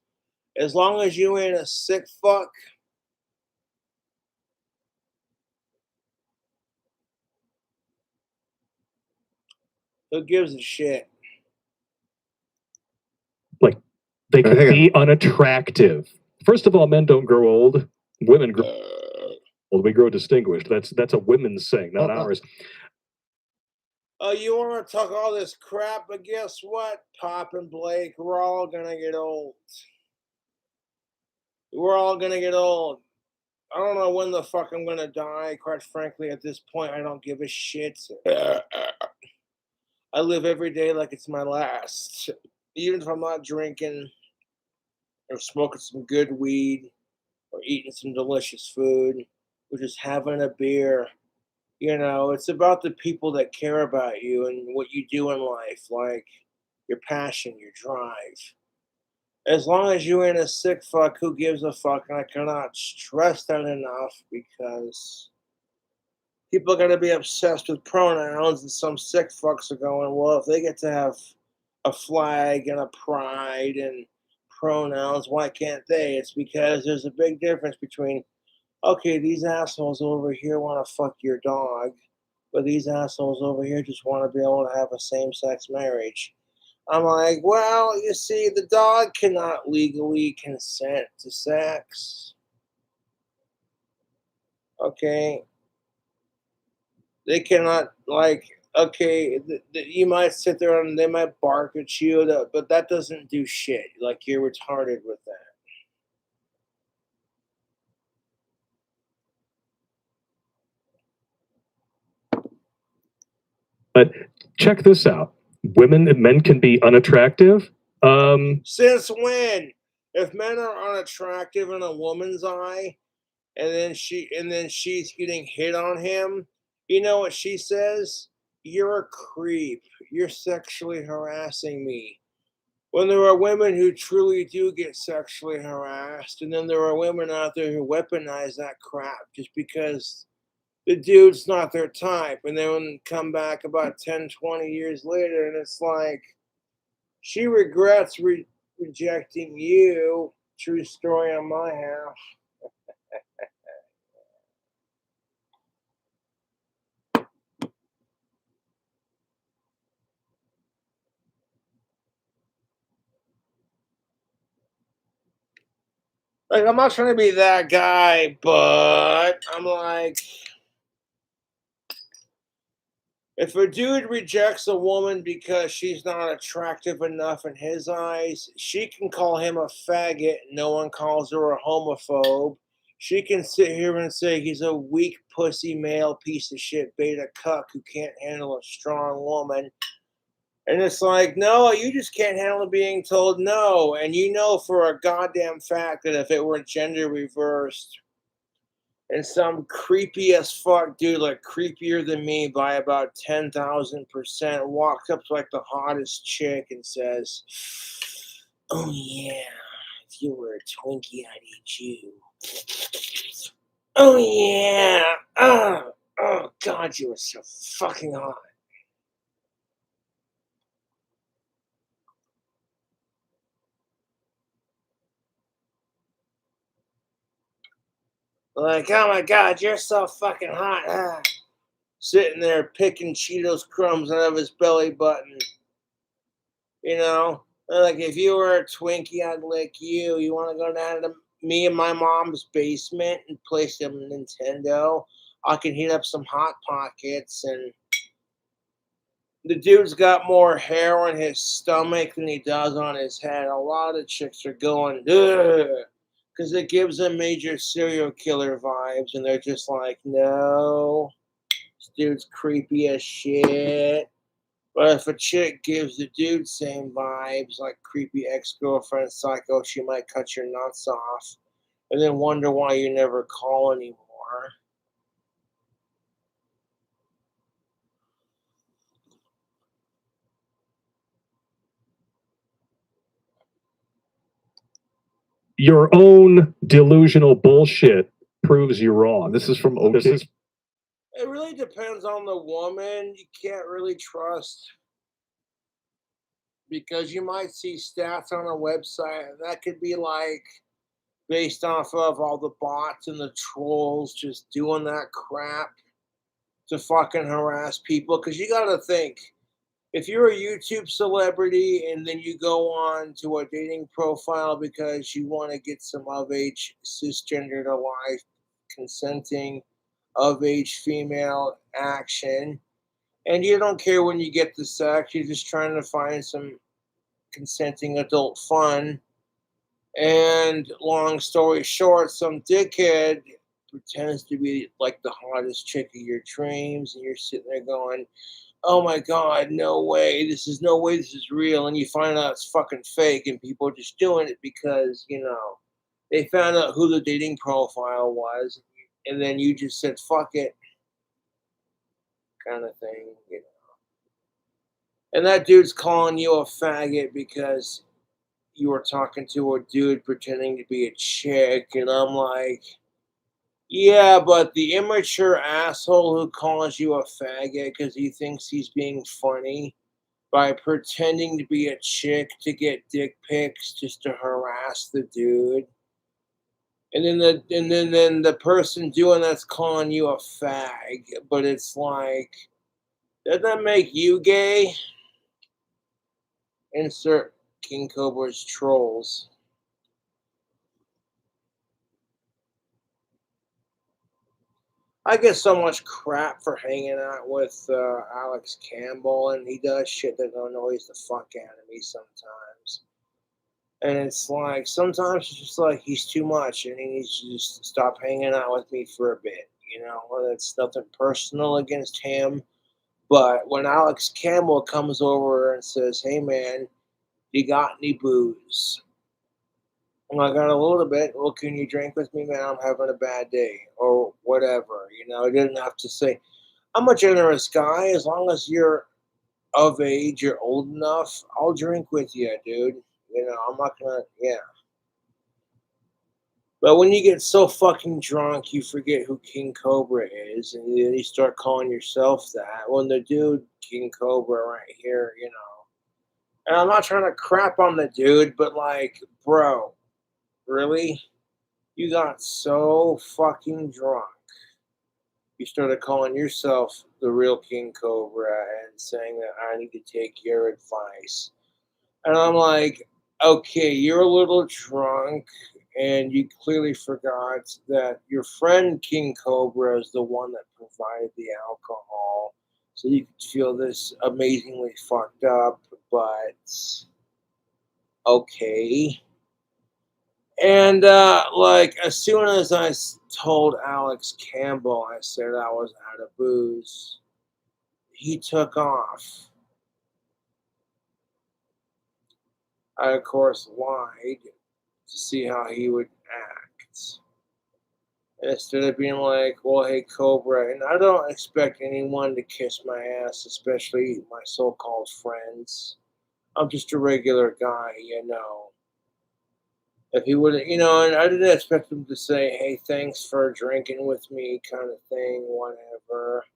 As long as you ain't a sick fuck, who gives a shit? Like, they could be unattractive. First of all, men don't grow old. Women grow old. We grow distinguished. That's a women's saying, not ours. Oh, you want to talk all this crap, but guess what, Pop and Blake? We're all going to get old. We're all gonna get old. I don't know when the fuck I'm gonna die. Quite frankly, at this point, I don't give a shit. I live every day like it's my last. Even if I'm not drinking or smoking some good weed or eating some delicious food or just having a beer. You know, it's about the people that care about you and what you do in life, like your passion, your drive. As long as you ain't a sick fuck, who gives a fuck? And I cannot stress that enough because people are going to be obsessed with pronouns, and some sick fucks are going, well, if they get to have a flag and a pride and pronouns, why can't they? It's because there's a big difference between, okay, these assholes over here want to fuck your dog, but these assholes over here just want to be able to have a same sex marriage. I'm like, well, you see, the dog cannot legally consent to sex. Okay? They cannot, like, okay, you might sit there and they might bark at you, but that doesn't do shit. Like, you're retarded with that. But check this out. Women and men can be unattractive. Since when? If men are unattractive in a woman's eye, and then she's getting hit on him, you know what she says? You're a creep. You're sexually harassing me. When there are women who truly do get sexually harassed, and then there are women out there who weaponize that crap just because the dude's not their type, and then come back about 10, 20 years later, and it's like, she regrets rejecting you. True story on my half. Like, I'm not trying to be that guy, but I'm like, if a dude rejects a woman because she's not attractive enough in his eyes, she can call him a faggot. No one calls her a homophobe. She can sit here and say he's a weak pussy male piece of shit beta cuck who can't handle a strong woman. And it's like, no, you just can't handle being told no. And you know for a goddamn fact that if it were gender reversed, and some creepy as fuck dude, like creepier than me by about 10,000%, walks up to like the hottest chick and says, oh yeah, if you were a Twinkie, I'd eat you. Oh yeah, oh God, you were so fucking hot. Like, oh my God, you're so fucking hot. Sitting there picking Cheetos crumbs out of his belly button. You know? Like, if you were a Twinkie, I'd lick you. You want to go down to me and my mom's basement and play some Nintendo? I can heat up some Hot Pockets. And the dude's got more hair on his stomach than he does on his head. A lot of chicks are going, ugh, because it gives them major serial killer vibes. And they're just like, no, this dude's creepy as shit. But if a chick gives the dude same vibes, like creepy ex-girlfriend psycho, she might cut your nuts off and then wonder why you never call anymore. Your own delusional bullshit proves you wrong. This is from OK. It really depends on the woman. You can't really trust because you might see stats on a website that could be like based off of all the bots and the trolls just doing that crap to fucking harass people. Because you got to think, if you're a YouTube celebrity and then you go on to a dating profile because you want to get some of age cisgendered alive consenting of age female action, and you don't care when you get the sex, you're just trying to find some consenting adult fun, And long story short, some dickhead pretends to be like the hottest chick of your dreams, and you're sitting there going, "Oh my god, no way! This is no way! This is real!" And you find out it's fucking fake, and people are just doing it because they found out who the dating profile was, and then you just said "fuck it," kind of thing. And that dude's calling you a faggot because you were talking to a dude pretending to be a chick, and I'm like, yeah, but the immature asshole who calls you a faggot because he thinks he's being funny by pretending to be a chick to get dick pics just to harass the dude. And then the person doing that's calling you a fag, but it's like, doesn't that make you gay? Insert King Cobra's trolls. I get so much crap for hanging out with Alex Campbell, and he does shit that annoys the fuck out of me sometimes. And it's like, sometimes it's just like he's too much, and he needs to just stop hanging out with me for a bit. Well, it's nothing personal against him. But when Alex Campbell comes over and says, "Hey man, you got any booze?" I got a little bit. Well, can you drink with me, man? I'm having a bad day, or whatever. He didn't have to say, "I'm a generous guy. As long as you're of age, you're old enough, I'll drink with you, dude." I'm not gonna, yeah. But when you get so fucking drunk, you forget who King Cobra is, and then you start calling yourself that. When the dude, King Cobra, right here. And I'm not trying to crap on the dude, but like, bro, really? You got so fucking drunk. You started calling yourself the real King Cobra and saying that I need to take your advice. And I'm like, okay, you're a little drunk, and you clearly forgot that your friend King Cobra is the one that provided the alcohol. So you could feel this amazingly fucked up, but okay. And like, as soon as I told Alex Campbell, I said I was out of booze, he took off. I, of course, lied to see how he would act. And instead of being like, "Well, hey, Cobra," and I don't expect anyone to kiss my ass, especially my so called friends. I'm just a regular guy. If he would, and I didn't expect him to say, "Hey, thanks for drinking with me," kind of thing, whatever.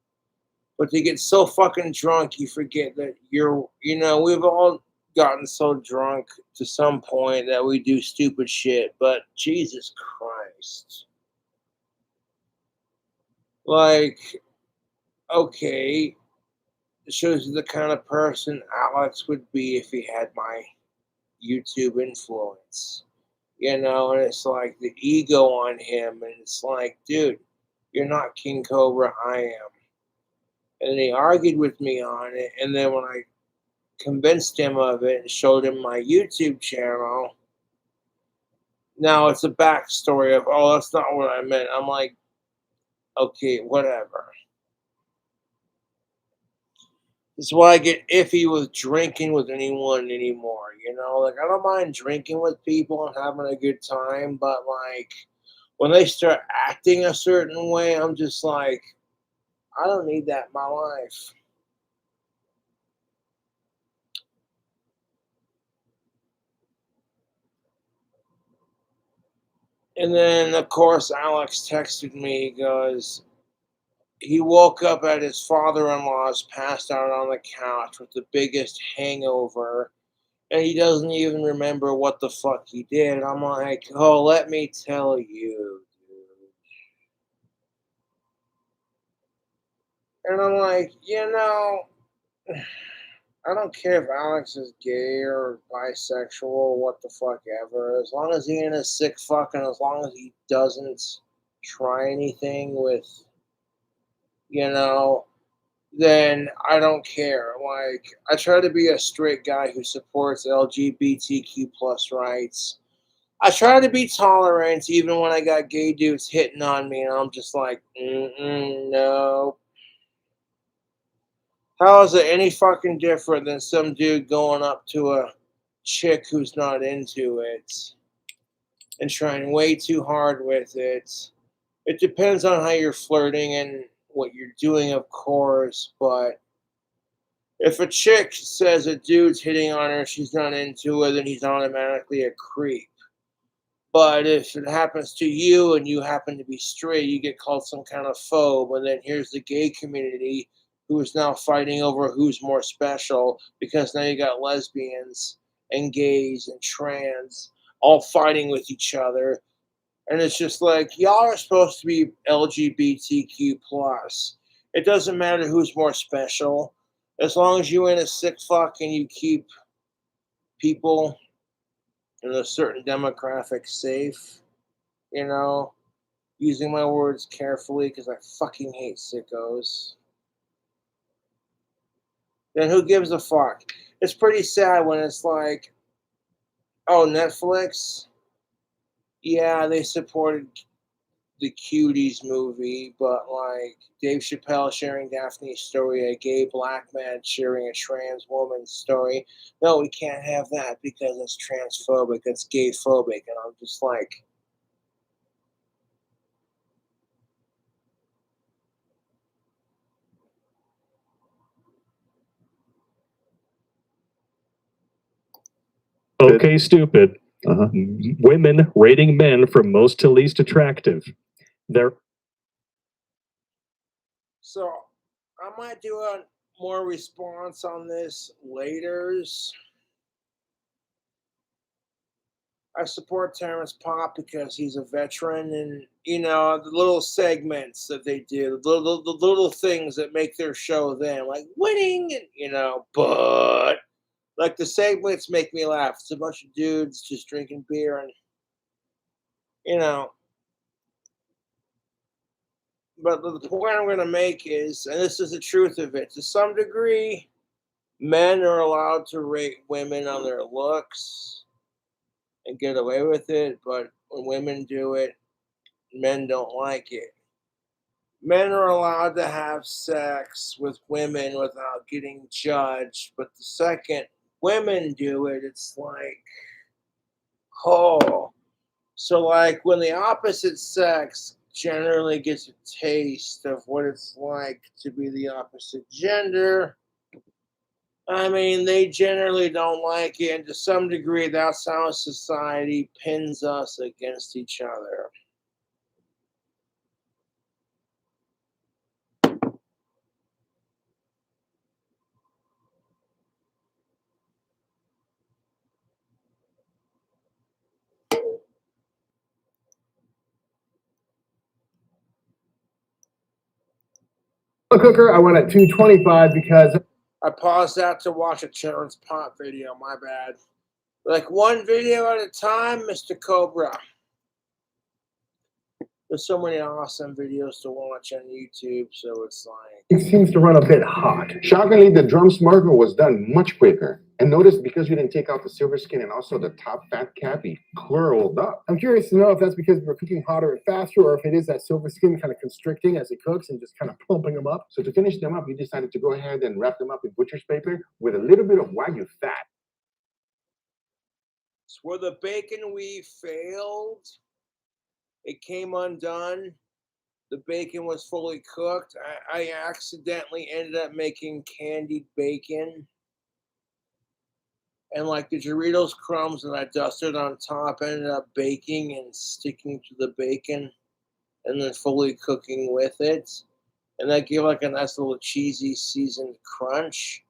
But to get so fucking drunk, you forget that we've all gotten so drunk to some point that we do stupid shit, but Jesus Christ. Like, okay, it shows you the kind of person Alex would be if he had my YouTube influence. And it's like the ego on him, and it's like, dude, you're not King Cobra, I am. And he argued with me on it, and then when I convinced him of it and showed him my YouTube channel, now it's a backstory of, "Oh, that's not what I meant." I'm like, okay, whatever. This is why I get iffy with drinking with anyone anymore. Like, I don't mind drinking with people and having a good time, but like, when they start acting a certain way, I'm just like, I don't need that in my life. And then, of course, Alex texted me. He goes, he woke up at his father-in-law's, passed out on the couch with the biggest hangover, and he doesn't even remember what the fuck he did. I'm like, oh, let me tell you, dude. And I'm like, I don't care if Alex is gay or bisexual or what the fuck ever. As long as he ain't a sick fuck, and as long as he doesn't try anything with, you know, then I don't care. Like, I try to be a straight guy who supports LGBTQ plus rights, I try to be tolerant even when I got gay dudes hitting on me, and I'm just like, no. How is it any fucking different than some dude going up to a chick who's not into it and trying way too hard with it? It depends on how you're flirting and what you're doing, of course, but if a chick says a dude's hitting on her, she's not into it, then he's automatically a creep. But if it happens to you and you happen to be straight, you get called some kind of phobe, and then here's the gay community who is now fighting over who's more special because now you got lesbians and gays and trans all fighting with each other. And it's just like, y'all are supposed to be LGBTQ plus. It doesn't matter who's more special. As long as you ain't a sick fuck and you keep people in a certain demographic safe, you know, using my words carefully because I fucking hate sickos, then who gives a fuck? It's pretty sad when it's like, oh, Netflix, yeah, they supported the Cuties movie, but like Dave Chappelle sharing Daphne's story, a gay black man sharing a trans woman's story. No, we can't have that because it's transphobic, it's gay phobic. And I'm just like, Okay, stupid. Uh-huh. Women rating men from most to least attractive. They're so I might do a more response on this later. I support Terrence Pop because he's a veteran, and you know the little segments that they do, the little things that make their show them like winning, and you know, but like the segments make me laugh. It's a bunch of dudes just drinking beer, and you know. But the point I'm going to make is, and this is the truth of it, to some degree, men are allowed to rate women on their looks and get away with it, but when women do it, men don't like it. Men are allowed to have sex with women without getting judged, but the second women do it, it's like, oh. So, like, when the opposite sex generally gets a taste of what it's like to be the opposite gender, I mean, they generally don't like it, and to some degree, that's how society pins us against each other. A cooker, I went at 225 because I paused that to watch a Terrence Pop video, my bad. Like one video at a time, Mr. Cobra. There's so many awesome videos to watch on YouTube, so it's like it seems to run a bit hot. Shockingly, the drum smarter was done much quicker. And notice because you didn't take out the silver skin and also the top fat cappy curled up. I'm curious to know if that's because we're cooking hotter and faster, or if it is that silver skin kind of constricting as it cooks and just kind of pumping them up. So to finish them up, you decided to go ahead and wrap them up in butcher's paper with a little bit of Wagyu fat. it's where the bacon weave failed. It came undone. The bacon was fully cooked. I accidentally ended up making candied bacon. And like the Doritos crumbs that I dusted on top ended up baking and sticking to the bacon and then fully cooking with it. And that gave like a nice little cheesy seasoned crunch.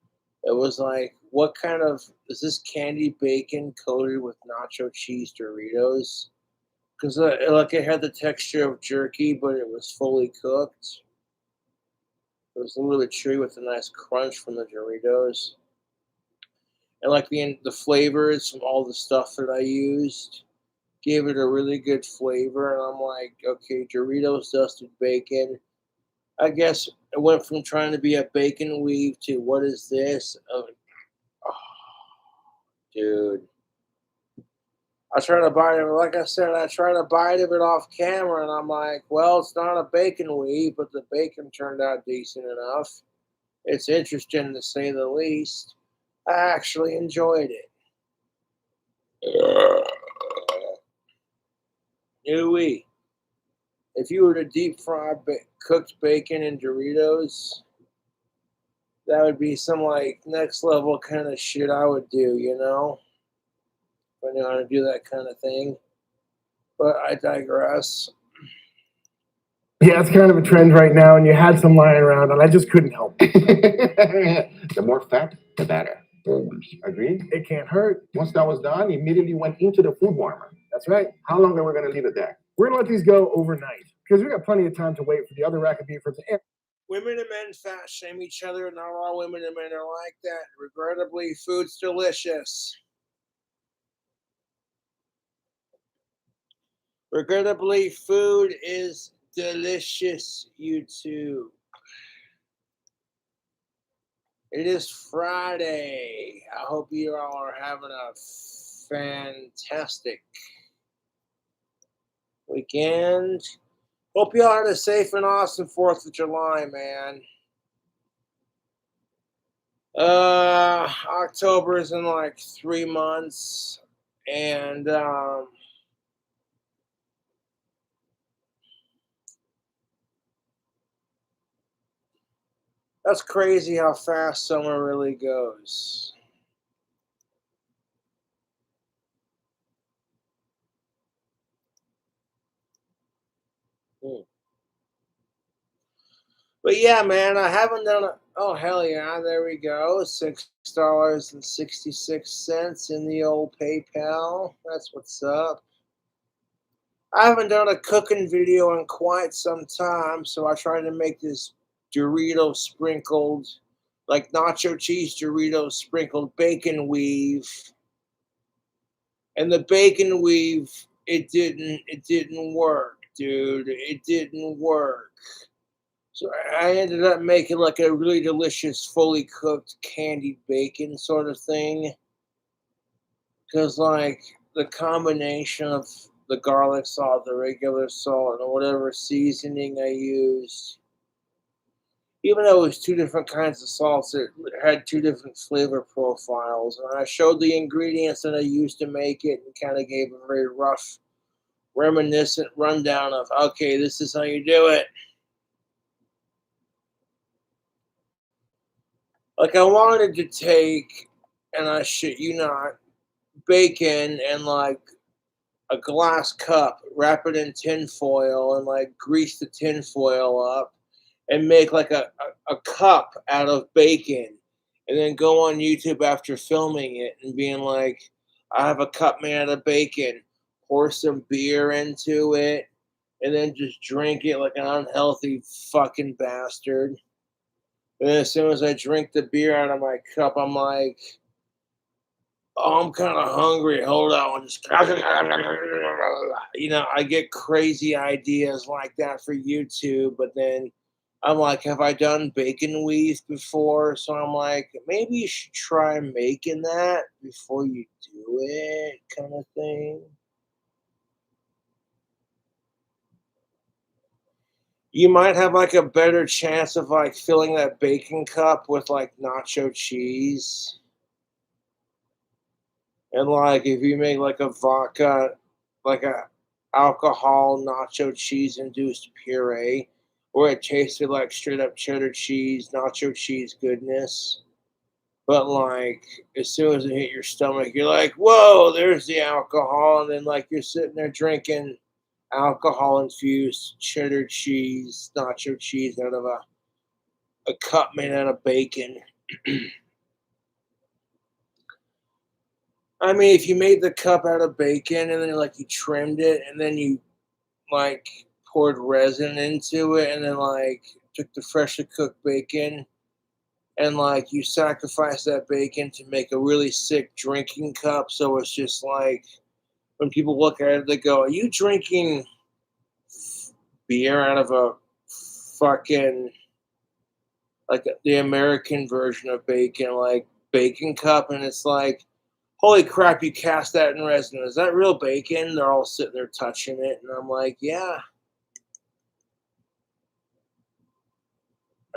It was like, what kind of, is this candy bacon coated with nacho cheese Doritos? Because like it had the texture of jerky, but it was fully cooked. It was a little bit chewy with a nice crunch from the Doritos. And like the flavors from all the stuff that I used gave it a really good flavor. And I'm like, okay, Doritos dusted bacon. I guess it went from trying to be a bacon weave to what is this? Oh, dude. I try to bite it, like I said, I try to bite of it off camera, and I'm like, well, it's not a bacon weave, but the bacon turned out decent enough. It's interesting to say the least. I actually enjoyed it. Ooh-wee. If you were to deep fry cooked bacon in Doritos, that would be some like next level kind of shit I would do, you know? If I knew how to do that kind of thing. But I digress. Yeah, it's kind of a trend right now, and you had some lying around, and I just couldn't help it. The more fat, the better. Agreed? It can't hurt. Once that was done, immediately went into the food warmer. That's right. How long are we going to leave it there? We're gonna let these go overnight because we got plenty of time to wait for the other rack of beef ribs. Women and men fat shame each other. Not all women and men are like that. Regrettably, food's delicious. Regrettably, food is delicious, YouTube. It is Friday. I hope you all are having a fantastic weekend. Hope you all had a safe and awesome 4th of July, man. October is in like 3 months, and that's crazy how fast summer really goes. But yeah, man, I haven't done a. Oh hell yeah! There we go. $6.66 in the old PayPal. That's what's up. I haven't done a cooking video in quite some time, so I tried to make this Dorito sprinkled, like nacho cheese Dorito sprinkled bacon weave. And the bacon weave, it didn't work, dude. It didn't work. So I ended up making like a really delicious, fully cooked candied bacon sort of thing. Because like the combination of the garlic salt, the regular salt, and whatever seasoning I used, even though it was 2 different kinds of salts, it had 2 different flavor profiles. And I showed the ingredients that I used to make it and kind of gave a very rough, reminiscent rundown of, okay, this is how you do it. Like I wanted to take, and I shit you not, bacon and like a glass cup, wrap it in tin foil and like grease the tin foil up and make like a cup out of bacon and then go on YouTube after filming it and being like, I have a cup made out of bacon, pour some beer into it, and then just drink it like an unhealthy fucking bastard. And then as soon as I drink the beer out of my cup, I'm like, oh, I'm kind of hungry. Hold on. Just, you know, I get crazy ideas like that for YouTube, but then I'm like, have I done bacon weave before? So I'm like, maybe you should try making that before you do it, kind of thing. You might have like a better chance of like filling that bacon cup with like nacho cheese. And like if you make like a vodka, like a alcohol nacho cheese induced puree, where it tasted like straight up cheddar cheese, nacho cheese goodness. But like as soon as it hit your stomach, you're like, whoa, there's the alcohol, and then like you're sitting there drinking alcohol infused cheddar cheese, nacho cheese out of a cup made out of bacon. I mean, if you made the cup out of bacon and then like you trimmed it and then you like poured resin into it and then like took the freshly cooked bacon and like you sacrificed that bacon to make a really sick drinking cup. So it's just like when people look at it, they go, are you drinking beer out of a fucking like the American version of bacon, like bacon cup? And it's like, holy crap, you cast that in resin. Is that real bacon? They're all sitting there touching it. And I'm like, yeah.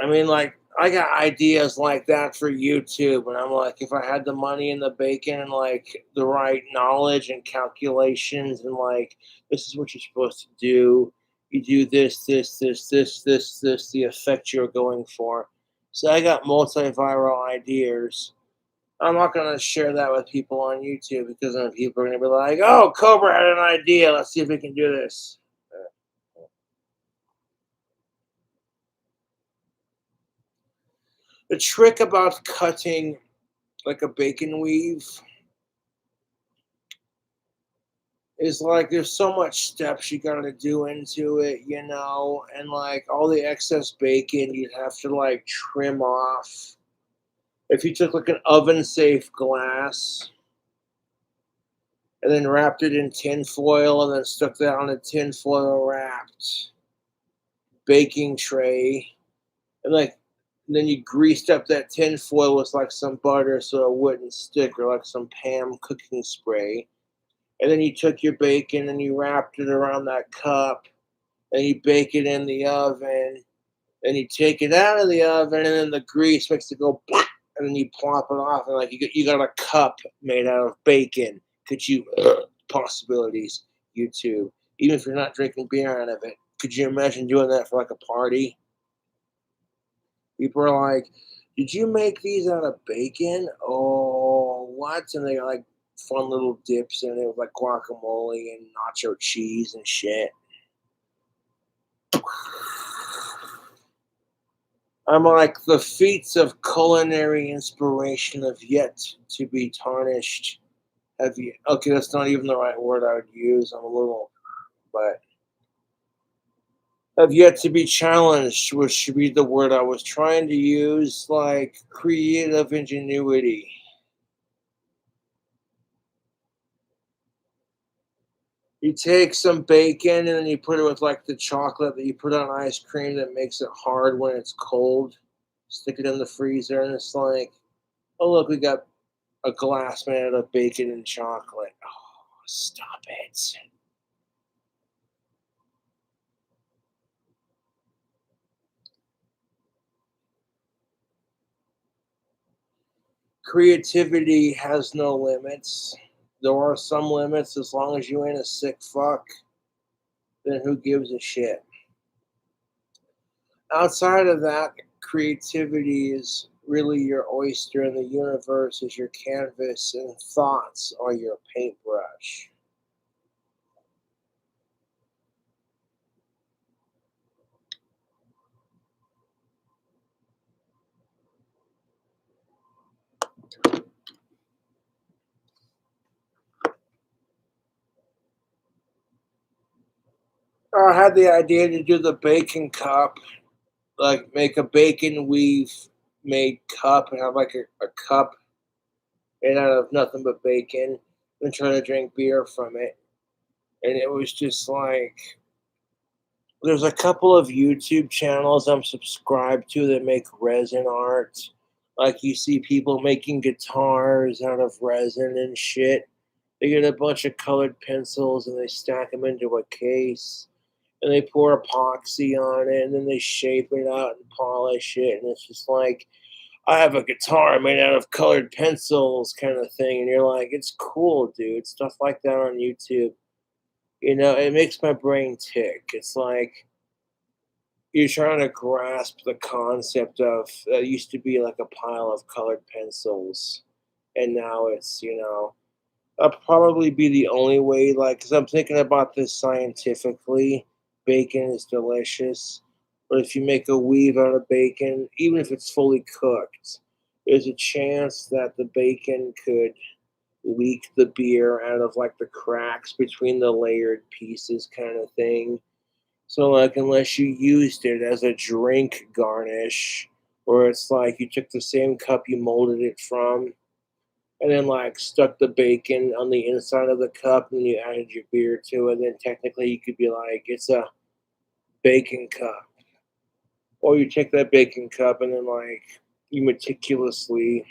I mean, like, I got ideas like that for YouTube. And I'm like, if I had the money and the bacon and, like, the right knowledge and calculations and, like, this is what you're supposed to do. You do this, the effect you're going for. So I got multi-viral ideas. I'm not going to share that with people on YouTube because then people are going to be like, oh, Cobra had an idea. Let's see if we can do this. The trick about cutting like a bacon weave is like there's so much steps you got to do into it, you know, and like all the excess bacon you'd have to like trim off. If you took like an oven safe glass and then wrapped it in tin foil and then stuck that on a tin foil wrapped baking tray and like and then you greased up that tin foil with like some butter so it wouldn't stick or like some Pam cooking spray. And then you took your bacon and you wrapped it around that cup and you bake it in the oven. And you take it out of the oven and then the grease makes it go and then you plop it off and like you got a cup made out of bacon. Could you possibilities, YouTube? Even if you're not drinking beer out of it, could you imagine doing that for like a party? People are like, "Did you make these out of bacon?" Oh, what? And they got like fun little dips in it with like guacamole and nacho cheese and shit. I'm like, the feats of culinary inspiration have yet to be tarnished. Have you? Okay, that's not even the right word I would use. I'm a little, but have yet to be challenged, which should be the word I was trying to use, like creative ingenuity. You take some bacon and then you put it with like the chocolate that you put on ice cream that makes it hard when it's cold. Stick it in the freezer and it's like, oh look, we got a glass made out of bacon and chocolate. Oh, stop it. Creativity has no limits. There are some limits as long as you ain't a sick fuck, then who gives a shit? Outside of that, creativity is really your oyster, and the universe is your canvas, and thoughts are your paintbrush. I had the idea to do the bacon cup, like make a bacon weave made cup and have like a cup made out of nothing but bacon and try to drink beer from it. And it was just like, there's a couple of YouTube channels I'm subscribed to that make resin art. Like you see people making guitars out of resin and shit. They get a bunch of colored pencils and they stack them into a case and they pour epoxy on it and then they shape it out and polish it. And it's just like, I have a guitar made out of colored pencils kind of thing. And you're like, it's cool, dude. Stuff like that on YouTube. You know, it makes my brain tick. It's like, you're trying to grasp the concept of that used to be like a pile of colored pencils, and now it's, you know, that'll probably be the only way. Like, because I'm thinking about this scientifically, bacon is delicious, but if you make a weave out of bacon, even if it's fully cooked, there's a chance that the bacon could leak the beer out of like the cracks between the layered pieces, kind of thing. So, like, unless you used it as a drink garnish, or it's like you took the same cup you molded it from, and then, like, stuck the bacon on the inside of the cup, and you added your beer to it, then technically you could be like, it's a bacon cup. Or you take that bacon cup, and then, like, you meticulously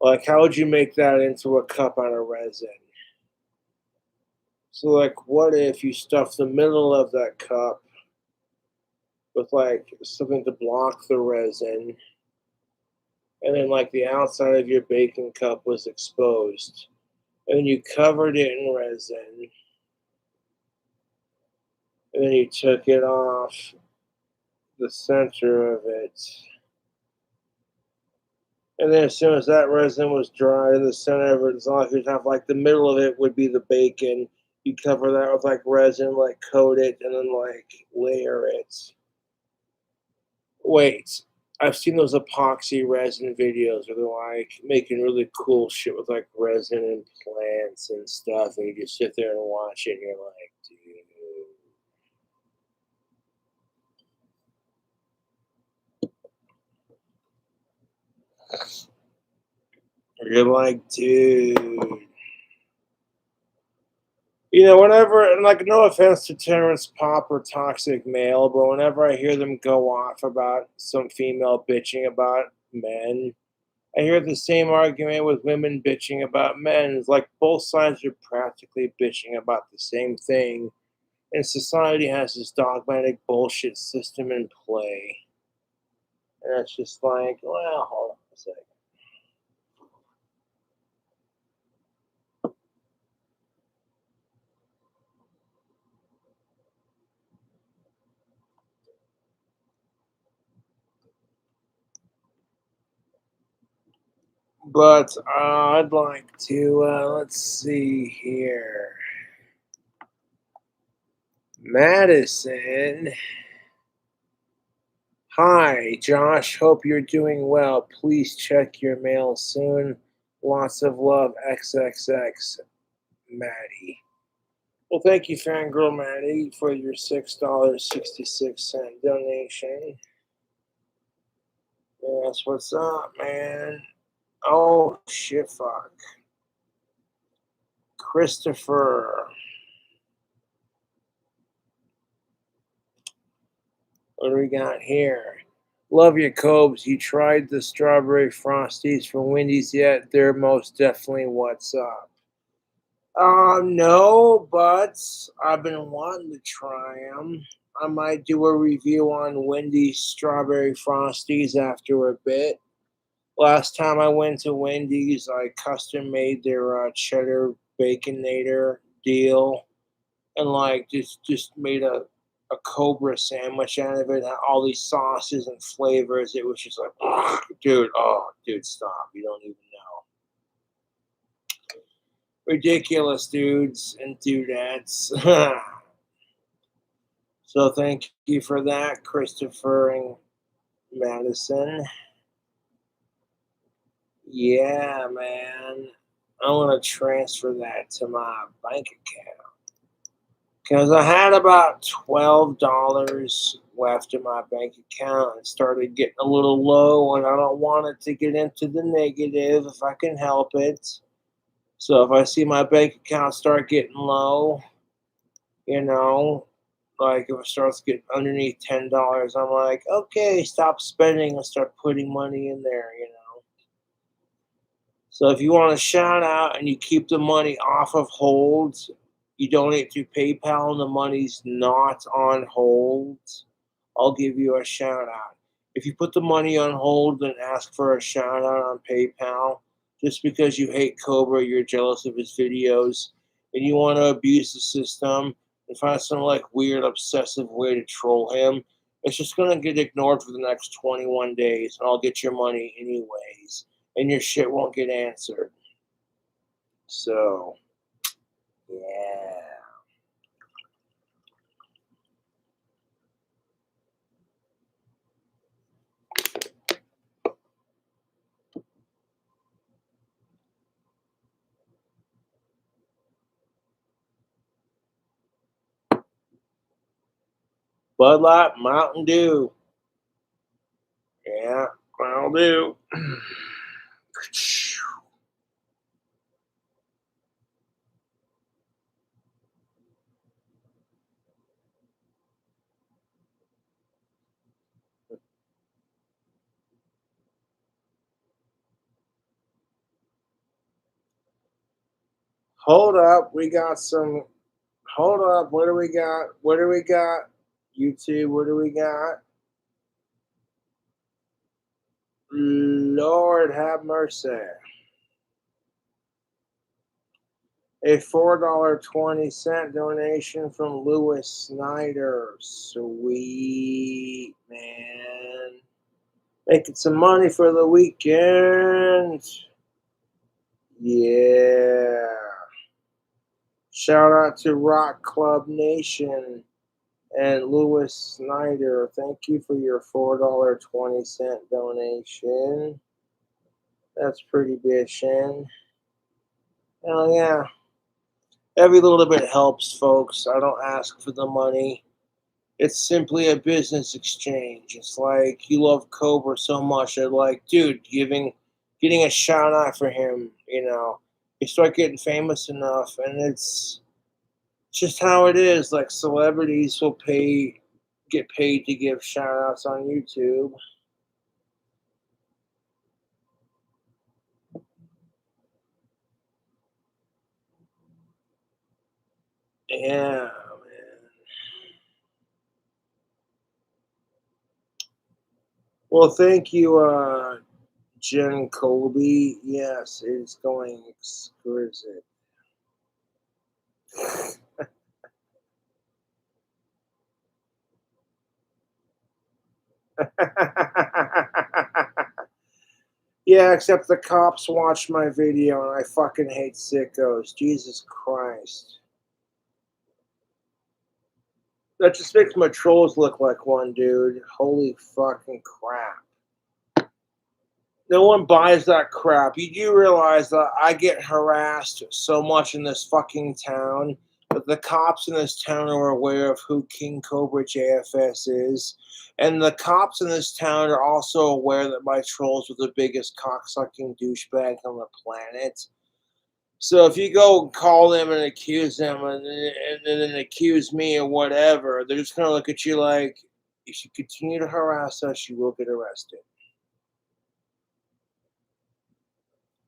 Like, how would you make that into a cup out of resin? So, like, what if you stuff the middle of that cup with, like, something to block the resin, and then, like, the outside of your baking cup was exposed, and you covered it in resin, and then you took it off the center of it. And then as soon as that resin was dry in the center of it, as long as you'd have like the middle of it would be the bacon. You cover that with like resin, like coat it, and then like layer it. Wait, I've seen those epoxy resin videos where they're like making really cool shit with like resin and plants and stuff, and you just sit there and watch it, and you're like, dude. You're like, dude. You know, whenever, and like, no offense to Terrence Pop or Toxic Male, but whenever I hear them go off about some female bitching about men, I hear the same argument with women bitching about men. It's like both sides are practically bitching about the same thing, and society has this dogmatic bullshit system in play. And it's just like, well, hold on a second. But I'd like to, let's see here. Madison. Hi, Josh. Hope you're doing well. Please check your mail soon. Lots of love, XXX, Maddie. Well, thank you, Fangirl Maddie, for your $6.66 donation. That's what's up, man. Oh, shit, fuck. Christopher. What do we got here? Love your Cobes. You tried the strawberry frosties from Wendy's yet? They're most definitely what's up. No, but I've been wanting to try them. I might do a review on Wendy's strawberry frosties after a bit. Last time I went to Wendy's, I custom made their cheddar baconator deal, and like just made a Cobra sandwich out of it. Had all these sauces and flavors. It was just like, dude, stop! You don't even know. Ridiculous dudes and dudettes. So thank you for that, Christopher and Madison. Yeah, man. I want to transfer that to my bank account. Because I had about $12 left in my bank account and started getting a little low, and I don't want it to get into the negative if I can help it. So if I see my bank account start getting low, you know, like if it starts getting underneath $10, I'm like, okay, stop spending and start putting money in there, you know. So if you want a shout out and you keep the money off of hold, you donate through PayPal and the money's not on hold, I'll give you a shout out. If you put the money on hold and ask for a shout out on PayPal, just because you hate Cobra, you're jealous of his videos, and you want to abuse the system and find some like weird obsessive way to troll him, it's just going to get ignored for the next 21 days, and I'll get your money anyways, and your shit won't get answered. So, yeah. Bud Light, Mountain Dew. Yeah, I'll do. Hold up, we got some. Hold up, what do we got? What do we got? YouTube, what do we got? Lord have mercy. A $4.20 donation from Lewis Snyder. Sweet, man. Making some money for the weekend. Yeah. Shout out to Rock Club Nation and Lewis Snyder. Thank you for your $4.20 donation. That's pretty bitchin'. Hell yeah. Every little bit helps, folks. I don't ask for the money. It's simply a business exchange. It's like you love Cobra so much. They're like, dude, getting a shout out for him. You start getting famous enough, and it's just how it is. Like celebrities will get paid to give shout outs on YouTube. Yeah, man. Well, thank you, Jen Colby. Yes, it's going exquisite. Yeah, except the cops watch my video and I fucking hate sickos. Jesus Christ. That just makes my trolls look like one, dude. Holy fucking crap. No one buys that crap. You do realize that I get harassed so much in this fucking town that the cops in this town are aware of who King Cobra JFS is. And the cops in this town are also aware that my trolls are the biggest cocksucking douchebags on the planet. So if you go call them and accuse them and then accuse me or whatever, they're just going to look at you like, if you continue to harass us, you will get arrested.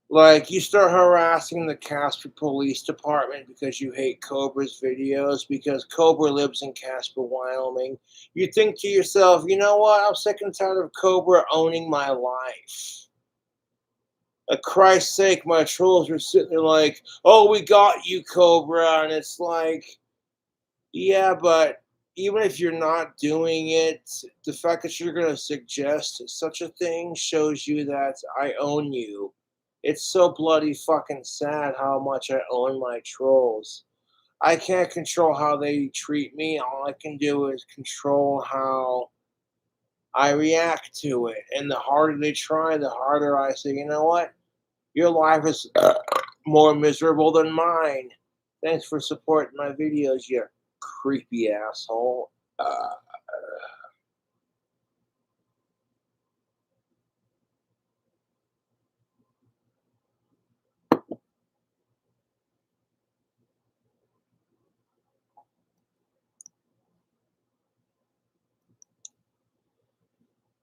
Like, you start harassing the Casper Police Department because you hate Cobra's videos, because Cobra lives in Casper, Wyoming. You think to yourself, you know what? I'm sick and tired of Cobra owning my life. For Christ's sake, my trolls are sitting there like, oh, we got you, Cobra. And it's like, yeah, but even if you're not doing it, the fact that you're going to suggest such a thing shows you that I own you. It's so bloody fucking sad how much I own my trolls. I can't control how they treat me. All I can do is control how I react to it. And the harder they try, the harder I say, you know what? Your life is more miserable than mine. Thanks for supporting my videos, you creepy asshole.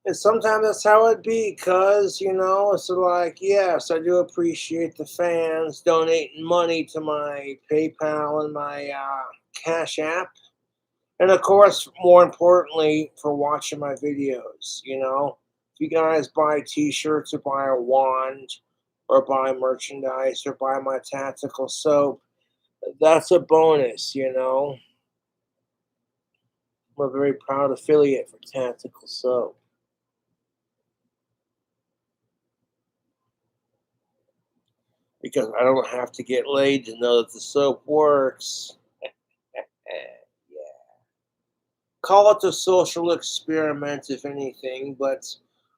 And sometimes that's how it be, cuz, it's like, yes, I do appreciate the fans donating money to my PayPal and my Cash App. And of course, more importantly, for watching my videos, If you guys buy t-shirts or buy a wand or buy merchandise or buy my tactical soap, that's a bonus. I'm a very proud affiliate for tactical soap. Because I don't have to get laid to know that the soap works. Yeah. Call it a social experiment, if anything, but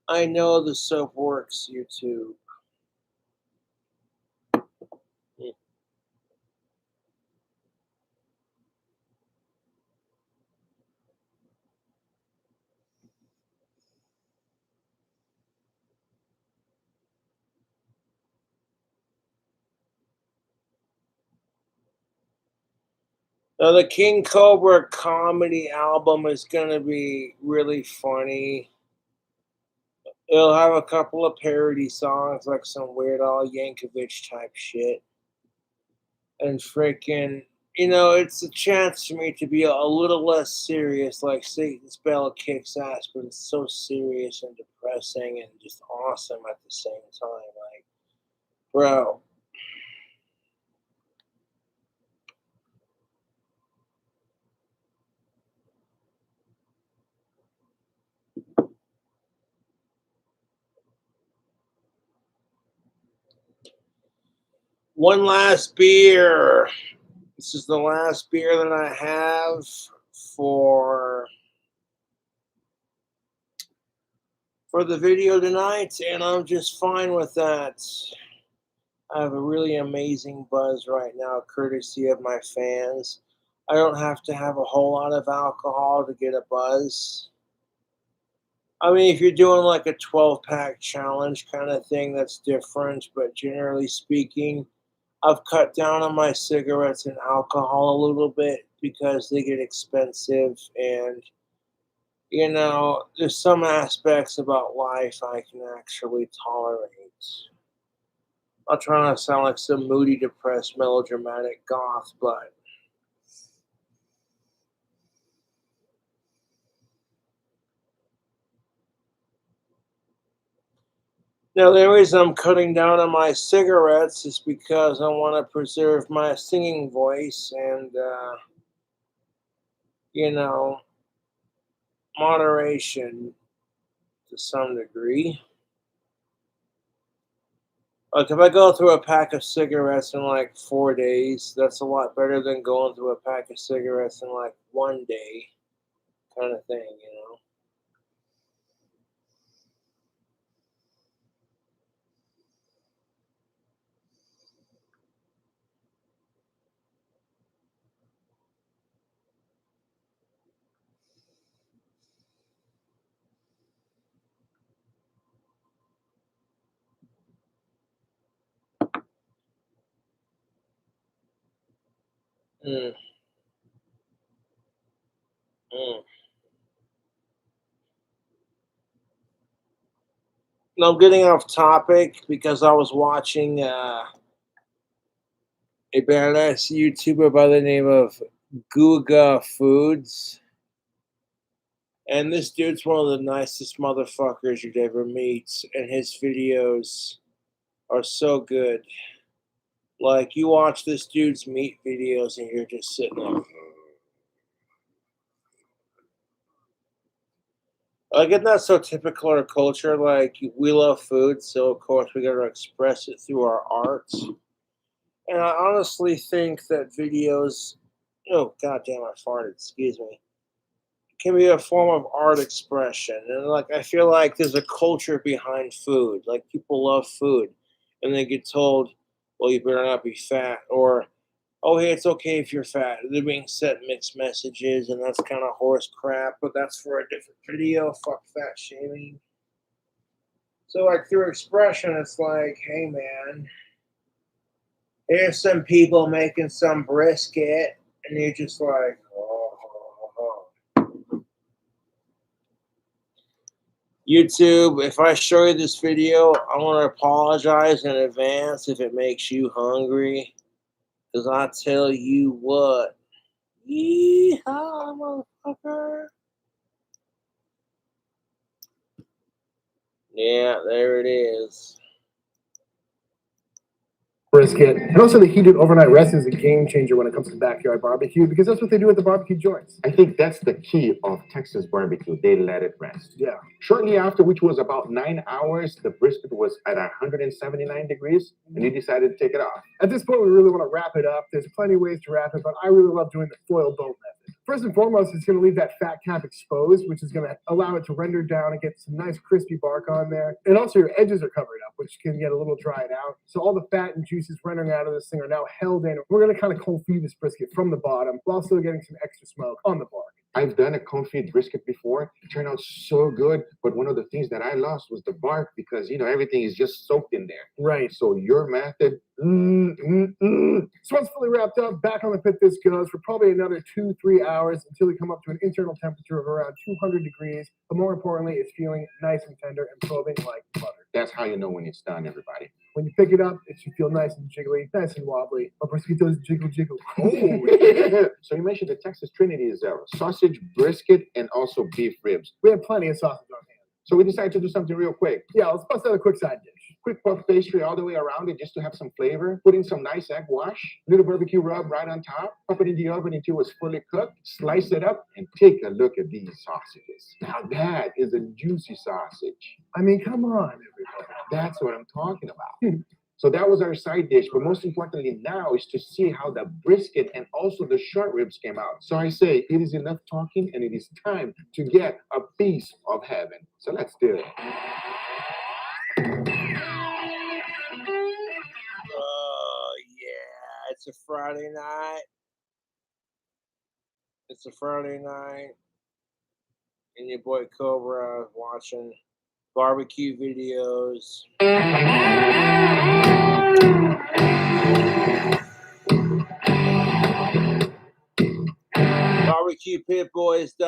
I know the soap works, YouTube. Now, the King Cobra comedy album is going to be really funny. It'll have a couple of parody songs, like some Weird Al Yankovic type shit. and freaking, you know, it's a chance for me to be a little less serious. Like Satan's Bell kicks ass, but it's so serious and depressing and just awesome at the same time. Like, bro. One last beer. This is the last beer that I have for the video tonight, and I'm just fine with that. I have a really amazing buzz right now, courtesy of my fans. I don't have to have a whole lot of alcohol to get a buzz. I mean, if you're doing like a 12-pack challenge kind of thing, that's different, but generally speaking, I've cut down on my cigarettes and alcohol a little bit because they get expensive, and you know, there's some aspects about life I can actually tolerate. I'm not trying to sound like some moody, depressed, melodramatic goth, but now the reason I'm cutting down on my cigarettes is because I want to preserve my singing voice and, you know, moderation to some degree. Like, if I go through a pack of cigarettes in like 4 days, that's a lot better than going through a pack of cigarettes in like 1 day, kind of thing, you know? Mm. Mm. No, I'm getting off topic because I was watching a badass YouTuber by the name of Guga Foods. And this dude's one of the nicest motherfuckers you'd ever meet. And his videos are so good. Like, you watch this dude's meat videos and you're just sitting there. Like, it's not so typical our culture. Like, we love food, so of course we gotta express it through our art. And I honestly think that videos, oh goddamn, I farted. Excuse me. Can be a form of art expression, and like I feel like there's a culture behind food. Like, people love food, and they get told, "Well, you better not be fat," or "Oh, hey, it's okay if you're fat." They're being sent mixed messages, and that's kind of horse crap. But that's for a different video. Fuck fat shaming. So, like, through expression, it's like, "Hey, man, here's some people making some brisket," and you're just like, "Oh." YouTube, if I show you this video, I want to apologize in advance if it makes you hungry. Because I tell you what, yeehaw, motherfucker. Yeah, there it is. Brisket. And also the heated overnight rest is a game changer when it comes to backyard barbecue because that's what they do at the barbecue joints. I think that's the key of Texas barbecue. They let it rest. Yeah. Shortly after, which was about 9 hours, the brisket was at 179 degrees, and he decided to take it off. At this point, we really want to wrap it up. There's plenty of ways to wrap it, but I really love doing the foil boat method. First and foremost, it's going to leave that fat cap exposed, which is going to allow it to render down and get some nice crispy bark on there. And also your edges are covered up, which can get a little dried out. So all the fat and juices rendering out of this thing are now held in. We're going to kind of cold feed this brisket from the bottom while still getting some extra smoke on the bark. I've done a confit brisket before. It turned out so good, but one of the things that I lost was the bark because, you know, everything is just soaked in there. Right. So your method, So once fully wrapped up, back on the pit this goes for probably another 2-3 hours until we come up to an internal temperature of around 200 degrees. But more importantly, it's feeling nice and tender and probing like butter. that's how you know when it's done, everybody. When When you pick it up, it should feel nice and jiggly, nice and wobbly. A brisket does jiggle jiggle. Oh, so you mentioned the Texas Trinity is sausage, brisket, and also beef ribs. We have plenty of sausage on hand. So we decided to do something real quick. Yeah, let's bust out a quick side dish. Quick puff pastry all the way around it just to have some flavor. Put in some nice egg wash, little barbecue rub right on top. Pop it in the oven until it's fully cooked. Slice it up and take a look at these sausages. Now that is a juicy sausage. I mean, come on, everybody. That's what I'm talking about. So that was our side dish, but most importantly now is to see how the brisket and also the short ribs came out. So I say it is enough talking and it is time to get a piece of heaven. So let's do it. Oh, yeah. It's a Friday night. It's a Friday night. And your boy Cobra watching barbecue videos.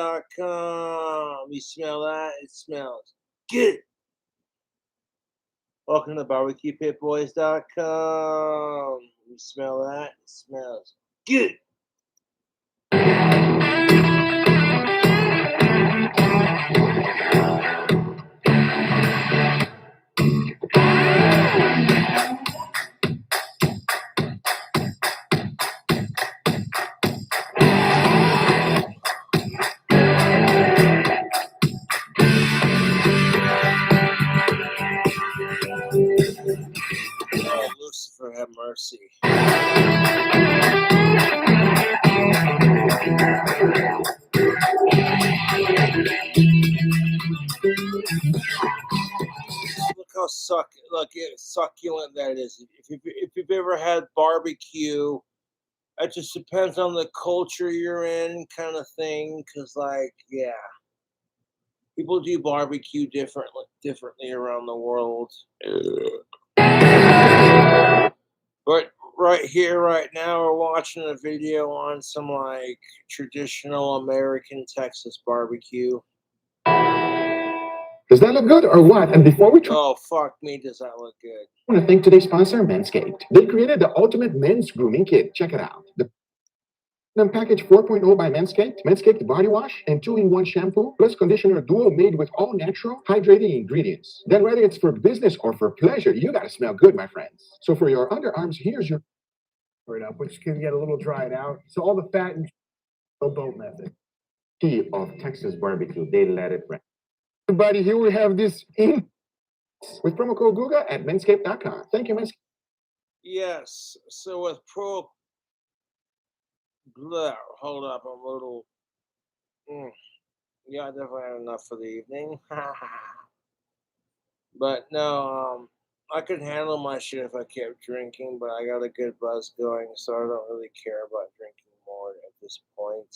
BarbecuePitBoys.com. You smell that? It smells good. Welcome to BarbecuePitBoys.com. You smell that? It smells good. Oh, Lucifer have mercy. Look how succulent that is. If you've ever had barbecue, it just depends on the culture you're in, kind of thing. Cause yeah, people do barbecue differently around the world. But right here, right now, we're watching a video on some traditional American Texas barbecue. Does that look good or what? And before we try, Oh, fuck me, does that look good? I want to thank today's sponsor, Manscaped. They created the ultimate men's grooming kit. Check it out. The Package 4.0 by Manscaped, Manscaped body wash, and 2-in-1 shampoo, plus conditioner duo made with all natural, hydrating ingredients. Then whether it's for business or for pleasure, you gotta smell good, my friends. So for your underarms, here's your Up, which can get a little dried out. So all the fat and boat method. key of Texas barbecue. They let it rest. Everybody, here we have this in With promo code Guga at manscaped.com. Thank you, Manscaped. Yes. So with hold up, I'm a little. Yeah, I definitely had enough for the evening. But no, I could handle my shit if I kept drinking, but I got a good buzz going, so I don't really care about drinking more at this point.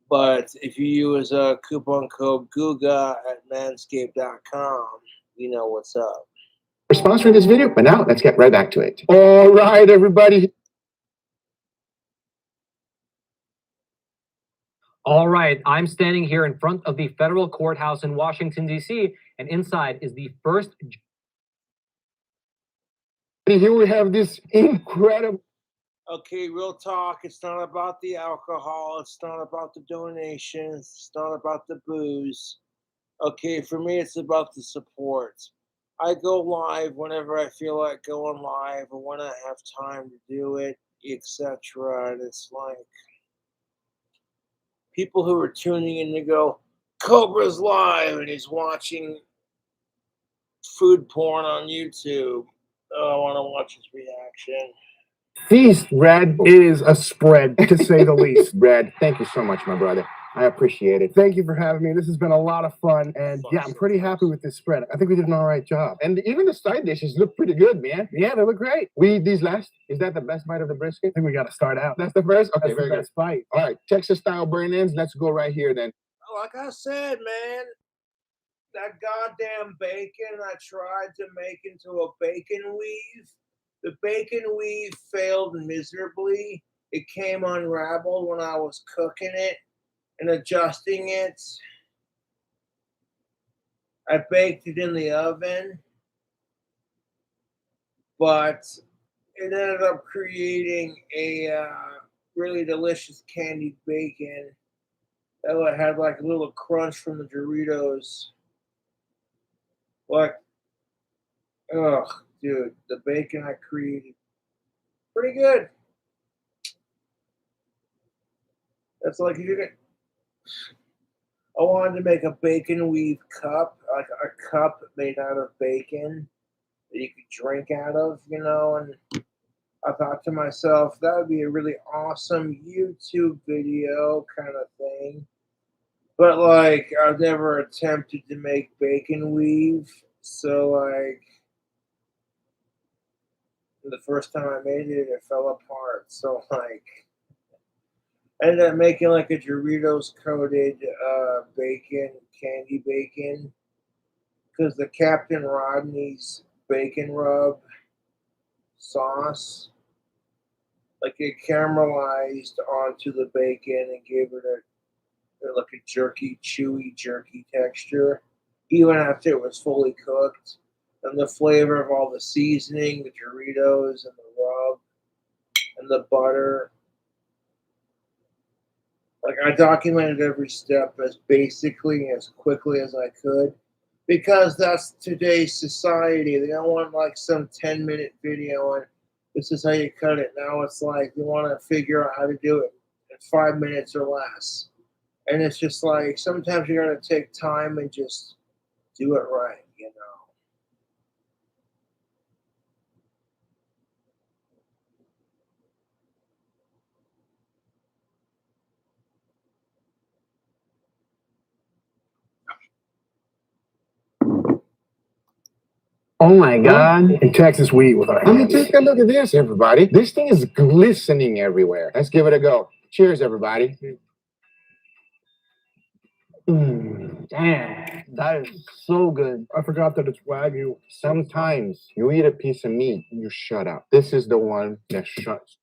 But if you use a coupon code Guga at manscaped.com, you know what's up. For sponsoring this video, but now let's get right back to it. all right, everybody. All right, I'm standing here in front of the federal courthouse in Washington, D.C., and inside is the first. Here we have this incredible. Okay, real talk. It's not about the alcohol. It's not about the donations. It's not about the booze. Okay, for me, it's about the support. I go live whenever I feel like going live or when I have time to do it, etc. And it's like people who are tuning in to go, Cobra's live and he's watching food porn on YouTube. Oh, I want to watch his reaction. Feast, Brad. It is a spread, to say the least. Brad, thank you so much, my brother. I appreciate it. Thank you for having me. This has been a lot of fun. And yeah, I'm pretty happy with this spread. I think we did an all right job. And even the side dishes look pretty good, man. Yeah, they look great. We eat these last. Is that the best bite of the brisket? I think we got to start out. That's the first? Okay, That's very the good. best bite. All right, Texas style burn-ins. Let's go right here then. Like I said, man, that goddamn bacon I tried to make into a bacon weave. The bacon weave failed miserably. It came unraveled when I was cooking it and adjusting it. I baked it in the oven. but it ended up creating a really delicious candied bacon that had like a little crunch from the Doritos. Like, ugh, dude, the bacon I created, pretty good. That's like you get. I wanted to make a bacon weave cup, like a cup made out of bacon that you could drink out of, and I thought to myself, that would be a really awesome YouTube video kind of thing. But like, I've never attempted to make bacon weave, so like, the first time I made it, it fell apart. So like, I ended up making like a Doritos coated bacon, candy bacon, because the Captain Rodney's bacon rub sauce, like it caramelized onto the bacon and gave it like a jerky, chewy, jerky texture, even after it was fully cooked. And the flavor of all the seasoning, the Doritos and the rub and the butter. Like I documented every step as basically as quickly as I could, because that's today's society. They don't want like some 10-minute video on this is how you cut it. Now it's like they want to figure out how to do it in 5 minutes or less. And it's just like sometimes you gotta take time and just do it right. Oh my God. In Texas, we eat with our I mean, hands. take a look at this, everybody. This thing is glistening everywhere. Let's give it a go. Cheers, everybody. Damn, that is so good. I forgot that it's Wagyu. Sometimes you eat a piece of meat, you shut up. This is the one that shuts.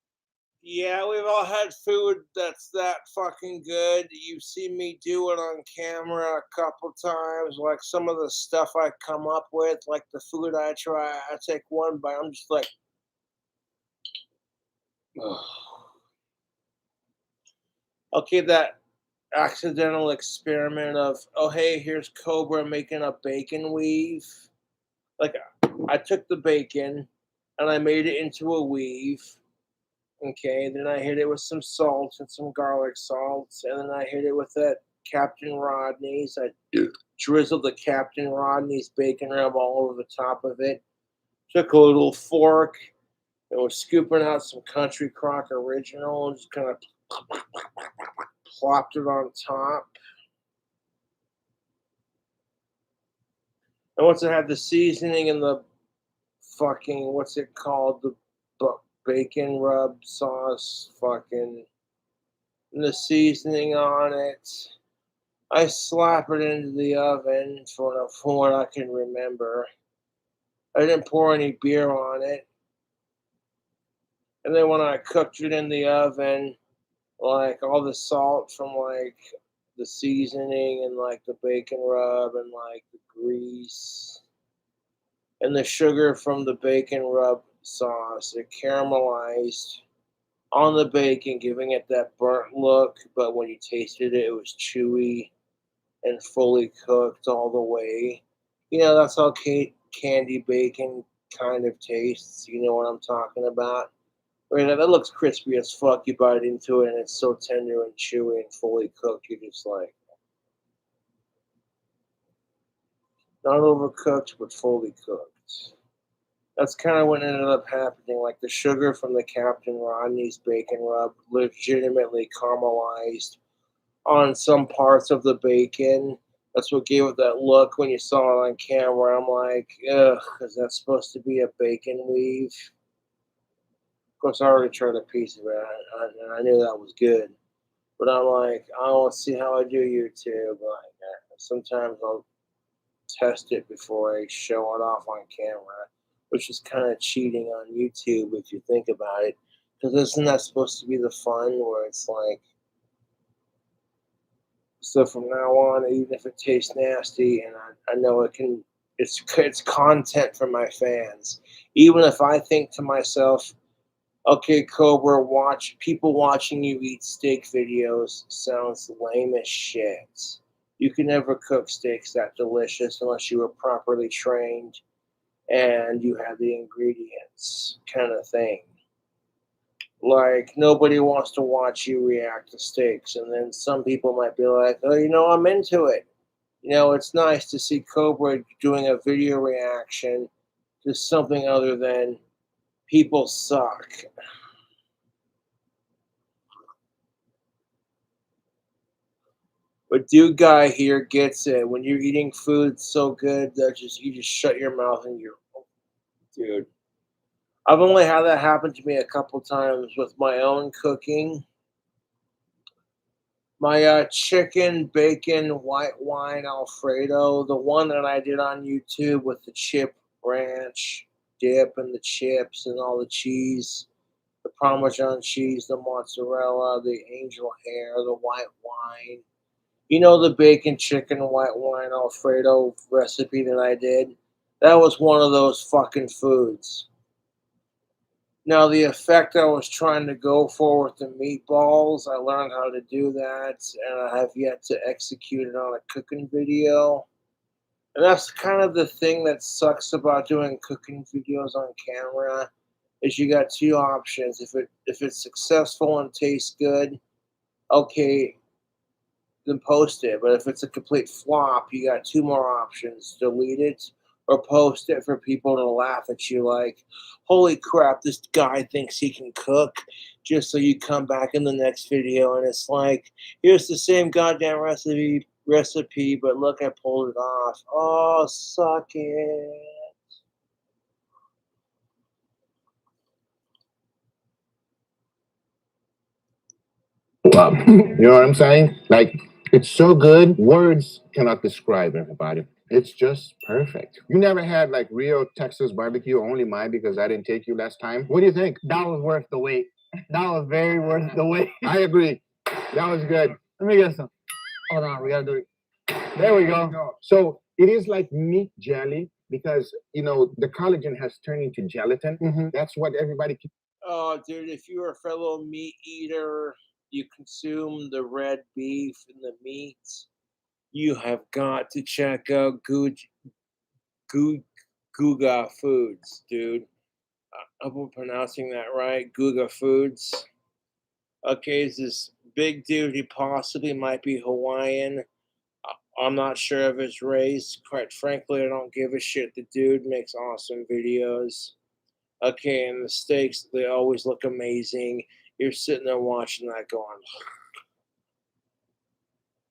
Yeah, we've all had food that's that fucking good. You've seen me do it on camera a couple times. Like some of the stuff I come up with, like the food I try, I take one bite, I'm just like, ugh. Okay, that accidental experiment of, oh, hey, here's Cobra making a bacon weave. Like, I took the bacon and I made it into a weave. Okay, then I hit it with some salt and some garlic salt, and then I hit it with that Captain Rodney's. I drizzled the Captain Rodney's bacon rub all over the top of it. Took a little fork and was scooping out some Country Crock Original and just kind of plopped it on top. And once it had the seasoning and the fucking, what's it called? The bacon rub sauce, fucking, and the seasoning on it, I slap it into the oven for what I can remember. I didn't pour any beer on it. And then when I cooked it in the oven, like all the salt from like the seasoning and like the bacon rub and like the grease and the sugar from the bacon rub sauce, it caramelized on the bacon, giving it that burnt look. But when you tasted it, it was chewy and fully cooked all the way. That's how candy bacon kind of tastes. You know what I'm talking about? I mean, that looks crispy as fuck. You bite into it, and it's so tender and chewy and fully cooked. You're just like, not overcooked, but fully cooked. That's kind of what ended up happening. Like the sugar from the Captain Rodney's bacon rub legitimately caramelized on some parts of the bacon. That's what gave it that look when you saw it on camera. I'm like, ugh, is that supposed to be a bacon weave? Of course, I already tried a piece of it, and I knew that was good. But I'm like, I want to see how I do YouTube. Like, sometimes I'll test it before I show it off on camera, which is kind of cheating on YouTube if you think about it. Because isn't that supposed to be the fun where it's like, so from now on, even if it tastes nasty and I know it can It's content for my fans. Even if I think to myself, okay, Cobra, people watching you eat steak videos sounds lame as shit. You can never cook steaks that delicious unless you were properly trained and you have the ingredients, kind of thing. Like, nobody wants to watch you react to steaks. And then some people might be like, oh, I'm into it. It's nice to see Cobra doing a video reaction to something other than people suck. But dude guy here gets it. When you're eating food so good that you just shut your mouth and you're, dude. I've only had that happen to me a couple times with my own cooking. My chicken bacon white wine Alfredo, the one that I did on YouTube with the chip ranch dip and the chips and all the cheese, the Parmesan cheese, the mozzarella, the angel hair, the white wine. The bacon chicken white wine Alfredo recipe that I did? That was one of those fucking foods. Now, the effect I was trying to go for with the meatballs, I learned how to do that, and I have yet to execute it on a cooking video. And that's kind of the thing that sucks about doing cooking videos on camera, is you got two options. If it's successful and tastes good, okay, then post it. But if it's a complete flop, you got two more options: delete it or post it for people to laugh at you like, holy crap, this guy thinks he can cook, just so you come back in the next video and it's like, here's the same goddamn recipe, but look, I pulled it off. Oh, suck it. You know what I'm saying? Like, it's so good, words cannot describe everybody. It's just perfect. You never had like real Texas barbecue, only mine because I didn't take you last time. What do you think? That was worth the wait. That was very worth the wait. I agree. That was good. Let me get some. Hold on, we gotta do it. There we go. So it is like meat jelly because, the collagen has turned into gelatin. That's what everybody keeps. Oh, dude, if you're a fellow meat eater, you consume the red beef and the meats, you have got to check out Guga Foods, dude. I hope I'm pronouncing that right. Guga Foods. Okay, it's this big dude. He possibly might be Hawaiian. I'm not sure of his race. Quite frankly, I don't give a shit. The dude makes awesome videos. Okay, and the steaks, they always look amazing. You're sitting there watching that going,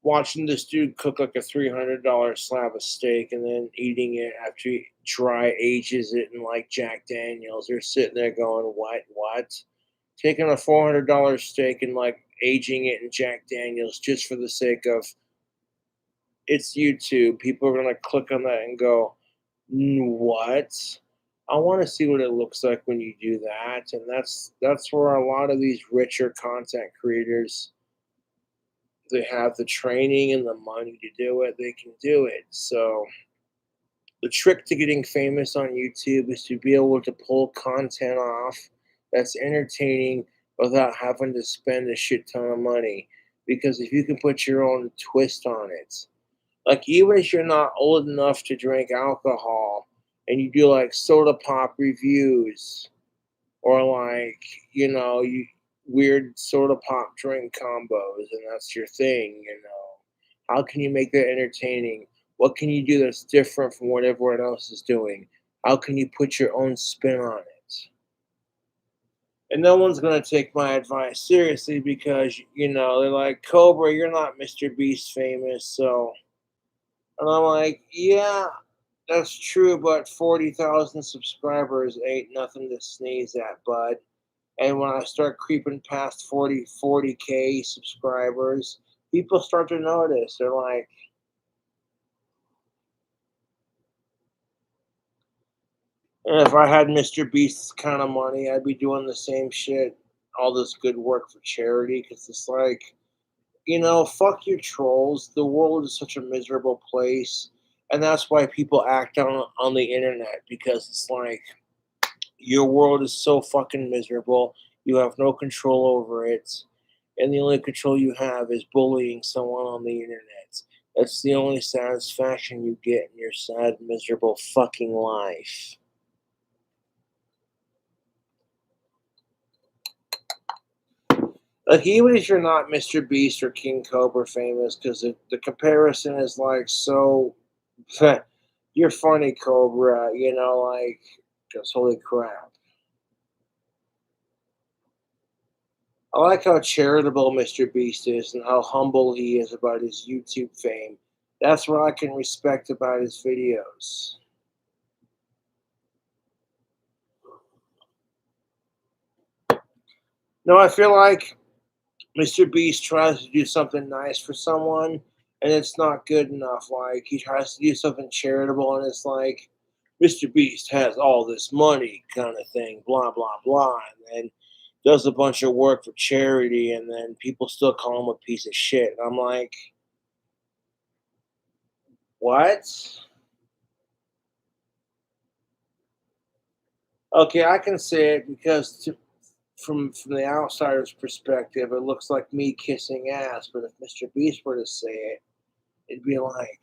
watching this dude cook like a $300 slab of steak and then eating it after he dry ages it in like Jack Daniels. They're sitting there going, what? Taking a $400 steak and like aging it in Jack Daniels just for the sake of it's YouTube. People are going to click on that and go, what? I want to see what it looks like when you do that. And that's where a lot of these richer content creators, they have the training and the money to do it. They can do it. So the trick to getting famous on YouTube is to be able to pull content off that's entertaining without having to spend a shit ton of money. Because if you can put your own twist on it, like even if you're not old enough to drink alcohol and you do like soda pop reviews or like, you weird soda pop drink combos and that's your thing, how can you make that entertaining? What can you do that's different from what everyone else is doing? How can you put your own spin on it? And no one's going to take my advice seriously because, they're like, Cobra, you're not Mr. Beast famous. So, and I'm like, yeah, that's true, but 40,000 subscribers ain't nothing to sneeze at, bud. And when I start creeping past 40K subscribers, people start to notice. They're like, and if I had Mr. Beast's kind of money, I'd be doing the same shit, all this good work for charity, because it's like, fuck your trolls. The world is such a miserable place. And that's why people act on the internet, because it's like your world is so fucking miserable. You have no control over it. And the only control you have is bullying someone on the internet. That's the only satisfaction you get in your sad, miserable fucking life. Like, even if you're not Mr. Beast or King Cobra famous, because the comparison is like so. You're funny, Cobra, like, just holy crap. I like how charitable Mr. Beast is and how humble he is about his YouTube fame. That's what I can respect about his videos. No, I feel like Mr. Beast tries to do something nice for someone, and it's not good enough. Like, he tries to do something charitable, and it's like, Mr. Beast has all this money, kind of thing, blah, blah, blah. And then does a bunch of work for charity, and then people still call him a piece of shit. And I'm like, what? Okay, I can say it because from the outsider's perspective, it looks like me kissing ass. But if Mr. Beast were to say it, it'd be like,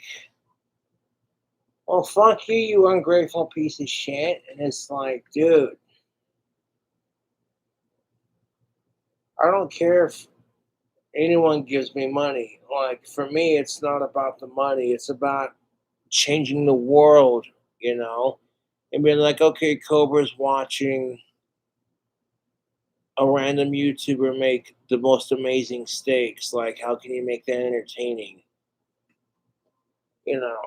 well, fuck you, you ungrateful piece of shit. And it's like, dude, I don't care if anyone gives me money. Like, for me, it's not about the money. It's about changing the world, and being like, okay, Cobra's watching a random YouTuber make the most amazing steaks. Like, how can you make that entertaining? You know.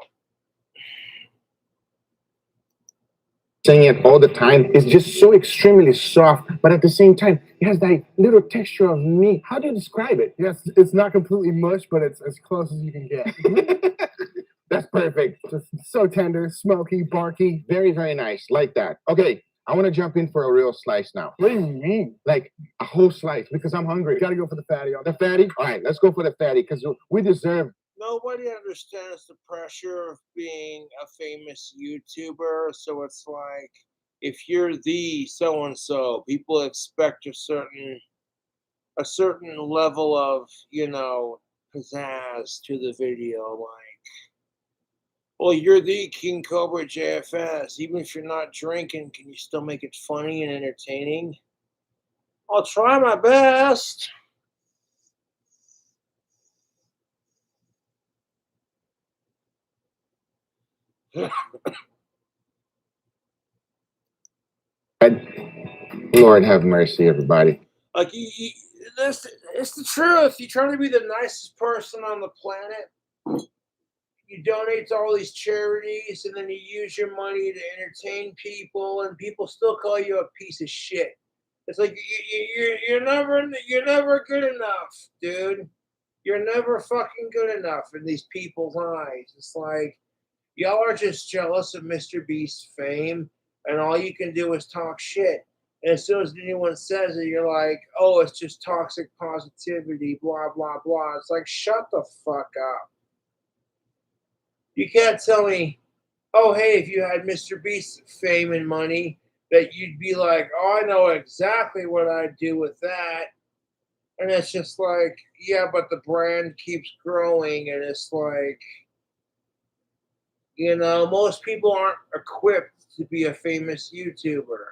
Saying it all the time. It's just so extremely soft, but at the same time, it has that little texture of meat. How do you describe it? Yes, it's not completely mush, but it's as close as you can get. That's perfect. Just so tender, smoky, barky. Very, very nice. Like that. Okay, I want to jump in for a real slice now. What do you mean? Like a whole slice, because I'm hungry. Gotta go for the fatty. The fatty? All right, let's go for the fatty, because we deserve. Nobody understands the pressure of being a famous YouTuber. So it's like, if you're the so and so, people expect a certain level of, pizzazz to the video. Like, well, you're the King Cobra JFS. Even if you're not drinking, can you still make it funny and entertaining? I'll try my best. Lord have mercy, everybody. Like, it's the truth. You try to be the nicest person on the planet. You donate to all these charities, and then you use your money to entertain people, and people still call you a piece of shit. It's like, you're never good enough, dude. You're never fucking good enough in these people's eyes. It's like, y'all are just jealous of Mr. Beast's fame, and all you can do is talk shit. And as soon as anyone says it, you're like, oh, it's just toxic positivity, blah, blah, blah. It's like, shut the fuck up. You can't tell me, oh, hey, if you had Mr. Beast's fame and money, that you'd be like, oh, I know exactly what I'd do with that. And it's just like, yeah, but the brand keeps growing, and it's like, most people aren't equipped to be a famous YouTuber.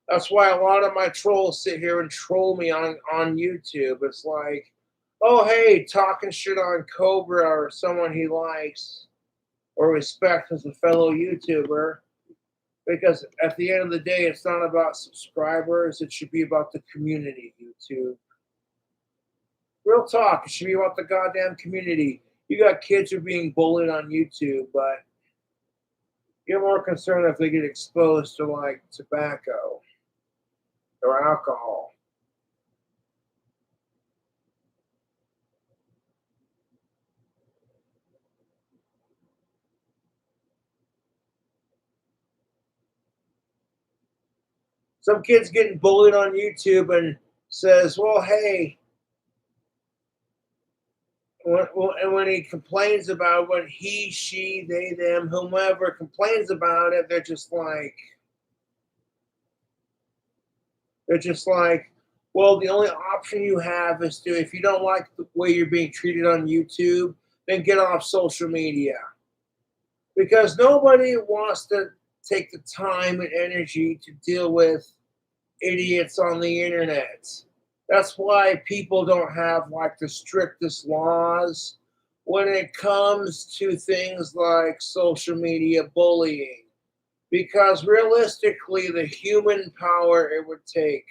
That's why a lot of my trolls sit here and troll me on YouTube. It's like, oh, hey, talking shit on Cobra or someone he likes or respects as a fellow YouTuber. Because at the end of the day, it's not about subscribers. It should be about the community, YouTube. Real talk. It should be about the goddamn community. You got kids who are being bullied on YouTube, but you're more concerned if they get exposed to, like, tobacco or alcohol. Some kid's getting bullied on YouTube and says, well, hey, And when he complains about when he, she, they, them, whomever complains about it, they're just like, well, the only option you have is to, if you don't like the way you're being treated on YouTube, then get off social media. Because nobody wants to take the time and energy to deal with idiots on the internet. That's why people don't have like the strictest laws when it comes to things like social media bullying. Because realistically, the human power it would take.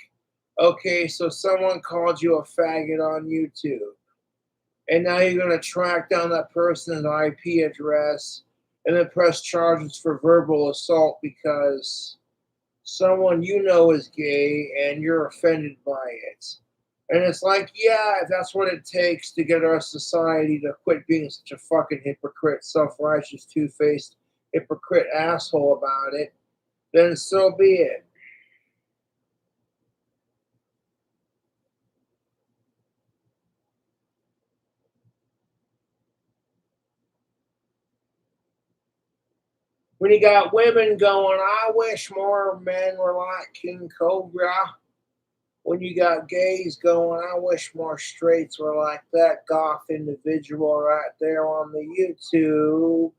Okay, so someone called you a faggot on YouTube, and now you're going to track down that person's IP address and then press charges for verbal assault because someone you know is gay and you're offended by it. And it's like, yeah, if that's what it takes to get our society to quit being such a fucking hypocrite, self-righteous, two-faced, hypocrite asshole about it, then so be it. When you got women going, I wish more men were like King Cobra. When you got gays going, I wish more straights were like that goth individual right there on the YouTube.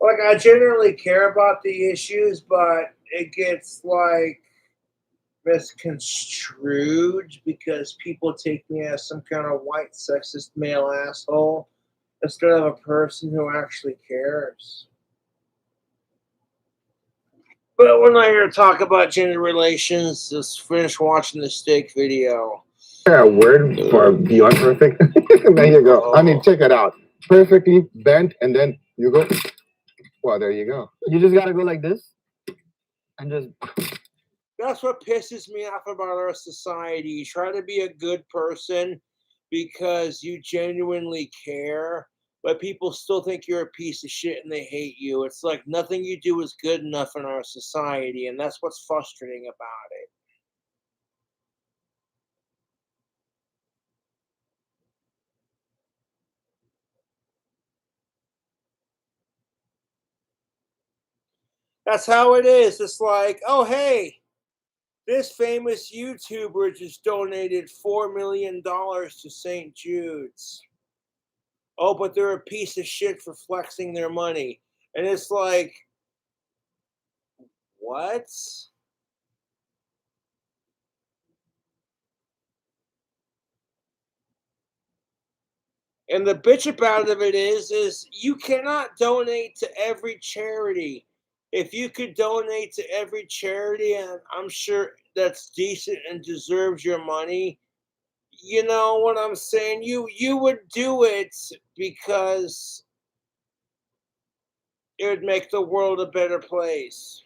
Like, I generally care about the issues, but it gets like misconstrued because people take me as some kind of white sexist male asshole instead of a person who actually cares. But we're not here to talk about gender relations. Just finish watching the steak video. A word for beyond perfect. There you go. I mean, check it out. Perfectly bent, and then you go. Well, there you go. You just gotta go like this, and just. That's what pisses me off about our society. You try to be a good person because you genuinely care, but people still think you're a piece of shit and they hate you. It's like nothing you do is good enough in our society, and that's what's frustrating about it. That's how it is. It's like, oh, hey, this famous YouTuber just donated $4 million to St. Jude's. Oh, but they're a piece of shit for flexing their money. And it's like, what? And the bitch about it is you cannot donate to every charity. If you could donate to every charity, and I'm sure that's decent and deserves your money, you know what I'm saying? You would do it because it would make the world a better place.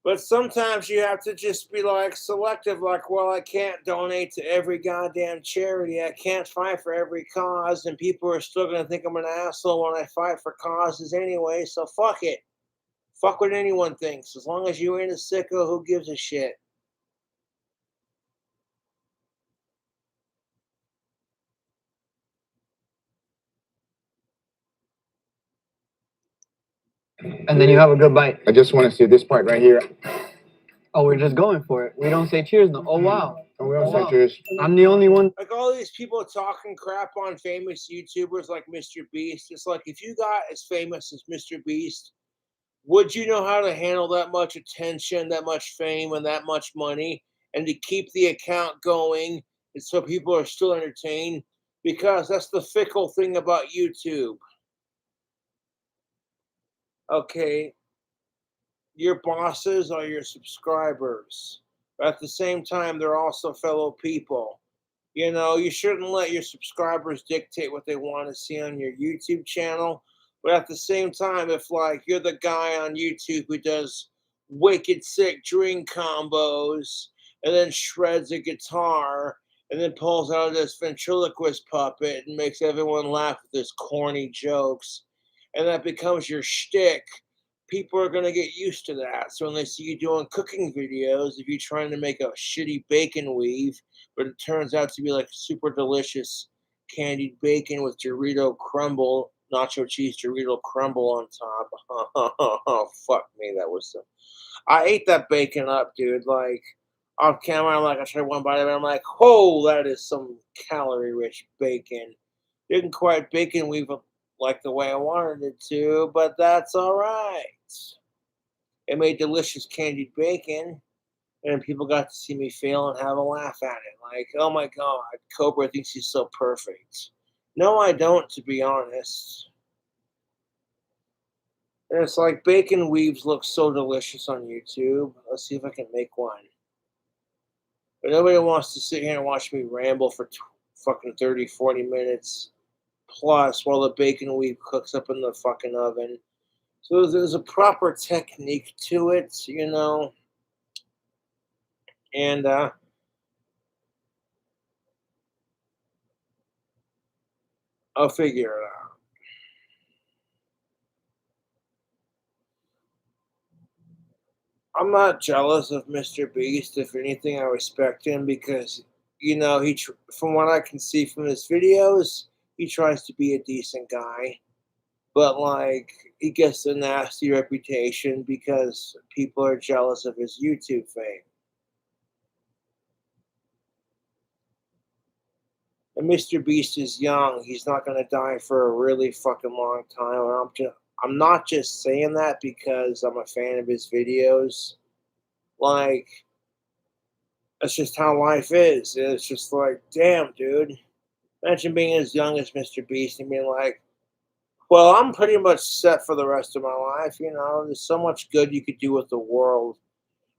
But sometimes you have to just be like selective, like, well, I can't donate to every goddamn charity. I can't fight for every cause, and people are still going to think I'm an asshole when I fight for causes anyway, so fuck it. Fuck what anyone thinks. As long as you ain't a sicko, who gives a shit? And then you have a good bite. I just want to see this part right here. Oh, we're just going for it. We don't say cheers, no. Oh wow. And we all say cheers. I'm the only one. Like all these people talking crap on famous YouTubers like Mr. Beast. It's like if you got as famous as Mr. Beast, would you know how to handle that much attention, that much fame, and that much money, and to keep the account going and so people are still entertained? Because that's the fickle thing about YouTube. Okay, your bosses are your subscribers. But at the same time, they're also fellow people. You know, you shouldn't let your subscribers dictate what they want to see on your YouTube channel. But at the same time, if like you're the guy on YouTube who does wicked sick drink combos and then shreds a guitar and then pulls out this ventriloquist puppet and makes everyone laugh with his corny jokes, and that becomes your shtick, people are going to get used to that. So when they see you doing cooking videos, if you're trying to make a shitty bacon weave, but it turns out to be like super delicious candied bacon with Dorito crumble, nacho cheese Dorito crumble on top. Oh, fuck me. That was some. I ate that bacon up, dude. Like, off camera, like, I tried one bite of it. I'm like, whoa, that is some calorie rich bacon. Didn't quite bacon weave up like the way I wanted it to, but that's all right. It made delicious candied bacon, and people got to see me fail and have a laugh at it. Like, oh my God, Cobra thinks he's so perfect. No, I don't, to be honest. And it's like bacon weaves look so delicious on YouTube. Let's see if I can make one. But nobody wants to sit here and watch me ramble for fucking 30, 40 minutes plus while the bacon weave cooks up in the fucking oven. So there's a proper technique to it, you know. And I'll figure it out. I'm not jealous of Mr. Beast. If anything, I respect him because, you know, from what I can see from his videos, he tries to be a decent guy. But, like, he gets a nasty reputation because people are jealous of his YouTube fame. And Mr. Beast is young. He's not going to die for a really fucking long time. I'm not just saying that because I'm a fan of his videos. Like, that's just how life is. It's just like, damn, dude. Imagine being as young as Mr. Beast and being like, well, I'm pretty much set for the rest of my life. You know, there's so much good you could do with the world.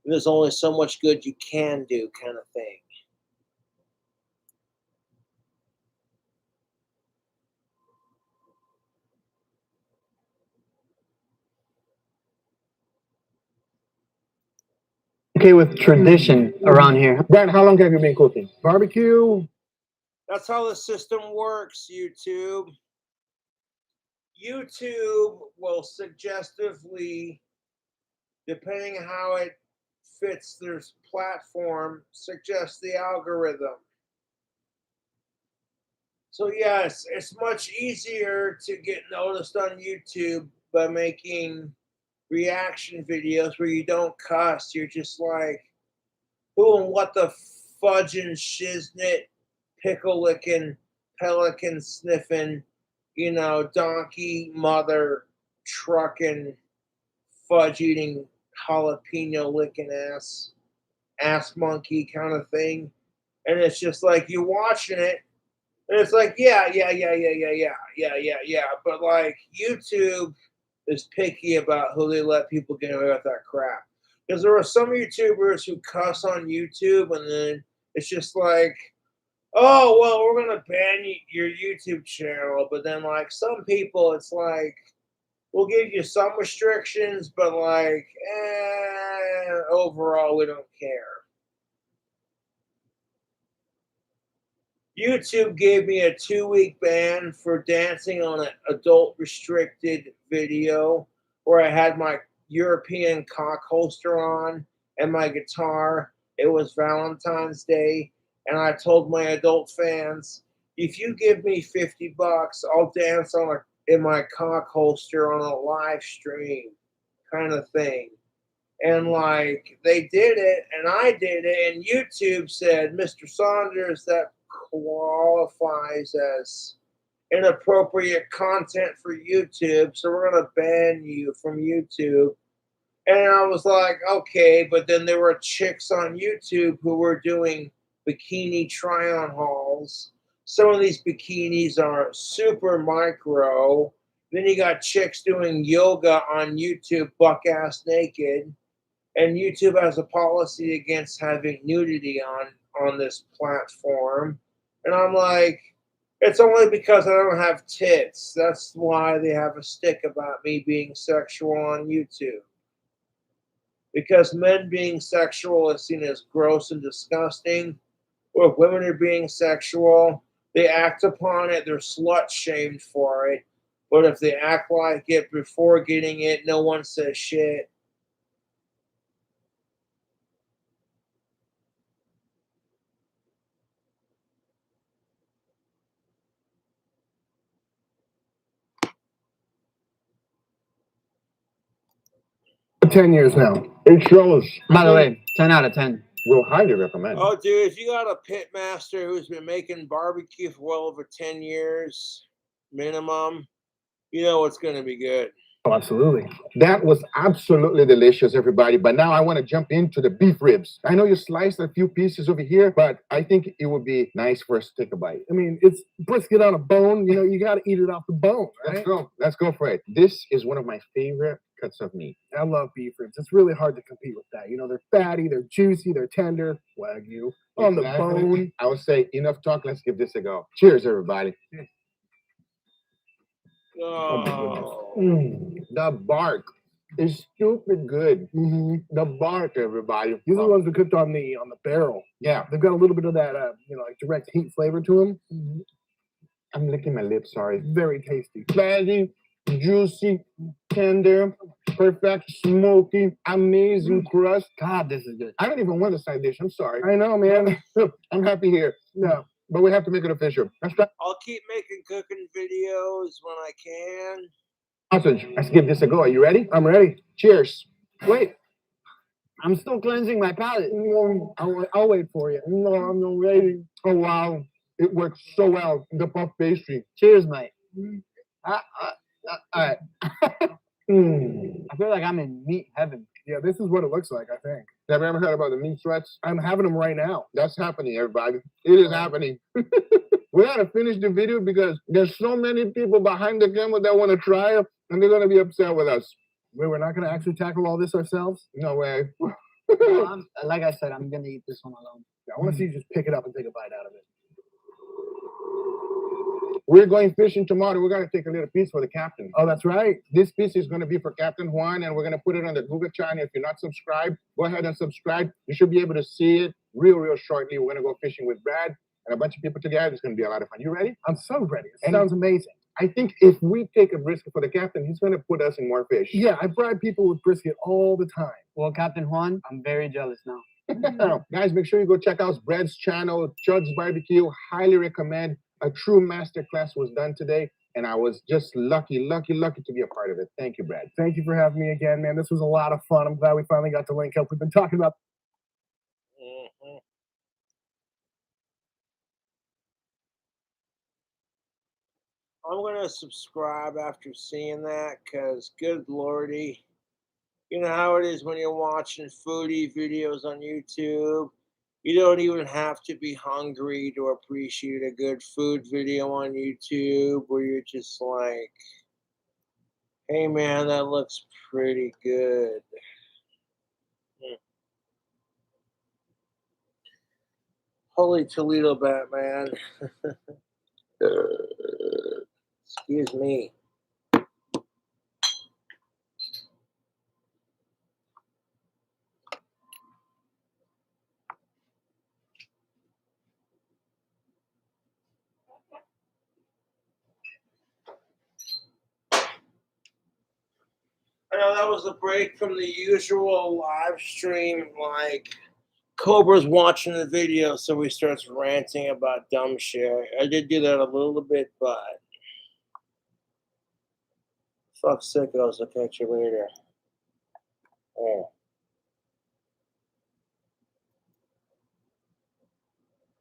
And there's only so much good you can do, kind of thing. Okay with tradition around here. Brian, how long have you been cooking? Barbecue? That's how the system works, YouTube. YouTube will suggestively, depending on how it fits their platform, suggest the algorithm. So yes, it's much easier to get noticed on YouTube by making reaction videos where you don't cuss. You're just like, who and what the fudging shiznit, pickle licking, pelican sniffing, you know, donkey mother trucking, fudge eating, jalapeno licking ass monkey kind of thing. And it's just like you're watching it, and it's like, yeah. But like YouTube is picky about who they let people get away with that crap. Because there are some YouTubers who cuss on YouTube, and then it's just like, oh, well, we're going to ban your YouTube channel. But then, like, some people, it's like, we'll give you some restrictions, but, like, overall, we don't care. YouTube gave me a 2-week ban for dancing on an adult restricted video where I had my European cock holster on and my guitar. It was Valentine's Day, and I told my adult fans, if you give me $50, I'll dance in my cock holster on a live stream kind of thing. And like they did it, and I did it, and YouTube said, Mr. Saunders, that qualifies as inappropriate content for YouTube, so we're going to ban you from YouTube. And I was like, okay, but then there were chicks on YouTube who were doing bikini try-on hauls. Some of these bikinis are super micro. Then you got chicks doing yoga on YouTube, buck-ass naked. And YouTube has a policy against having nudity on this platform. And I'm like, it's only because I don't have tits. That's why they have a stick about me being sexual on YouTube. Because men being sexual is seen as gross and disgusting. Or if women are being sexual, they act upon it, they're slut shamed for it. But if they act like it before getting it, no one says shit. For 10 years now. It shows. By the way, 10 out of 10. We'll highly recommend. Oh, dude, if you got a pit master who's been making barbecue for well over 10 years minimum, you know it's going to be good. Oh, absolutely. That was absolutely delicious, everybody. But now I want to jump into the beef ribs. I know you sliced a few pieces over here, but I think it would be nice for us to take a bite. I mean, it's brisket on a bone. You know, you got to eat it off the bone, right? Let's go. Let's go for it. This is one of my favorite cuts of meat. I love beef ribs. It's really hard to compete with that. You know, they're fatty, they're juicy, they're tender. Wagyu on the bone. I would say enough talk. Let's give this a go. Cheers, everybody. Oh. The bark is stupid good. The bark, everybody. These are the ones that cooked on the barrel. Yeah, They've got a little bit of that, you know, like direct heat flavor to them. I'm licking my lips. Sorry. Very tasty. Fatty, juicy, tender, perfect, smoky, amazing crust. God, this is good. I don't even want a side dish. I'm sorry. I know, man. I'm happy here. No. But we have to make it official. Let's try. I'll keep making cooking videos when I can. Sausage. Let's give this a go. Are you ready? I'm ready. Cheers. Wait. I'm still cleansing my palate. I'll wait for you. No, I'm not ready. Oh, wow. It works so well. The puff pastry. Cheers, mate. All right. I feel like I'm in meat heaven. Yeah, this is what it looks like, I think. Have you ever heard about the meat sweats? I'm having them right now. That's happening, everybody. It is happening. We gotta finish the video because there's so many people behind the camera that want to try it, and they're gonna be upset with us. Wait, we're not going to actually tackle all this ourselves? No way. No, like I said, I'm gonna eat this one alone. I want to see you just pick it up and take a bite out of it. We're going fishing tomorrow. We're gonna take a little piece for the captain. Oh, that's right. This piece is gonna be for Captain Juan, and we're gonna put it on the Google channel. If you're not subscribed, go ahead and subscribe. You should be able to see it real shortly. We're gonna go fishing with Brad and a bunch of people together. It's gonna be a lot of fun. You ready? I'm so ready. It And- sounds amazing. I think if we take a brisket for the captain, he's gonna put us in more fish. Yeah, I bribe people with brisket all the time. Well, Captain Juan, I'm very jealous now. Guys, make sure you go check out Brad's channel, Judd's Barbecue. Highly recommend. A true masterclass was done today, and I was just lucky to be a part of it. Thank you, Brad. Thank you for having me again, man. This was a lot of fun. I'm glad we finally got to link up. We've been talking about I'm going to subscribe after seeing that because, good lordy, you know how it is when you're watching foodie videos on YouTube. You don't even have to be hungry to appreciate a good food video on YouTube where you're just like, hey, man, that looks pretty good. Holy Toledo, Batman. Excuse me. I know that was a break from the usual live stream, like Cobra's watching the video, so he starts ranting about dumb shit. I did do that a little bit, but fuck sickos, I'll catch you later. Oh.